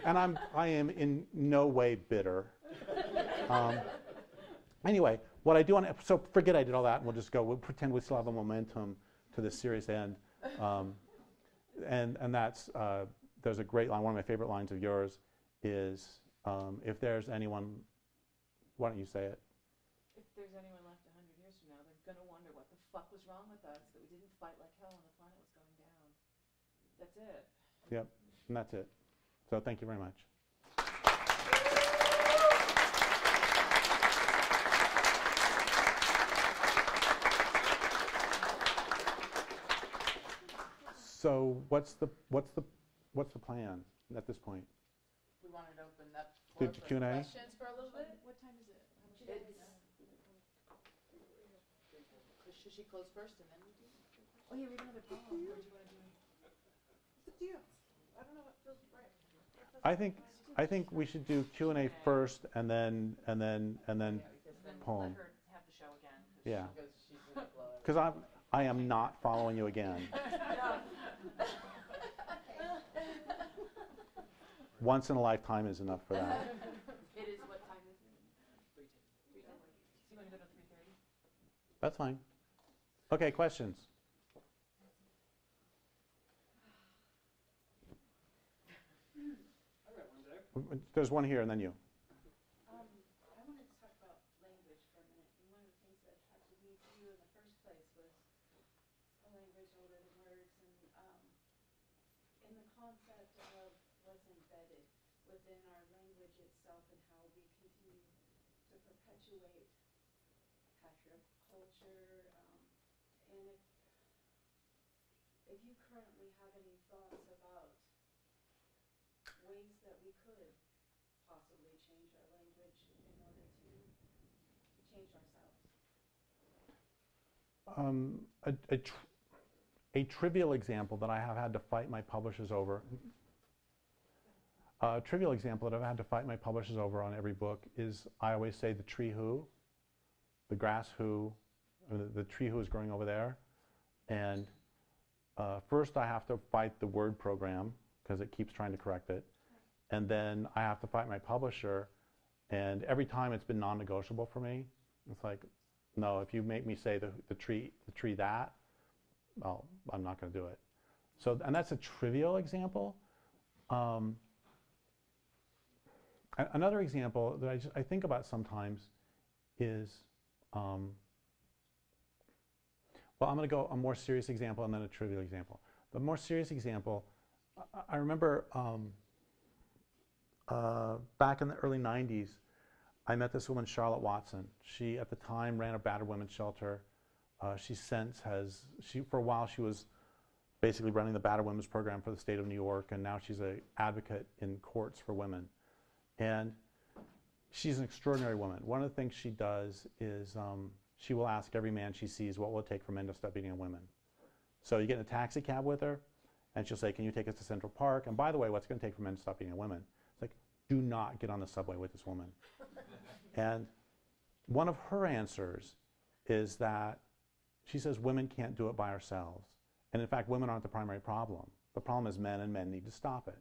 And I am in no way bitter. Anyway, what I do on, so forget I did all that, and we'll pretend we still have a momentum to this serious end. And that's, there's a great line, one of my favorite lines of yours is, if there's anyone, why don't you say it?
If there's anyone left 100 years from now, they're going to wonder what the fuck was wrong with us, that we didn't fight like hell when the planet was going down. That's it.
Yep, and that's it. So thank you very much. So what's the plan at this point?
We wanted to open up
Good
for
Q&A?
questions for a little bit.
What time is it? How much
It's-
time
Should she close first and then we do?
Oh, yeah, we have another poem. Or do you want to do? It's up to you. I don't know what feels right.
I think we should do Q&A first and then poem.
Let her have the show again.
Yeah,
Because she's gonna blow it.
because I am not following you again. Once in a lifetime is enough for that.
It is, what time is it?
3:10. So you want to go to 3:30?
That's fine. Okay, questions? There's one here and then you.
I wanted to talk about language for a minute. And one of the things that attracted me to you in the first place was a language older than words, and in the concept of what's embedded within our language itself and how we continue to perpetuate patriarchal culture. And if you currently have any thoughts about ways that we could possibly change our language in order to change ourselves.
A trivial example that I have had to fight my publishers over. A trivial example that I've had to fight my publishers over on every book is, I always say, the tree who, the grass who, or the tree who is growing over there. And first I have to fight the word program because it keeps trying to correct it. And then I have to fight my publisher. And every time it's been non-negotiable for me. It's like, no, if you make me say the tree that, well, I'm not going to do it. So, and that's a trivial example. Another example that I think about sometimes is, well, I'm going to go a more serious example and then a trivial example. The more serious example, I remember back in the early 90s, I met this woman, Charlotte Watson. She, at the time, ran a battered women's shelter. She since has, for a while, she was basically running the battered women's program for the state of New York, and now she's an advocate in courts for women. And she's an extraordinary woman. One of the things she does is she will ask every man she sees, what will it take for men to stop beating on women? So you get in a taxi cab with her, and she'll say, can you take us to Central Park? And by the way, what's it going to take for men to stop beating on women? It's like, do not get on the subway with this woman. And one of her answers is that she says women can't do it by ourselves. And in fact, women aren't the primary problem. The problem is men, and men need to stop it.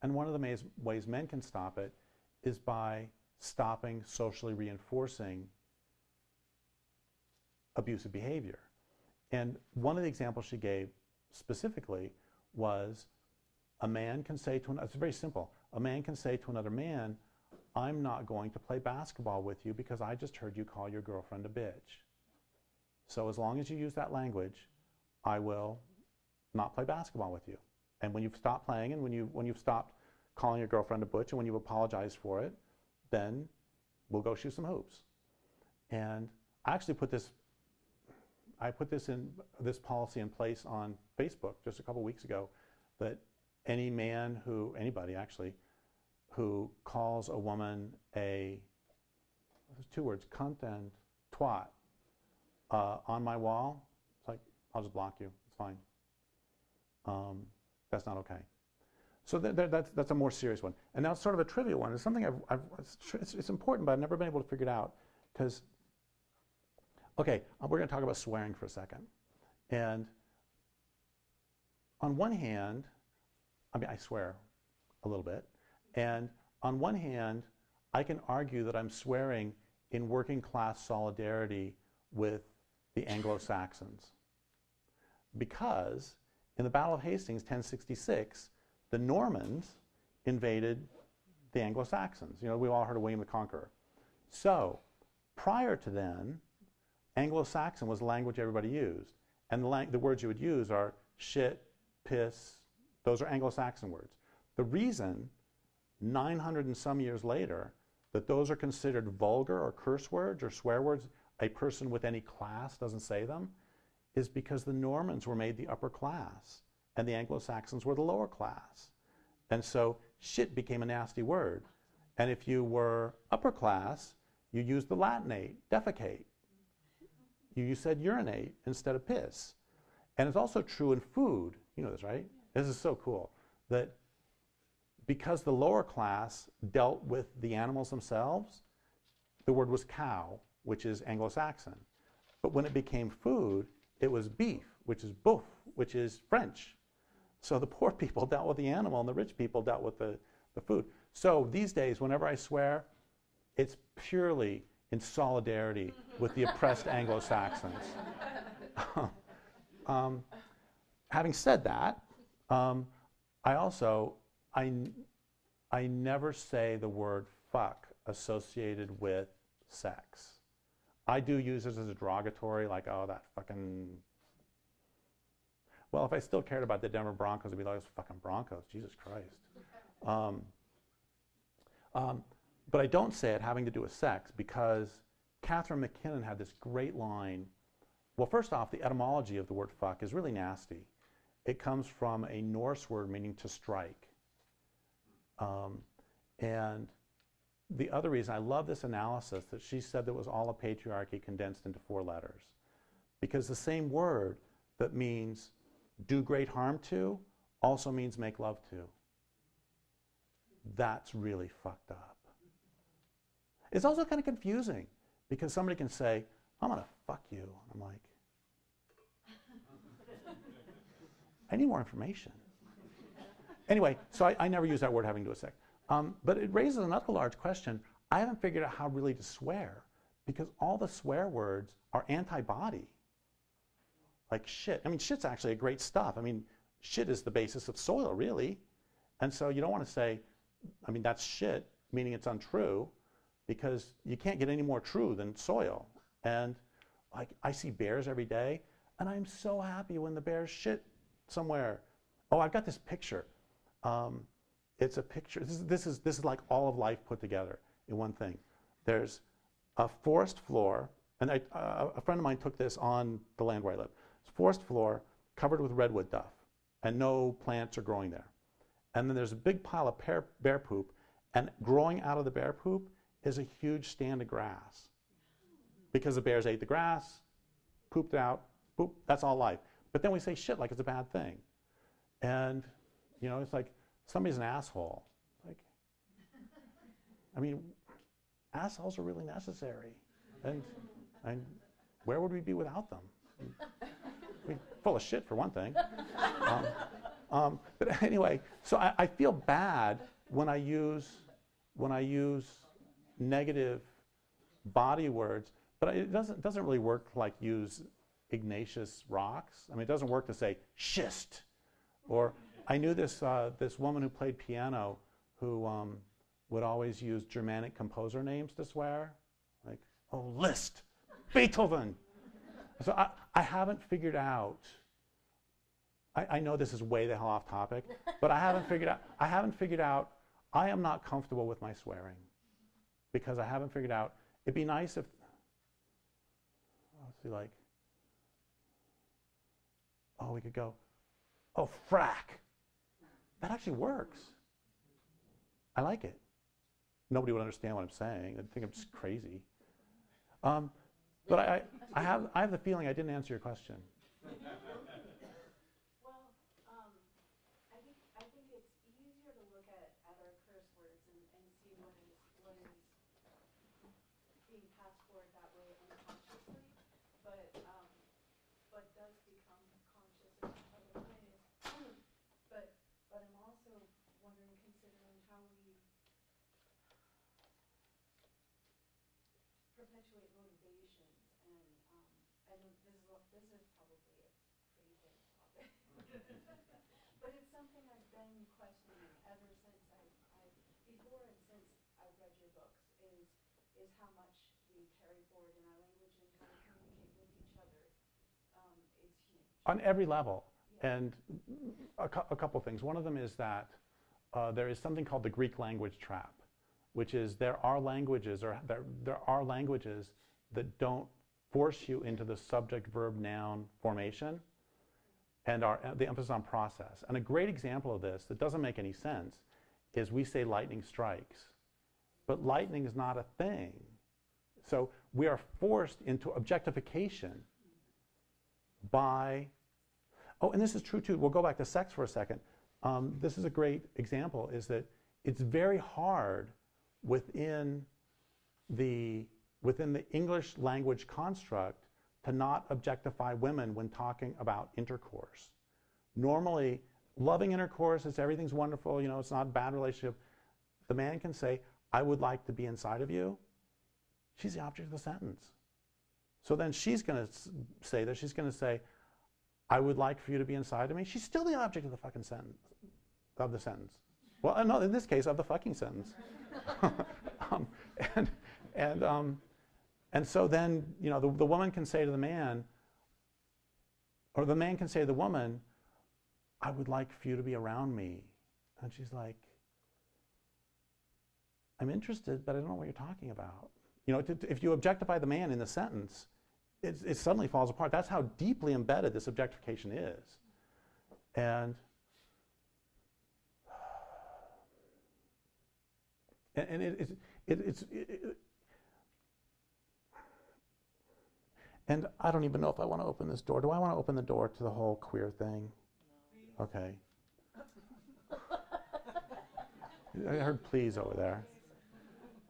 And one of the ways men can stop it is by stopping socially reinforcing abusive behavior. And one of the examples she gave specifically was a man can say to it's very simple. A man can say to another man, I'm not going to play basketball with you because I just heard you call your girlfriend a bitch. So as long as you use that language, I will not play basketball with you. And when you've stopped playing and when you've stopped calling your girlfriend a butch, and when you apologize for it, then we'll go shoot some hoops. And I actually put this policy in place on Facebook just a couple weeks ago, that any man anybody actually, who calls a woman there's 2 words, cunt and twat, on my wall, it's like, I'll just block you, it's fine. That's not okay. So that's a more serious one. And now it's sort of a trivial one. It's something it's important, but I've never been able to figure it out. Because, okay, we're going to talk about swearing for a second. And on one hand, I mean, I swear a little bit. And on one hand, I can argue that I'm swearing in working class solidarity with the Anglo-Saxons. Because in the Battle of Hastings, 1066, the Normans invaded the Anglo-Saxons. You know, we've all heard of William the Conqueror. So prior to then, Anglo-Saxon was the language everybody used. And the words you would use are shit, piss. Those are Anglo-Saxon words. The reason, 900 and some years later, that those are considered vulgar or curse words or swear words, a person with any class doesn't say them, is because the Normans were made the upper class and the Anglo-Saxons were the lower class. And so shit became a nasty word. And if you were upper class, you used the Latinate, defecate. You said urinate instead of piss. And it's also true in food. You know this, right? This is so cool. That because the lower class dealt with the animals themselves, the word was cow, which is Anglo-Saxon. But when it became food, it was beef, which is boeuf, which is French. So the poor people dealt with the animal and the rich people dealt with the food. So these days, whenever I swear, it's purely in solidarity with the oppressed Anglo-Saxons. Having said that, I never say the word fuck associated with sex. I do use it as a derogatory, like, oh, that fucking... Well, if I still cared about the Denver Broncos, I'd be like, those fucking Broncos, Jesus Christ. But I don't say it having to do with sex because Catherine McKinnon had this great line. Well, first off, the etymology of the word fuck is really nasty. It comes from a Norse word meaning to strike. And the other reason I love this analysis that she said that was all of patriarchy condensed into 4 letters. Because the same word that means do great harm to also means make love to. That's really fucked up. It's also kind of confusing because somebody can say, I'm going to fuck you. And I'm like, I need more information. Anyway, so I never use that word having to do with sex. But it raises another large question. I haven't figured out how really to swear because all the swear words are anti-body. Like shit. I mean, shit's actually a great stuff. I mean, shit is the basis of soil, really. And so you don't want to say, I mean, that's shit, meaning it's untrue, because you can't get any more true than soil. And like, I see bears every day, and I'm so happy when the bears shit somewhere. Oh, I've got this picture. It's a picture. This is like all of life put together in one thing. There's a forest floor, and a friend of mine took this on the land where I live. It's a forest floor covered with redwood duff, and no plants are growing there. And then there's a big pile of bear poop, and growing out of the bear poop is a huge stand of grass. Because the bears ate the grass, pooped out, poop, that's all life. But then we say shit like it's a bad thing. And, you know, it's like, somebody's an asshole. Like, I mean, assholes are really necessary. And where would we be without them? We're full of shit, for one thing. But anyway, so I feel bad when I use negative body words, but it doesn't really work like use igneous rocks. I mean, it doesn't work to say schist, or I knew this woman who played piano who would always use Germanic composer names to swear, like, oh, Liszt, Beethoven. So I haven't figured out. I know this is way the hell off topic, but I haven't figured out I am not comfortable with my swearing because I haven't figured out. It'd be nice if, let's see, like, oh, we could go, oh, frack. That actually works. I like it. Nobody would understand what I'm saying. They'd think I'm just crazy. But I have the feeling I didn't answer your question.
Well, I think it's easier to look at our curse words and see what is being passed forward that way unconsciously, but does become conscious in other ways. But I'm also wondering, considering how we perpetuate motivations, and I know this is probably a pretty big topic, but it's something I've been questioning ever since before and since I've read your books, is how much we carry forward in our language and how we communicate with each other is huge.
On every level. And a couple things. One of them is that there is something called the Greek language trap, which is there are languages that don't force you into the subject-verb-noun formation and the emphasis on process. And a great example of this that doesn't make any sense is we say lightning strikes, but lightning is not a thing. So we are forced into objectification by, oh, and this is true too, we'll go back to sex for a second. This is a great example, is that it's very hard within the English language construct to not objectify women when talking about intercourse. Normally, loving intercourse is everything's wonderful, you know, it's not a bad relationship. The man can say, I would like to be inside of you. She's the object of the sentence. So then she's going to say that, she's going to say, I would like for you to be inside of me. She's still the object of the fucking sentence, of the sentence. Well, no, in this case, of the fucking sentence. And so then, you know, the woman can say to the man, or the man can say to the woman, I would like for you to be around me. And she's like, I'm interested, but I don't know what you're talking about. You know, if you objectify the man in the sentence, it suddenly falls apart. That's how deeply embedded this objectification is. And and I don't even know if I want to open this door. Do I want to open the door to the whole queer thing? No. Okay. I heard please over there.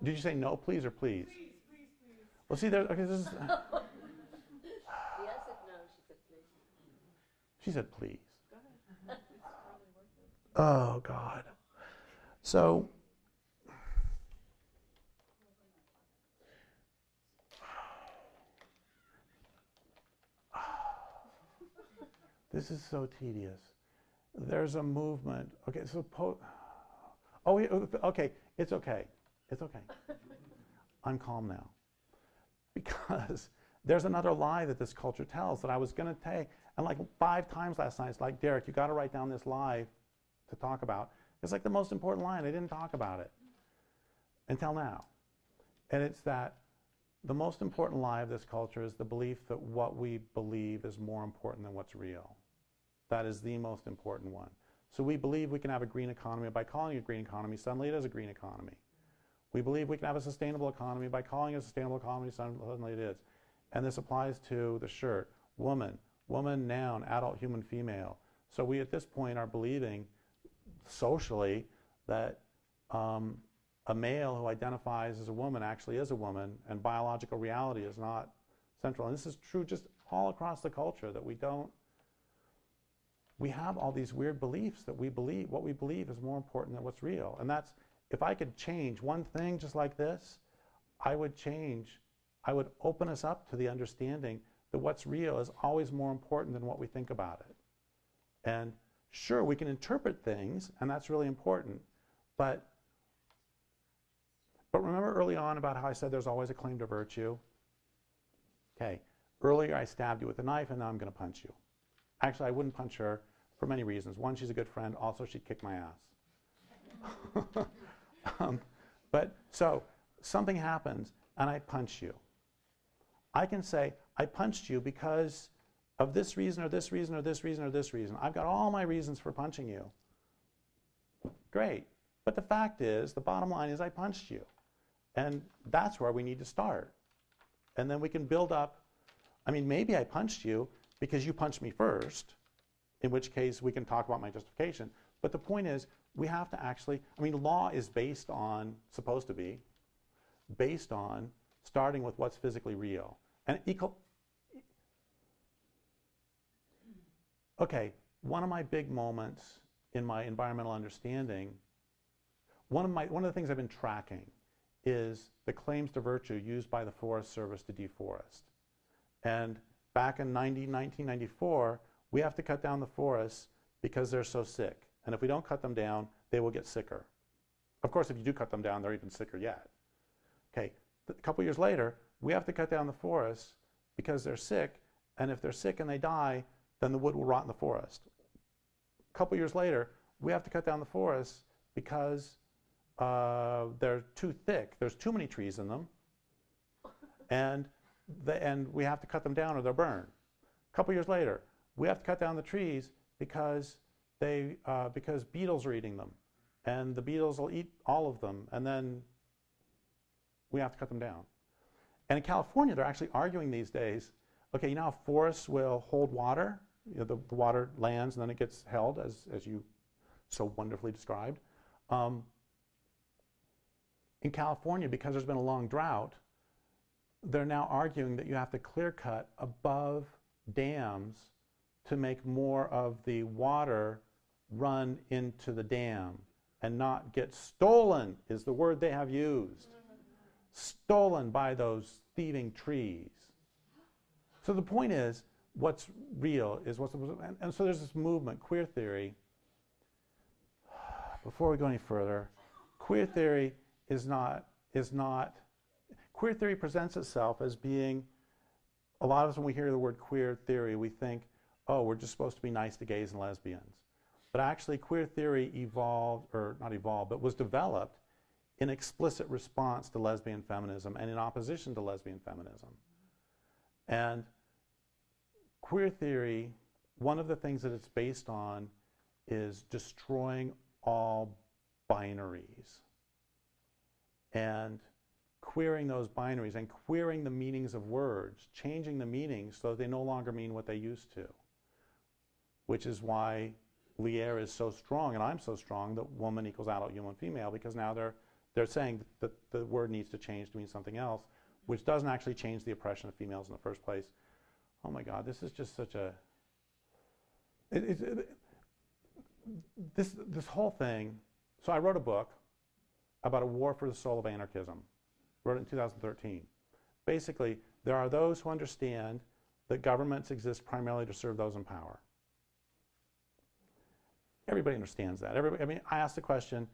Did you say no, please, or please? Please, please, please. Well, see, there. Okay, this is.
Yes, if no, she said please.
She said please.
Go ahead.
Oh God. So. This is so tedious. There's a movement. Okay, so okay, it's okay. It's okay. I'm calm now. Because there's another lie that this culture tells that I was going to take, and like 5 times last night, it's like, Derrick, you got to write down this lie to talk about. It's like the most important lie, and I didn't talk about it until now. And it's that the most important lie of this culture is the belief that what we believe is more important than what's real. That is the most important one. So we believe we can have a green economy. By calling it a green economy, suddenly it is a green economy. We believe we can have a sustainable economy. By calling it a sustainable economy, suddenly it is. And this applies to the shirt. Woman, noun, adult, human, female. So we at this point are believing socially that a male who identifies as a woman actually is a woman, and biological reality is not central. And this is true just all across the culture, that we have all these weird beliefs that what we believe is more important than what's real. And that's, if I could change one thing just like this, I would open us up to the understanding that what's real is always more important than what we think about it. And sure, we can interpret things, and that's really important, but remember early on about how I said there's always a claim to virtue? Okay, earlier I stabbed you with a knife, and now I'm going to punch you. Actually, I wouldn't punch her for many reasons. One, she's a good friend. Also, she'd kick my ass. But so something happens and I punch you. I can say, I punched you because of this reason or this reason or this reason or this reason. I've got all my reasons for punching you. Great. But the fact is, the bottom line is I punched you. And that's where we need to start. And then we can build up. I mean, maybe I punched you because you punched me first, in which case we can talk about my justification. But the point is, we have to actually, I mean, law is based on, supposed to be, based on starting with what's physically real. And okay, one of my big moments in my environmental understanding, one of the things I've been tracking is the claims to virtue used by the Forest Service to deforest. And back in 1994, we have to cut down the forests because they're so sick. And if we don't cut them down, they will get sicker. Of course, if you do cut them down, they're even sicker yet. Okay, a couple years later, we have to cut down the forests because they're sick, and if they're sick and they die, then the wood will rot in the forest. A couple years later, we have to cut down the forests because they're too thick. There's too many trees in them, and we have to cut them down or they'll burn. A couple years later, we have to cut down the trees because beetles are eating them, and the beetles will eat all of them, and then we have to cut them down. And in California, they're actually arguing these days, okay, you know how forests will hold water? You know, the water lands and then it gets held, as you so wonderfully described. In California, because there's been a long drought, they're now arguing that you have to clear cut above dams to make more of the water run into the dam and not get stolen, is the word they have used. Stolen by those thieving trees. So the point is, what's real is what's, and so there's this movement, queer theory. Before we go any further, queer theory queer theory presents itself as being, a lot of us when we hear the word queer theory, we think, oh, we're just supposed to be nice to gays and lesbians. But actually queer theory evolved, or not evolved, but was developed in explicit response to lesbian feminism and in opposition to lesbian feminism. And queer theory, one of the things that it's based on is destroying all binaries and queering those binaries and queering the meanings of words, changing the meanings so that they no longer mean what they used to, which is why Lierre is so strong and I'm so strong that woman equals adult human female, because now they're saying that the word needs to change to mean something else, which doesn't actually change the oppression of females in the first place. Oh my God, this is just such a... This whole thing... So I wrote a book about a war for the soul of anarchism. Wrote it in 2013. Basically, there are those who understand that governments exist primarily to serve those in power. Everybody understands that. I mean, I asked the question,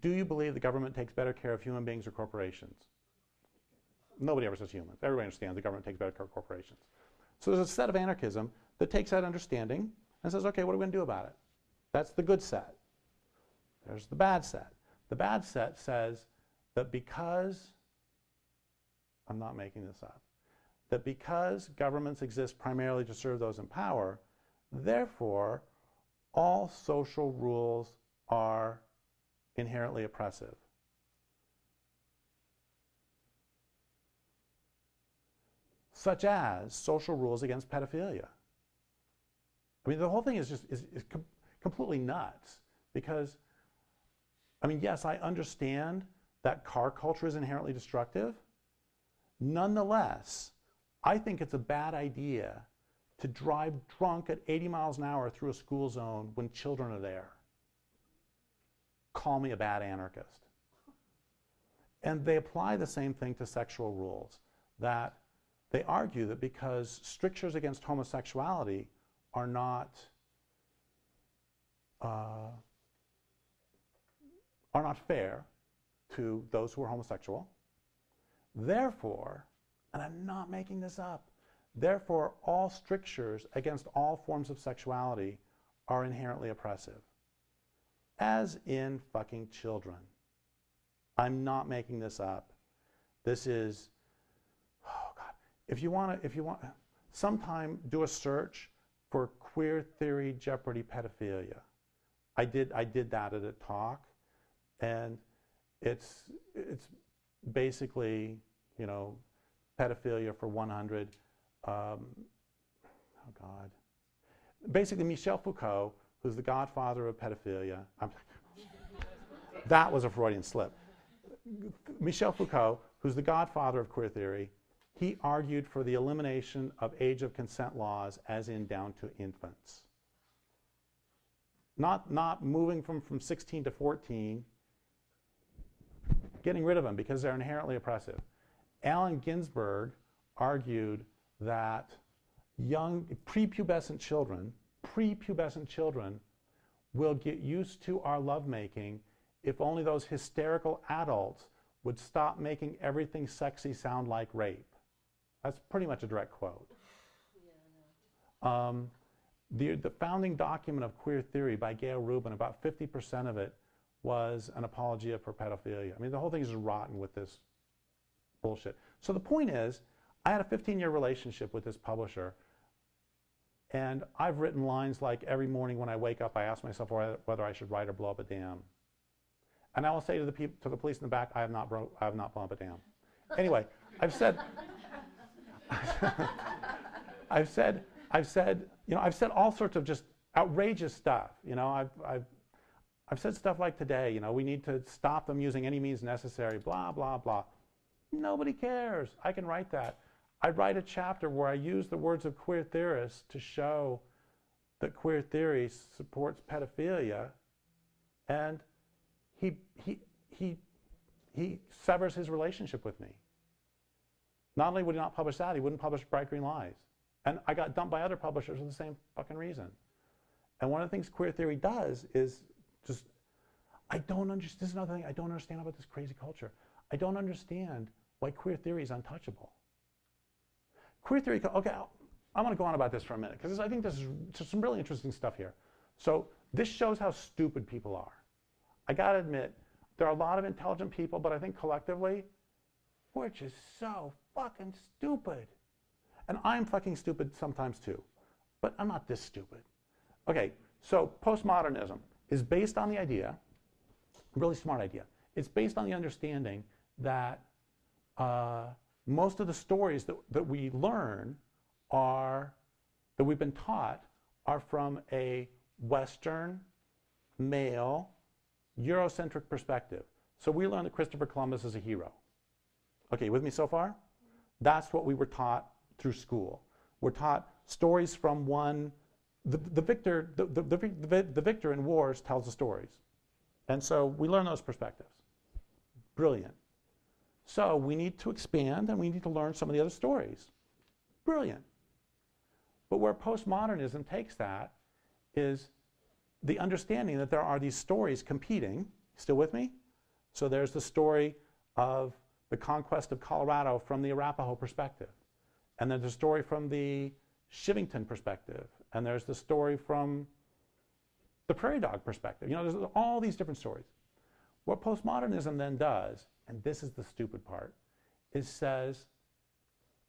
do you believe the government takes better care of human beings or corporations? Nobody ever says humans. Everybody understands the government takes better care of corporations. So there's a set of anarchism that takes that understanding and says, okay, what are we going to do about it? That's the good set. There's the bad set. The bad set says that because, I'm not making this up, that because governments exist primarily to serve those in power, therefore, all social rules are inherently oppressive. Such as social rules against pedophilia. I mean, the whole thing is just completely nuts because, I mean, yes, I understand that car culture is inherently destructive. Nonetheless, I think it's a bad idea to drive drunk at 80 miles an hour through a school zone when children are there. Call me a bad anarchist. And they apply the same thing to sexual rules, that they argue that because strictures against homosexuality are not fair to those who are homosexual, therefore, and I'm not making this up, therefore all strictures against all forms of sexuality are inherently oppressive, as in fucking children. I'm not making this up. This is, oh God. If you want, sometime do a search for queer theory jeopardy pedophilia. I did that at a talk, and it's basically, you know, pedophilia for 100. Oh God. Basically, Michel Foucault, who's the godfather of pedophilia. That was a Freudian slip. Michel Foucault, who's the godfather of queer theory, he argued for the elimination of age of consent laws, as in down to infants. Not moving from 16 to 14, getting rid of them because they're inherently oppressive. Allen Ginsberg argued that young prepubescent children will get used to our lovemaking if only those hysterical adults would stop making everything sexy sound like rape. That's pretty much a direct quote. The founding document of queer theory by Gail Rubin, about 50% of it was an apologia for pedophilia. I mean, the whole thing is rotten with this bullshit. So the point is, I had a 15-year relationship with this publisher, and I've written lines like, every morning when I wake up, I ask myself whether I should write or blow up a dam. And I will say to the police in the back, I have not blown up a dam. Anyway, I've said all sorts of just outrageous stuff. You know, I've said stuff like today, you know, we need to stop them using any means necessary, blah, blah, blah. Nobody cares. I can write that. I write a chapter where I use the words of queer theorists to show that queer theory supports pedophilia, and he severs his relationship with me. Not only would he not publish that, he wouldn't publish Bright Green Lies. And I got dumped by other publishers for the same fucking reason. And one of the things queer theory does is just, I don't understand, this is another thing I don't understand about this crazy culture. I don't understand why queer theory is untouchable. Queer theory, okay, I'm going to go on about this for a minute, because I think this is some really interesting stuff here. So this shows how stupid people are. I got to admit, there are a lot of intelligent people, but I think collectively, we're just so fucking stupid. And I'm fucking stupid sometimes too, but I'm not this stupid. Okay, so postmodernism is based on the idea, a really smart idea. It's based on the understanding that most of the stories that we learn that we've been taught, are from a Western, male, Eurocentric perspective. So we learn that Christopher Columbus is a hero. Okay, with me so far? That's what we were taught through school. We're taught stories from the victor in wars tells the stories. And so we learn those perspectives. Brilliant. So we need to expand and we need to learn some of the other stories. Brilliant. But where postmodernism takes that is the understanding that there are these stories competing. Still with me? So there's the story of the conquest of Colorado from the Arapaho perspective. And there's a story from the Chivington perspective. And there's the story from the prairie dog perspective. You know, there's all these different stories. What postmodernism then does, and this is the stupid part, is says,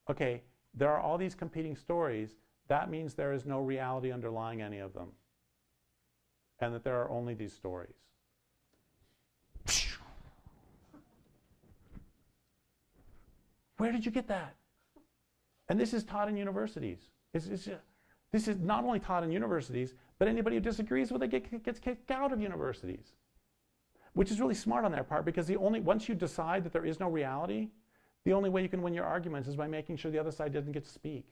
okay, there are all these competing stories. That means there is no reality underlying any of them. And that there are only these stories. Where did you get that? And this is taught in universities. This is not only taught in universities, but anybody who disagrees with it gets kicked out of universities. Which is really smart on their part, because once you decide that there is no reality, the only way you can win your arguments is by making sure the other side doesn't get to speak.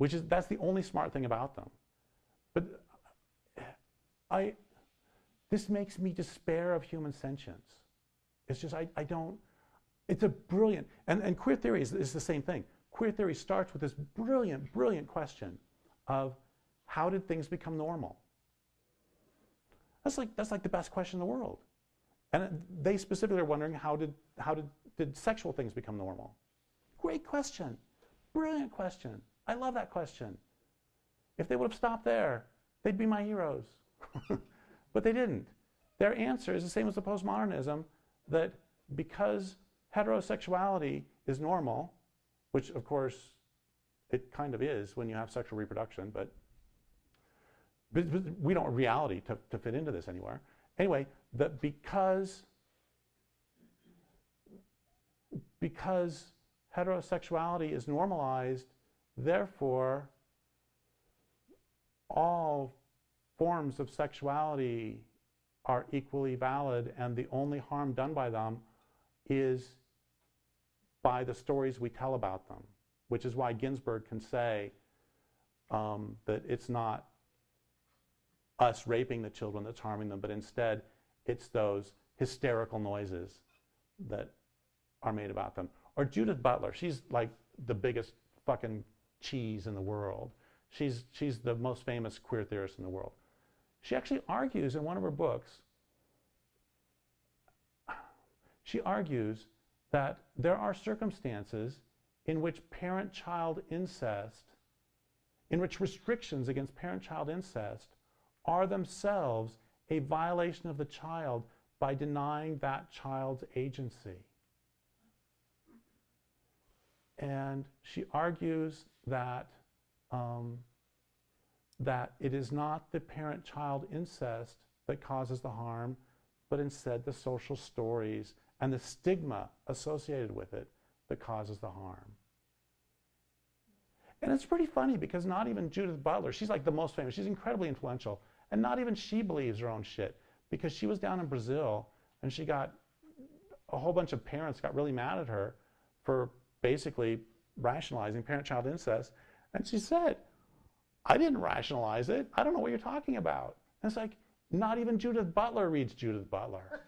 That's the only smart thing about them. But this makes me despair of human sentience. It's just, it's a brilliant, and queer theory is the same thing. Queer theory starts with this brilliant, brilliant question of how did things become normal? That's like the best question in the world. And they specifically are wondering how did sexual things become normal? Great question, brilliant question. I love that question. If they would have stopped there, they'd be my heroes. But they didn't. Their answer is the same as the postmodernism. that because heterosexuality is normal, which of course it kind of is when you have sexual reproduction, but we don't reality to fit into this anywhere. Anyway, that because heterosexuality is normalized, therefore all forms of sexuality are equally valid, and the only harm done by them is by the stories we tell about them, which is why Ginsburg can say that it's not us raping the children that's harming them, but instead it's those hysterical noises that are made about them. Or Judith Butler, she's like the biggest fucking cheese in the world. She's the most famous queer theorist in the world. She actually argues in one of her books, she argues that there are circumstances in which parent-child incest, in which restrictions against parent-child incest are themselves a violation of the child by denying that child's agency. And she argues that that it is not the parent-child incest that causes the harm, but instead the social stories and the stigma associated with it that causes the harm. And it's pretty funny because not even Judith Butler, she's like the most famous, she's incredibly influential, and not even she believes her own shit, because she was down in Brazil and she got, a whole bunch of parents got really mad at her for basically rationalizing parent-child incest. And she said, I didn't rationalize it. I don't know what you're talking about. And it's like, not even Judith Butler reads Judith Butler.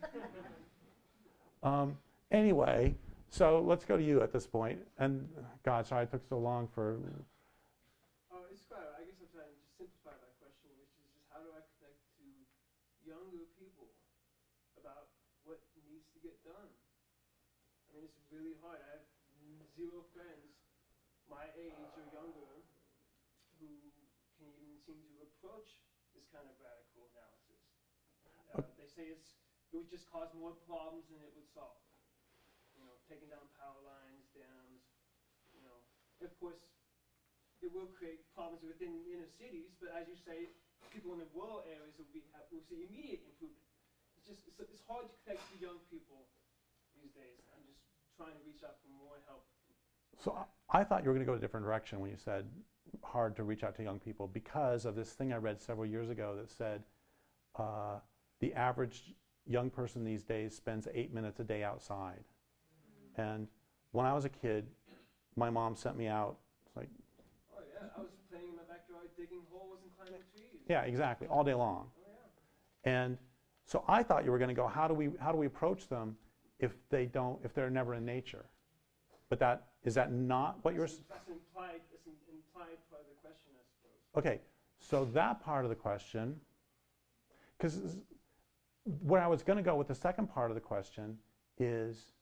Anyway, so let's go to you at this point. And God, sorry it took so long for...
It's quite, I guess I'm trying to just simplify my question, which is just how do I connect to younger people about what needs to get done? I mean, it's really hard. I have 0 friends my age or younger who can even seem to approach this kind of radical analysis. They say it would just cause more problems than it would solve. You know, taking down power lines, dams, you know. Of course, it will create problems within inner cities, but as you say, people in the rural areas will see immediate improvement. It's hard to connect to young people these days. I'm just trying to reach out for more help.
So I thought you were going to go a different direction when you said hard to reach out to young people, because of this thing I read several years ago that said the average young person these days spends 8 minutes a day outside. And when I was a kid, my mom sent me out. It's like,
oh yeah, I was playing in my backyard, digging holes and climbing trees.
Yeah, exactly, all day long.
Oh yeah.
And so I thought you were going to go, how do we approach them if they're never in nature? But is that not what you're...
That's an implied part of the question, I suppose.
Okay, so that part of the question, because where I was going to go with the second part of the question is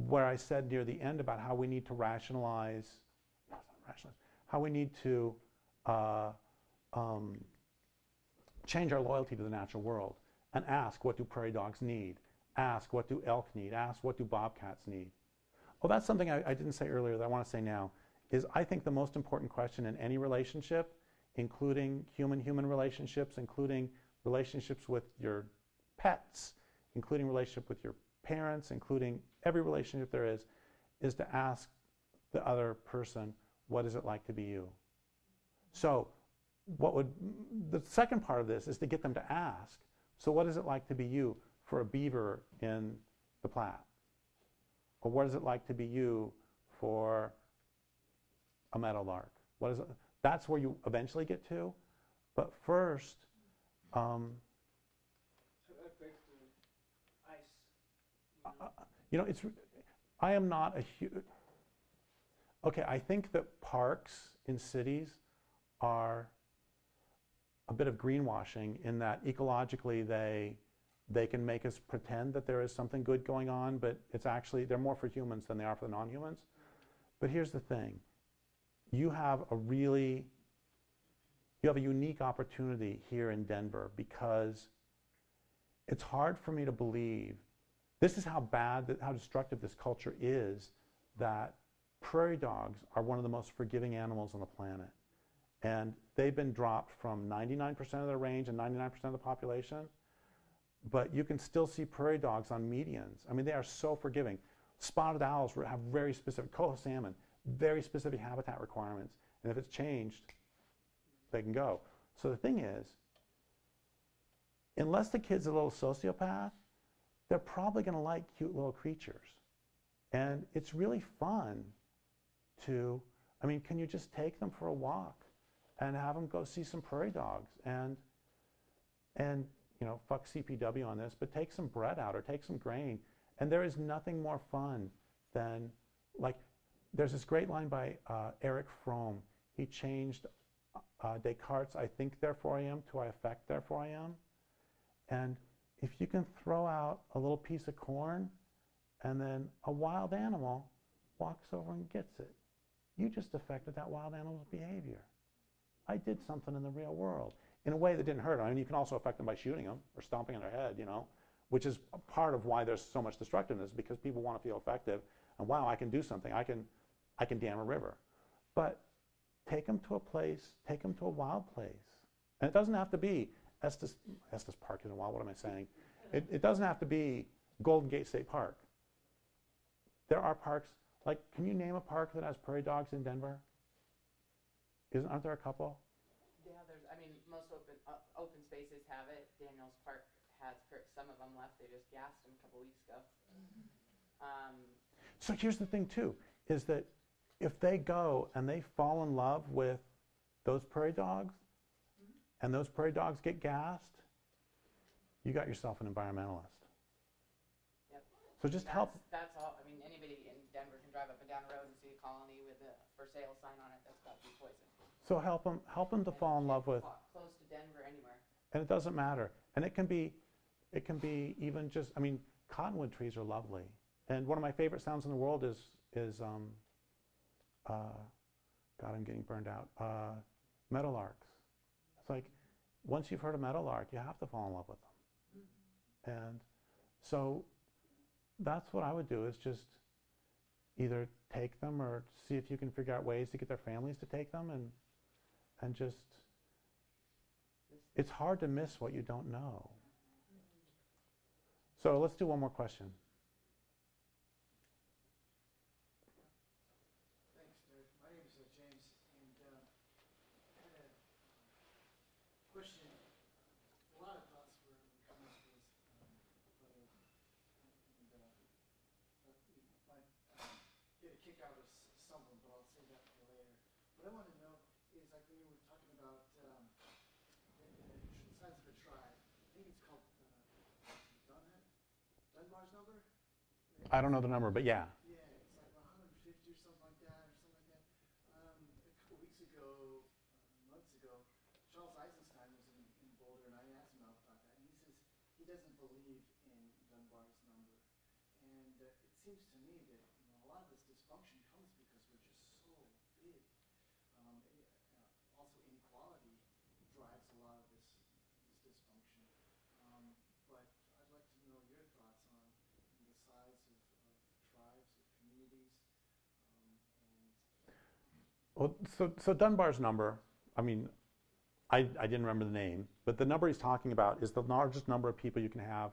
where I said near the end about how we need to how we need to change our loyalty to the natural world and ask, what do prairie dogs need? Ask, what do elk need? Ask, what do bobcats need? Well, that's something I didn't say earlier that I want to say now, is I think the most important question in any relationship, including human-human relationships, including relationships with your pets, including relationship with your parents, including every relationship there is to ask the other person, what is it like to be you? So the second part of this is to get them to ask, so what is it like to be you for a beaver in the Platte? Or what is it like to be you for a meadowlark? What is it? That's where you eventually get to. But first, you know, I am not a huge... Okay, I think that parks in cities are a bit of greenwashing in that ecologically they can make us pretend that there is something good going on, but it's actually, they're more for humans than they are for the non-humans. But here's the thing. You have a unique opportunity here in Denver, because it's hard for me to believe This is how bad, how destructive this culture is, that prairie dogs are one of the most forgiving animals on the planet. And they've been dropped from 99% of their range and 99% of the population. But you can still see prairie dogs on medians. I mean, they are so forgiving. Spotted owls have very specific, coho salmon, very specific habitat requirements. And if it's changed, they can go. So the thing is, unless the kid's a little sociopath, they're probably going to like cute little creatures. And it's really fun to, I mean, can you just take them for a walk and have them go see some prairie dogs and you know, fuck CPW on this, but take some bread out or take some grain. And there is nothing more fun than, like, there's this great line by Erich Fromm. He changed Descartes' I think, therefore I am, to I affect, therefore I am. And if you can throw out a little piece of corn and then a wild animal walks over and gets it, you just affected that wild animal's behavior. I did something in the real world in a way that didn't hurt them. I mean, you can also affect them by shooting them or stomping on their head, you know, which is a part of why there's so much destructiveness, because people want to feel effective. And wow, I can do something. I can dam a river. But take them to a place, take them to a wild place. And it doesn't have to be Estes Park isn't wild, what am I saying? It doesn't have to be Golden Gate State Park. There are parks, like, can you name a park that has prairie dogs in Denver? Aren't there a couple?
Yeah, I mean, most open spaces have it. Daniels Park has some of them left. They just gassed them a couple weeks ago.
So here's the thing too, is that if they go and they fall in love with those prairie dogs, and those prairie dogs get gassed, you got yourself an environmentalist.
Yep.
So just help.
That's all. I mean, anybody in Denver can drive up and down the road and see a colony with a for sale sign on it that's got food poison.
So help them to fall in love with.
Close to Denver, anywhere.
And it doesn't matter. And it can be even just, I mean, cottonwood trees are lovely. And one of my favorite sounds in the world is God, I'm getting burned out. Meadowlarks. It's like, once you've heard a meadowlark, you have to fall in love with them. And so that's what I would do, is just either take them or see if you can figure out ways to get their families to take them, and just, it's hard to miss what you don't know. So let's do one more question.
Thanks, Derek. My name is James, and I had a question. A lot of thoughts were coming up with whether, and you might get a kick out of some of them, but I'll save that for later. What I want to know is, like, when you were talking about the size of a tribe, I think it's called Dunbar's number?
I don't know the number, but yeah.
Yeah, it's like 150 or something like that, A couple weeks ago, months ago, Charles Eisenstein was in Boulder, and I asked him about that, and he says he doesn't believe in Dunbar's number. And it seems to me that, you know, a lot of this dysfunction comes because we're just so big. Also, inequality drives a lot of this dysfunction. But I'd like to know your thoughts on the size of tribes, of communities.
Well, so Dunbar's number, I mean, I didn't remember the name, but the number he's talking about is the largest number of people you can have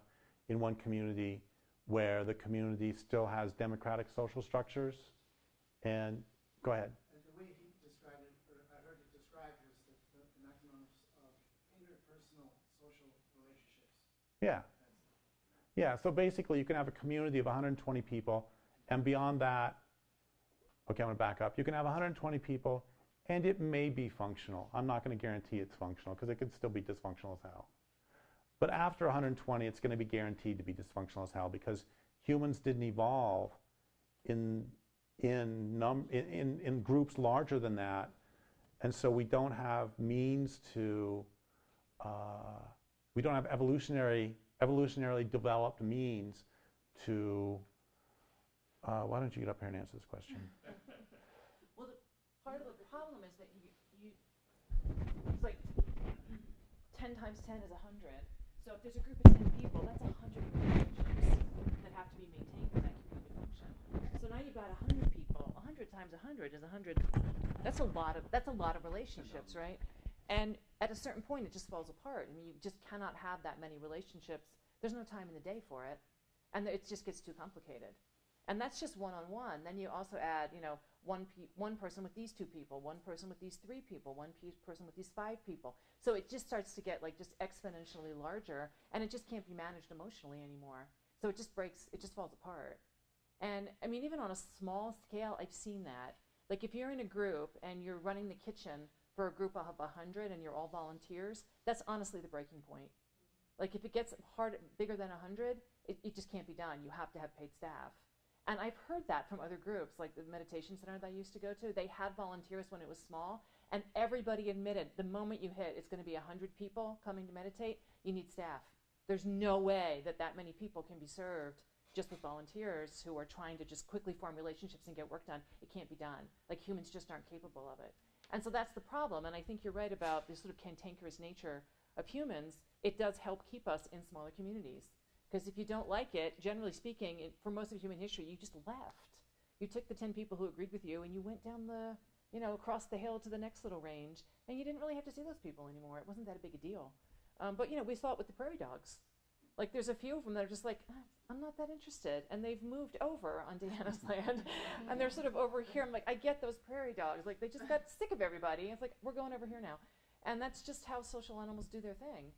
in one community where the community still has democratic social structures. And go ahead.
And the way he described it, or I heard it described, was the maximum of interpersonal social relationships.
Yeah. Yeah, so basically you can have a community of 120 people, and beyond that, okay, I'm going to back up. You can have 120 people, and it may be functional. I'm not going to guarantee it's functional, because it could still be dysfunctional as hell. But after 120, it's going to be guaranteed to be dysfunctional as hell, because humans didn't evolve in groups larger than that, and so we don't have means to, we don't have evolutionarily developed means to, why don't you get up here and answer this question?
Well, part of the problem is that it's like 10 times 10 is 100. So if there's a group of 10 people, that's 100 relationships that have to be maintained for that community to function. So now you've got 100 people. 100 times 100 is 100. That's a lot of relationships, right? And at a certain point, it just falls apart. I mean, you just cannot have that many relationships. There's no time in the day for it, and it just gets too complicated. And that's just one-on-one. Then you also add, you know, one person with these 2 people, one person with these 3 people, one person with these 5 people. So it just starts to get like just exponentially larger, and it just can't be managed emotionally anymore. So it just breaks, it just falls apart. And I mean, even on a small scale, I've seen that. Like if you're in a group and you're running the kitchen for a group of 100 and you're all volunteers, that's honestly the breaking point. Like if it gets bigger than 100, it just can't be done. You have to have paid staff. And I've heard that from other groups, like the meditation center that I used to go to. They had volunteers when it was small, and everybody admitted the moment you hit it's going to be 100 people coming to meditate, you need staff. There's no way that many people can be served just with volunteers who are trying to just quickly form relationships and get work done. It can't be done. Like humans just aren't capable of it. And so that's the problem. And I think you're right about this sort of cantankerous nature of humans. It does help keep us in smaller communities. Because if you don't like it, generally speaking, for most of human history, you just left. You took the 10 people who agreed with you and you went down the, you know, across the hill to the next little range, and you didn't really have to see those people anymore. It wasn't that big a deal. But, you know, we saw it with the prairie dogs. Like, there's a few of them that are just like, I'm not that interested. And they've moved over onto Hannah's land, and they're sort of over here. I'm like, I get those prairie dogs. Like, they just got sick of everybody. It's like, we're going over here now. And that's just how social animals do their thing.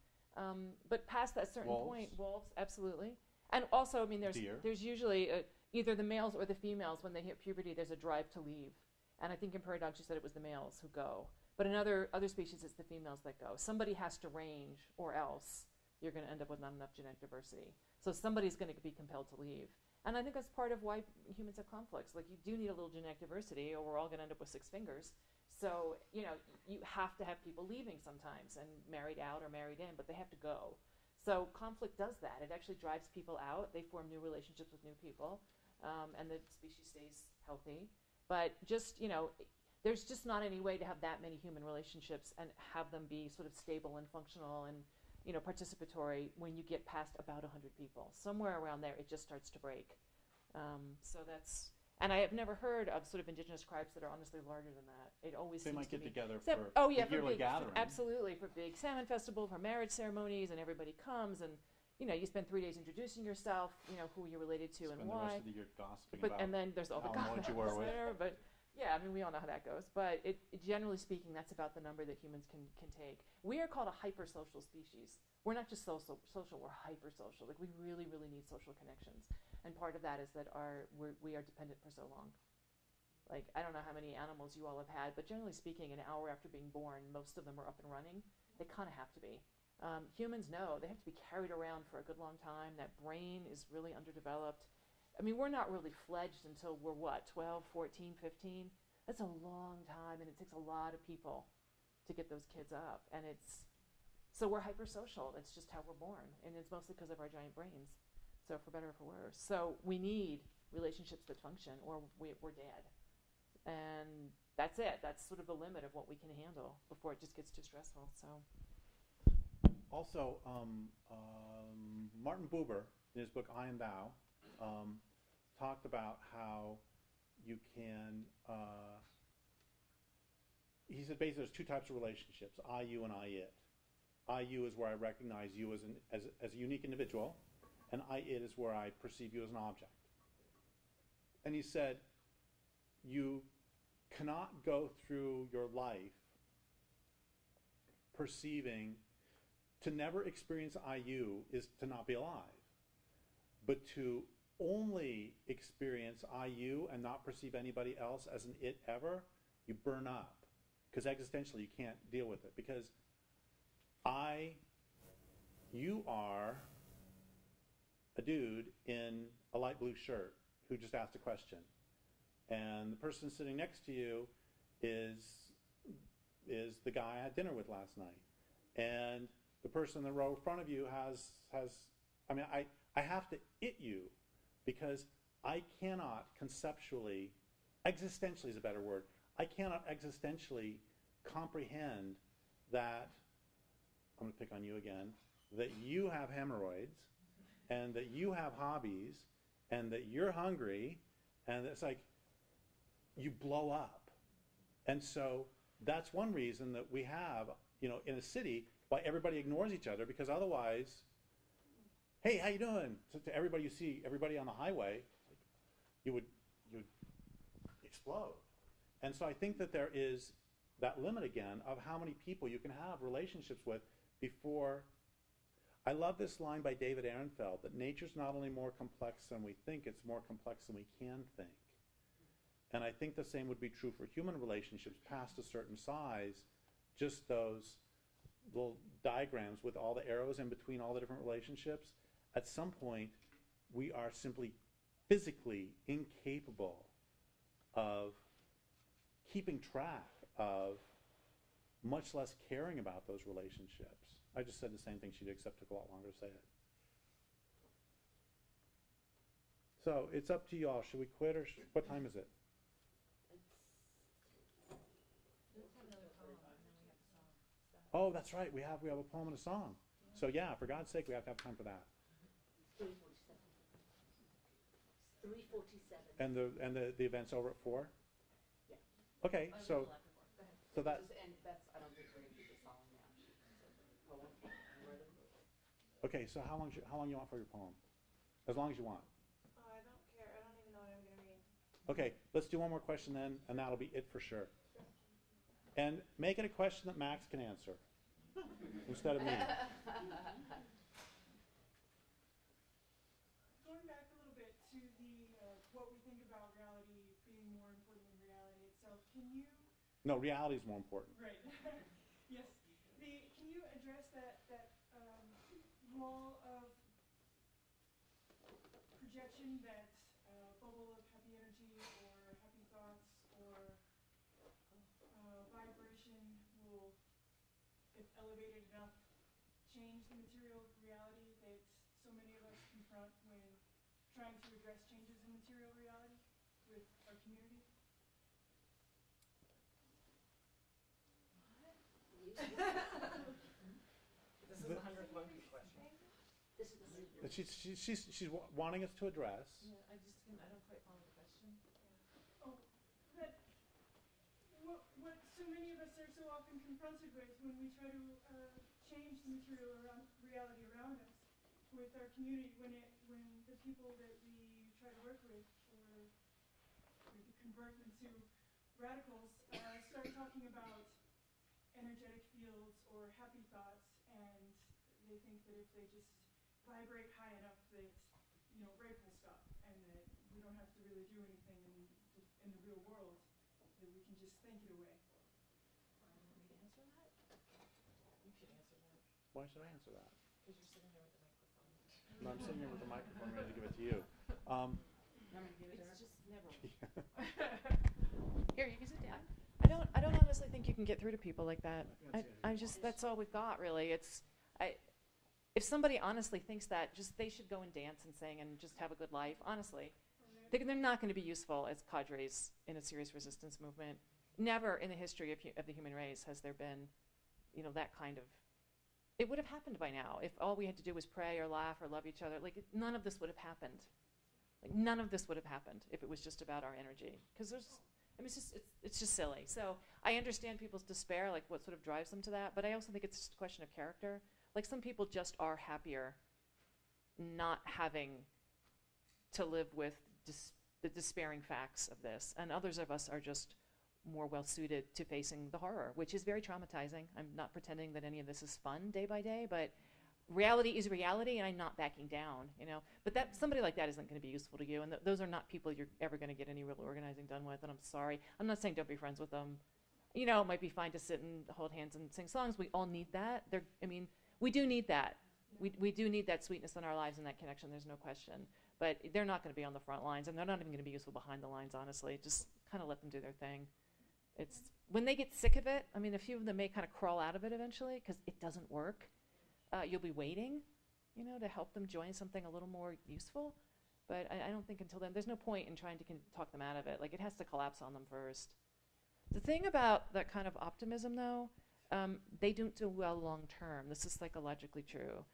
But past that certain point, wolves, absolutely. And also, I mean, there's usually either the males or the females, when they hit puberty, there's a drive to leave. And I think in prairie dogs, you said it was the males who go. But in other species, it's the females that go. Somebody has to range, or else you're going to end up with not enough genetic diversity. So somebody's going to be compelled to leave. And I think that's part of why humans have conflicts. Like, you do need a little genetic diversity, or we're all going to end up with 6 fingers. So, you know, you have to have people leaving sometimes, and married out or married in, but they have to go. So conflict does that. It actually drives people out. They form new relationships with new people, and the species stays healthy. But just, you know, there's just not any way to have that many human relationships and have them be sort of stable and functional and, you know, participatory when you get past about 100 people. Somewhere around there, it just starts to break. So that's... And I have never heard of sort of indigenous tribes that are honestly larger than that. It always
they
seems
might
to
get
be
together
for
yearly gathering.
Absolutely, for big salmon festival, for marriage ceremonies, and everybody comes, and you know, you spend 3 days introducing yourself, you know, who you're related to and
spend
why.
the rest of the year gossiping
But
about
and then there's all the
how much you were with.
there. But yeah, I mean, we all know how that goes. But generally speaking, that's about the number that humans can take. We are called a hypersocial species. We're not just social, we're hypersocial. Like, we really, really need social connections. And part of that is that we are dependent for so long. Like, I don't know how many animals you all have had, but generally speaking, an hour after being born, most of them are up and running. They kind of have to be. Humans, no, they have to be carried around for a good long time. That brain is really underdeveloped. I mean, we're not really fledged until we're what, 12, 14, 15? That's a long time, and it takes a lot of people to get those kids up. And so we're hypersocial. It's just how we're born, and it's mostly because of our giant brains. So for better or for worse. So we need relationships that function, or we're dead. And that's it. That's sort of the limit of what we can handle before it just gets too stressful. So,
also, Martin Buber, in his book I and Thou, talked about how you can. He said basically there's 2 types of relationships: I, you, and I, it. I, you is where I recognize you as a unique individual, and I, it is where I perceive you as an object. And he said, you cannot go through your life perceiving, to never experience I-you is to not be alive. But to only experience I-you and not perceive anybody else as an it ever, you burn up. Because existentially you can't deal with it. Because you are a dude in a light blue shirt who just asked a question. And the person sitting next to you is the guy I had dinner with last night. And the person in the row in front of you has I mean, I have to it you, because I cannot conceptually, existentially is a better word, I cannot existentially comprehend that, I'm going to pick on you again, that you have hemorrhoids and that you have hobbies and that you're hungry, and it's like you blow up. And so that's one reason that we have, you know, in a city, why everybody ignores each other, because otherwise, hey, how you doing? So to everybody you see, everybody on the highway, you would explode. And so I think that there is that limit again of how many people you can have relationships with before. I love this line by David Ehrenfeld, that nature's not only more complex than we think, it's more complex than we can think. And I think the same would be true for human relationships past a certain size. Just those little diagrams with all the arrows in between all the different relationships, at some point we are simply physically incapable of keeping track of, much less caring about those relationships. I just said the same thing she did, except took a lot longer to say it. So it's up to y'all. Should we quit, or what time is it? Oh, that's right. We have a poem and a song. So yeah, for God's sake, we have to have time for that.
3:47.
And the event's over at 4?
Yeah.
Okay, so that.
And that's, I don't think we're going to do the song now.
Okay, so how long you want for your poem? As long as you want.
I don't care. I don't even know what I'm going to read.
Okay, let's do one more question then, and that'll be it for sure. And make it a question that Max can answer instead of me.
Going back a little bit to the what we think about reality being more important than reality itself, can you?
No, reality is more important.
Right. Yes. Can you address that wall of projection, that bubble of happy energy or happy thoughts or vibration will, if elevated enough, change the material reality that so many of us confront when trying to address changes in material reality with our community?
This is the 100th monkey question.
This is the
That she's wanting us to address.
Yeah, I don't quite follow the question.
Oh, that what so many of us are so often confronted with when we try to change the material reality around us with our community, when the people that we try to work with or convert them to radicals start talking about energetic fields or happy thoughts, and they think that if they just vibrate high enough that, you know, rape will stop, and that we don't have to really do anything in the real world, that we can just think it away.
Want me to answer that? You should answer that,
Why should I answer that?
because you're sitting there with the microphone.
No, I'm sitting here with the microphone ready to give it to you.
It's just never.
Here, you can sit down.
I don't honestly think you can get through to people like that. I just, that's all we've got, really. If somebody honestly thinks that, they should go and dance and sing and just have a good life, honestly. They're not going to be useful as cadres in a serious resistance movement. Never in the history of the human race has there been, you know, that kind of, it would have happened by now. If all we had to do was pray or laugh or love each other, none of this would have happened. None of this would have happened if it was just about our energy. Because it's just silly. So I understand people's despair, what sort of drives them to that, but I also think it's just a question of character. Some people just are happier not having to live with the despairing facts of this, and others of us are just more well-suited to facing the horror, which is very traumatizing. I'm not pretending that any of this is fun day by day, but reality is reality, and I'm not backing down, you know. But somebody like that isn't going to be useful to you, and those are not people you're ever going to get any real organizing done with, and I'm sorry. I'm not saying don't be friends with them. You know, it might be fine to sit and hold hands and sing songs. We all need that. We do need that. We do need that sweetness in our lives and that connection, there's no question. But they're not going to be on the front lines, and they're not even going to be useful behind the lines, honestly. Just kind of let them do their thing. When they get sick of it, a few of them may kind of crawl out of it eventually because it doesn't work. You'll be waiting, you know, to help them join something a little more useful. But I don't think until then, there's no point in trying to talk them out of it. It has to collapse on them first. The thing about that kind of optimism, though, they don't do well long term. This is psychologically true.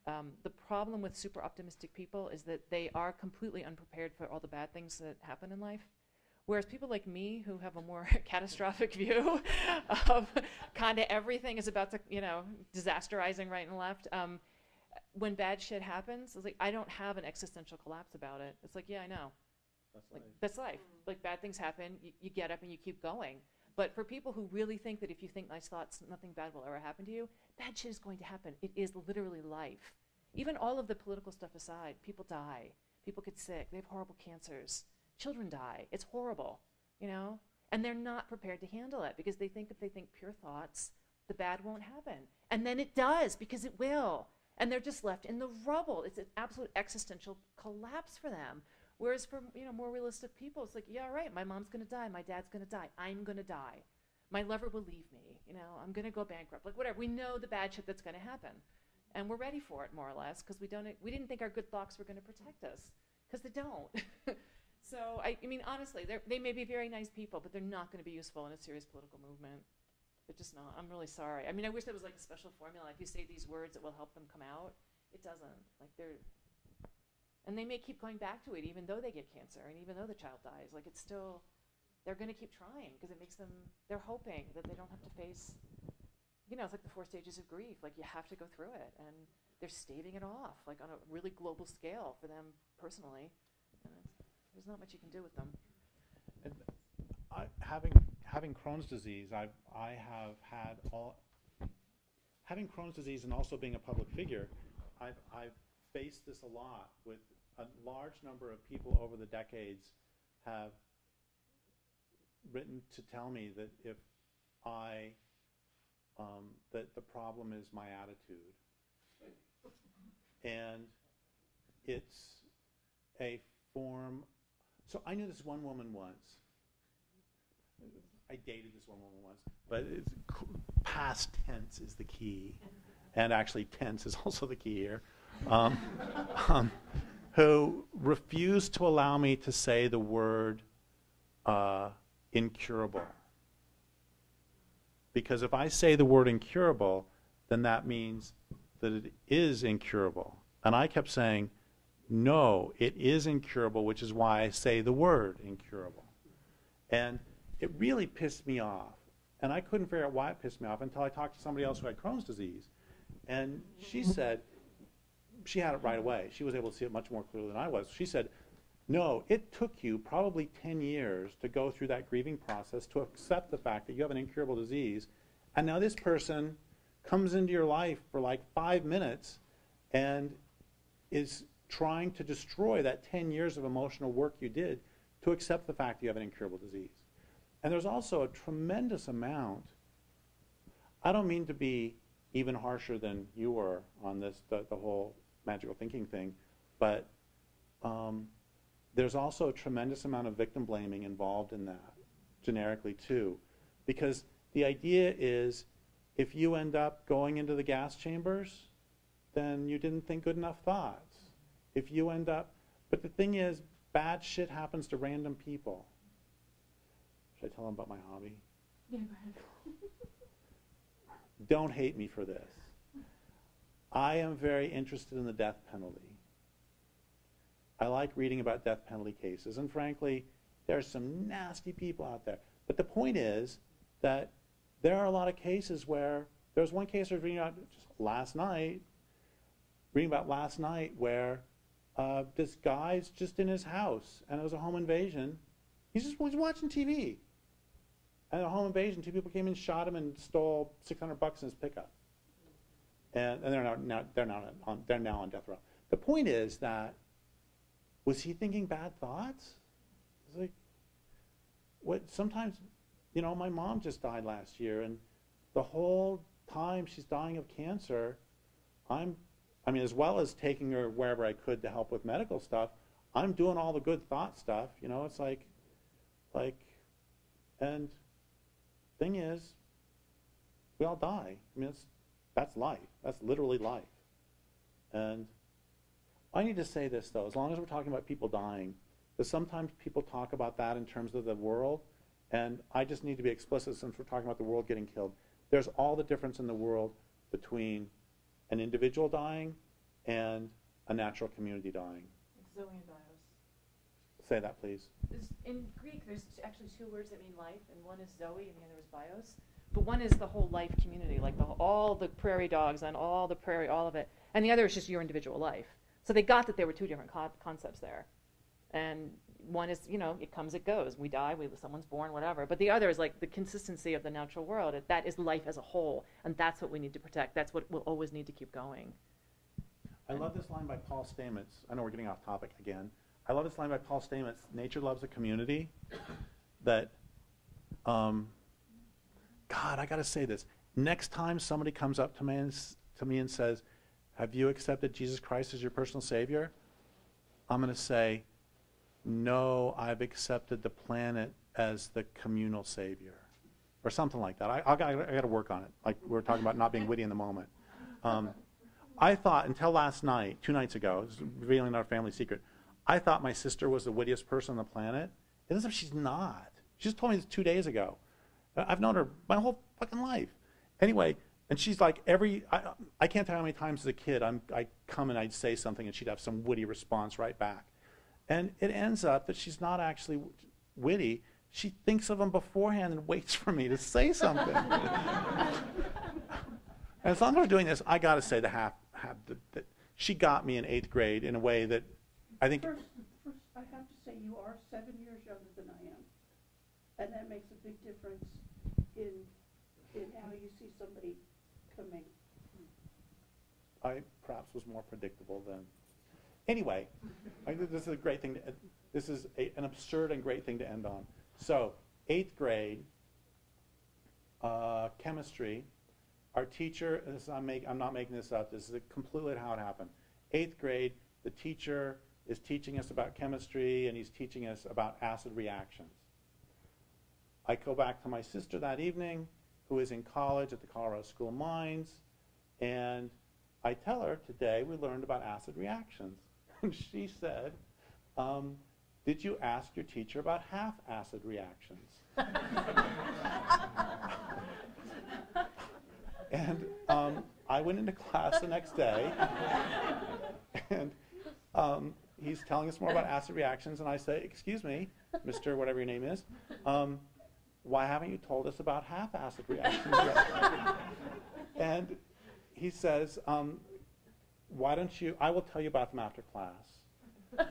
The problem with super optimistic people is that they are completely unprepared for all the bad things that happen in life. Whereas people like me, who have a more catastrophic view of kind of everything is about to, disasterizing right and left, when bad shit happens, it's like, I don't have an existential collapse about it. It's like, yeah, I know. That's life. Like, bad things happen, you get up and you keep going. But for people who really think that if you think nice thoughts, nothing bad will ever happen to you, bad shit is going to happen. It is literally life. Even all of the political stuff aside, people die. People get sick. They have horrible cancers. Children die. It's horrible, And they're not prepared to handle it because they think if they think pure thoughts, the bad won't happen. And then it does, because it will. And they're just left in the rubble. It's an absolute existential collapse for them. Whereas for more realistic people, it's like, yeah, right, my mom's gonna die, my dad's gonna die, I'm gonna die. My lover will leave me, I'm gonna go bankrupt, like whatever. We know the bad shit that's gonna happen. And we're ready for it, more or less, because we didn't think our good thoughts were gonna protect us, because they don't. So, I mean, honestly, they may be very nice people, but they're not gonna be useful in a serious political movement. They're just not. I'm really sorry. I mean, I wish there was like a special formula. If you say these words, it will help them come out. It doesn't. Like, and they may keep going back to it even though they get cancer and even though the child dies. Like, it's still, they're going to keep trying because it makes them, they're hoping that they don't have to face, it's like the 4 stages of grief. Like, you have to go through it. And they're staving it off, like on a really global scale for them personally. There's not much you can do with them.
And having Crohn's disease, having Crohn's disease and also being a public figure, I've faced this a lot with a large number of people over the decades have written to tell me that if that the problem is my attitude. And it's a form, so I knew this one woman once. I dated this one woman once, but past tense is the key, and actually tense is also the key here, who refused to allow me to say the word incurable. Because if I say the word incurable, then that means that it is incurable. And I kept saying, no, it is incurable, which is why I say the word incurable. And it really pissed me off. And I couldn't figure out why it pissed me off until I talked to somebody else who had Crohn's disease. And she said, she had it right away. She was able to see it much more clearly than I was. She said, no, it took you probably 10 years to go through that grieving process to accept the fact that you have an incurable disease. And now this person comes into your life for like 5 minutes and is trying to destroy that 10 years of emotional work you did to accept the fact that you have an incurable disease. And there's also a tremendous amount, I don't mean to be even harsher than you were on this, the whole magical thinking thing, but there's also a tremendous amount of victim blaming involved in that, generically too. Because the idea is, if you end up going into the gas chambers, then you didn't think good enough thoughts. If you end up, but the thing is, bad shit happens to random people. Should I tell them about my hobby?
Yeah, go ahead.
Don't hate me for this. I am very interested in the death penalty. I like reading about death penalty cases, and frankly, there are some nasty people out there. But the point is that there are a lot of cases where, there was one case I was reading about just last night, where this guy's just in his house, and it was a home invasion. He's watching TV. And a home invasion, 2 people came in, shot him, and stole $600 in his pickup. And they're now on death row. The point is that, was he thinking bad thoughts? It's like, sometimes, my mom just died last year, and the whole time she's dying of cancer, as well as taking her wherever I could to help with medical stuff, I'm doing all the good thought stuff. It's like, and thing is, we all die. That's life. That's literally life. And I need to say this, though, as long as we're talking about people dying, because sometimes people talk about that in terms of the world, and I just need to be explicit since we're talking about the world getting killed. There's all the difference in the world between an individual dying and a natural community dying.
Zoe and bios.
Say that, please.
In Greek, there's actually two words that mean life, and one is Zoe and the other is bios. But one is the whole life community, like all the prairie dogs and all the prairie, all of it. And the other is just your individual life. So they got that there were two different concepts there. And one is, it comes, it goes. We die, someone's born, whatever. But the other is like the consistency of the natural world. That is life as a whole, and that's what we need to protect. That's what we'll always need to keep going.
I love this line by Paul Stamets. I know we're getting off topic again. I love this line by Paul Stamets. Nature loves a community that, God, I got to say this. Next time somebody comes up to me and says, have you accepted Jesus Christ as your personal Savior? I'm going to say, no, I've accepted the planet as the communal Savior. Or something like that. I got to work on it. Like we were talking about not being witty in the moment. I thought until last night, 2 nights ago, revealing our family secret, I thought my sister was the wittiest person on the planet. It turns out she's not. She just told me this 2 days ago. I've known her my whole fucking life. Anyway, and she's like I can't tell how many times as a kid I come and I'd say something and she'd have some witty response right back. And it ends up that she's not actually witty. She thinks of them beforehand and waits for me to say something. And as long as we're doing this, I got to say that she got me in 8th grade in a way that I think.
First, I have to say you are 7 years younger than I am, and that makes a big difference in how you see somebody coming.
I perhaps was more predictable than. Anyway, I think this is a great thing. This is an absurd and great thing to end on. So, 8th grade, chemistry. Our teacher, I'm not making this up, this is completely how it happened. 8th grade, the teacher is teaching us about chemistry and he's teaching us about acid reactions. I go back to my sister that evening, who is in college at the Colorado School of Mines, and I tell her, today we learned about acid reactions. And she said, did you ask your teacher about half acid reactions? And I went into class the next day, and he's telling us more about acid reactions, and I say, excuse me, Mr. whatever your name is, why haven't you told us about half acid reactions yet? And he says, why don't you, I will tell you about them after class.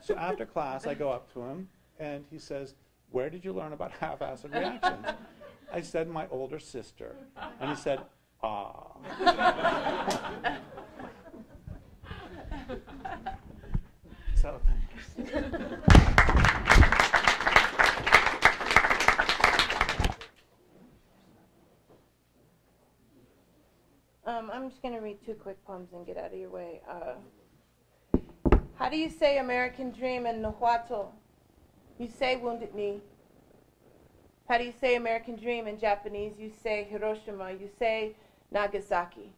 So after class, I go up to him, and he says, where did you learn about half acid reactions? I said, my older sister. And he said, ah. So thanks.
I'm just going to read 2 quick poems and get out of your way. How do you say American Dream in Nahuatl? You say Wounded Knee. How do you say American Dream in Japanese? You say Hiroshima. You say Nagasaki.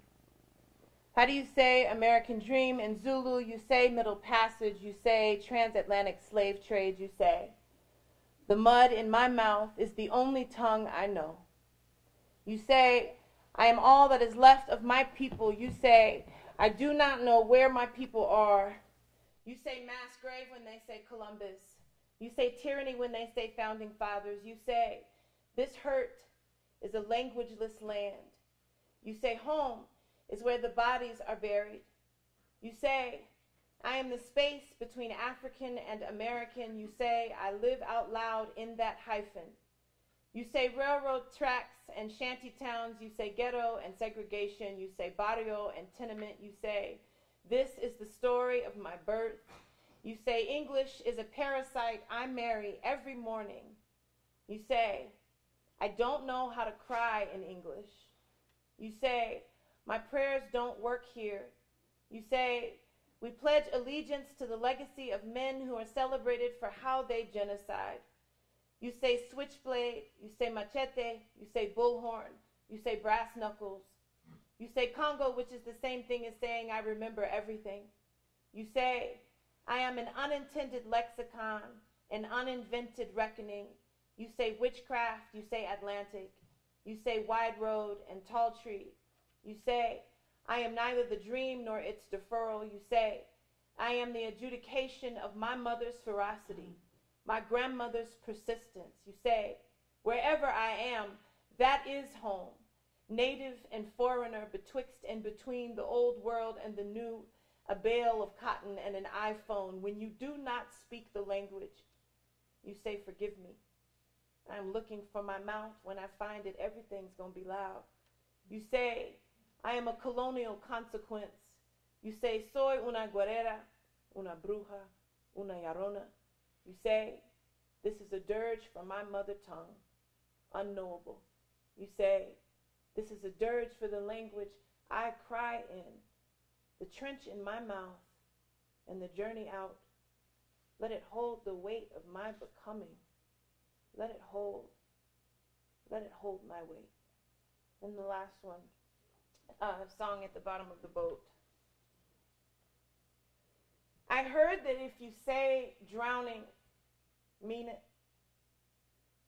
How do you say American Dream in Zulu? You say Middle Passage. You say transatlantic slave trade. You say the mud in my mouth is the only tongue I know. You say I am all that is left of my people. You say I do not know where my people are. You say mass grave when they say Columbus. You say tyranny when they say founding fathers. You say this hurt is a languageless land. You say home is where the bodies are buried. You say I am the space between African and American. You say I live out loud in that hyphen. You say railroad tracks and shanty towns. You say ghetto and segregation. You say barrio and tenement. You say this is the story of my birth. You say English is a parasite I marry every morning. You say I don't know how to cry in English. You say my prayers don't work here. You say we pledge allegiance to the legacy of men who are celebrated for how they genocide. You say switchblade, you say machete, you say bullhorn, you say brass knuckles. You say Congo, which is the same thing as saying I remember everything. You say I am an unintended lexicon, an uninvented reckoning. You say witchcraft, you say Atlantic. You say wide road and tall tree. You say I am neither the dream nor its deferral, you say. I am the adjudication of my mother's ferocity, my grandmother's persistence, you say. Wherever I am, that is home, native and foreigner, betwixt and between the old world and the new, a bale of cotton and an iPhone. When you do not speak the language, you say, forgive me. I'm looking for my mouth. When I find it, everything's going to be loud. You say, I am a colonial consequence. You say, soy una guerrera, una bruja, una llorona. You say, this is a dirge from my mother tongue, unknowable. You say, this is a dirge for the language I cry in, the trench in my mouth and the journey out. Let it hold the weight of my becoming. Let it hold my weight. And the last one, song at the bottom of the boat. I heard that if you say drowning, mean it.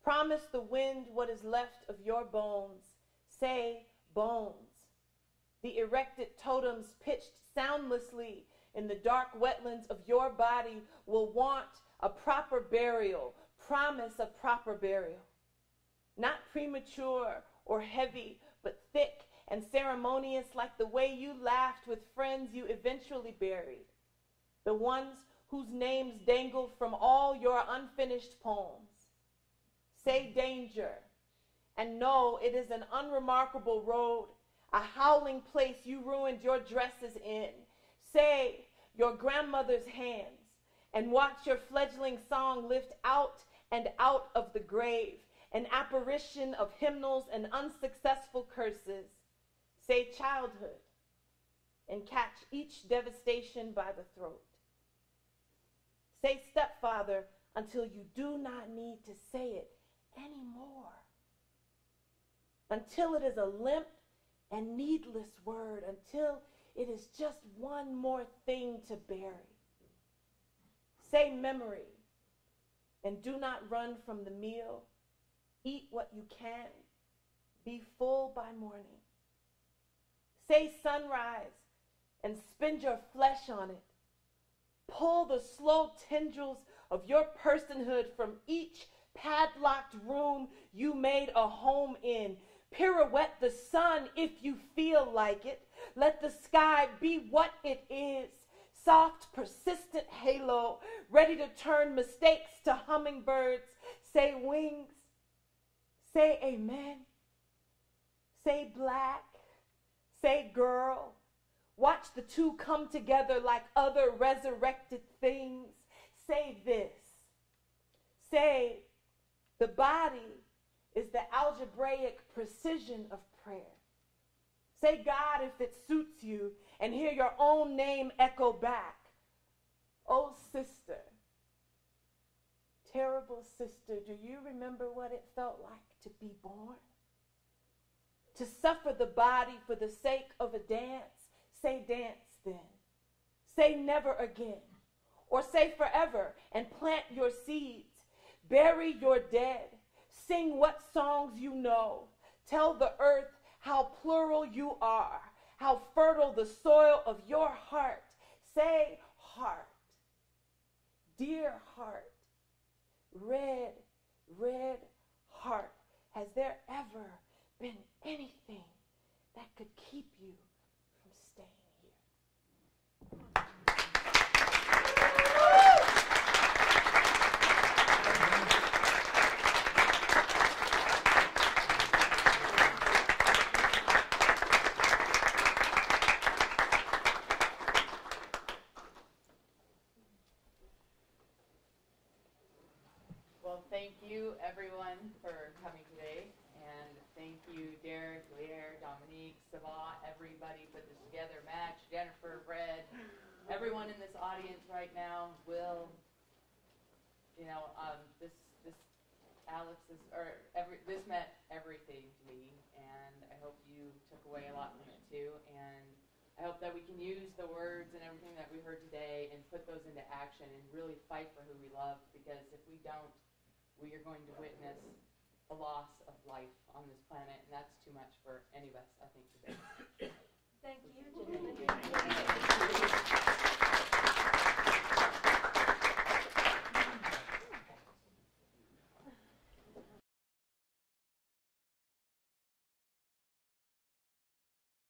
Promise the wind what is left of your bones. Say bones. The erected totems pitched soundlessly in the dark wetlands of your body will want a proper burial. Promise a proper burial. Not premature or heavy, but thick and ceremonious, like the way you laughed with friends you eventually buried. The ones whose names dangle from all your unfinished poems. Say danger, and know it is an unremarkable road, a howling place you ruined your dresses in. Say your grandmother's hands, and watch your fledgling song lift out and out of the grave, an apparition of hymnals and unsuccessful curses. Say childhood, and catch each devastation by the throat. Say stepfather until you do not need to say it anymore. Until it is a limp and needless word, until it is just one more thing to bury. Say memory, and do not run from the meal. Eat what you can. Be full by morning. Say sunrise, and spend your flesh on it. Pull the slow tendrils of your personhood from each padlocked room you made a home in. Pirouette the sun if you feel like it. Let the sky be what it is. Soft, persistent halo, ready to turn mistakes to hummingbirds. Say wings. Say amen. Say black. Say girl. Watch the two come together like other resurrected things. Say this. Say the body is the algebraic precision of prayer. Say God if it suits you, and hear your own name echo back. Oh, sister, terrible sister, do you remember what it felt like to be born? To suffer the body for the sake of a dance? Say dance then. Say never again. Or say forever and plant your seeds. Bury your dead. Sing what songs you know. Tell the earth how plural you are. How fertile the soil of your heart. Say heart. Dear heart. Red, red heart. Has there ever been anything that could keep you from staying here?
Well, thank you everyone for coming today, and thank you Derrick, Lierre, Dominique, Savat, everybody put this together, Max, Jennifer, Fred, everyone in this audience right now. Will, this Alex is, this meant everything to me, and I hope you took away a lot from it too, and I hope that we can use the words and everything that we heard today and put those into action and really fight for who we love, because if we don't, we are going to witness a loss of life on this planet, and that's too much for any of us, I think, today.
Thank you, Jay.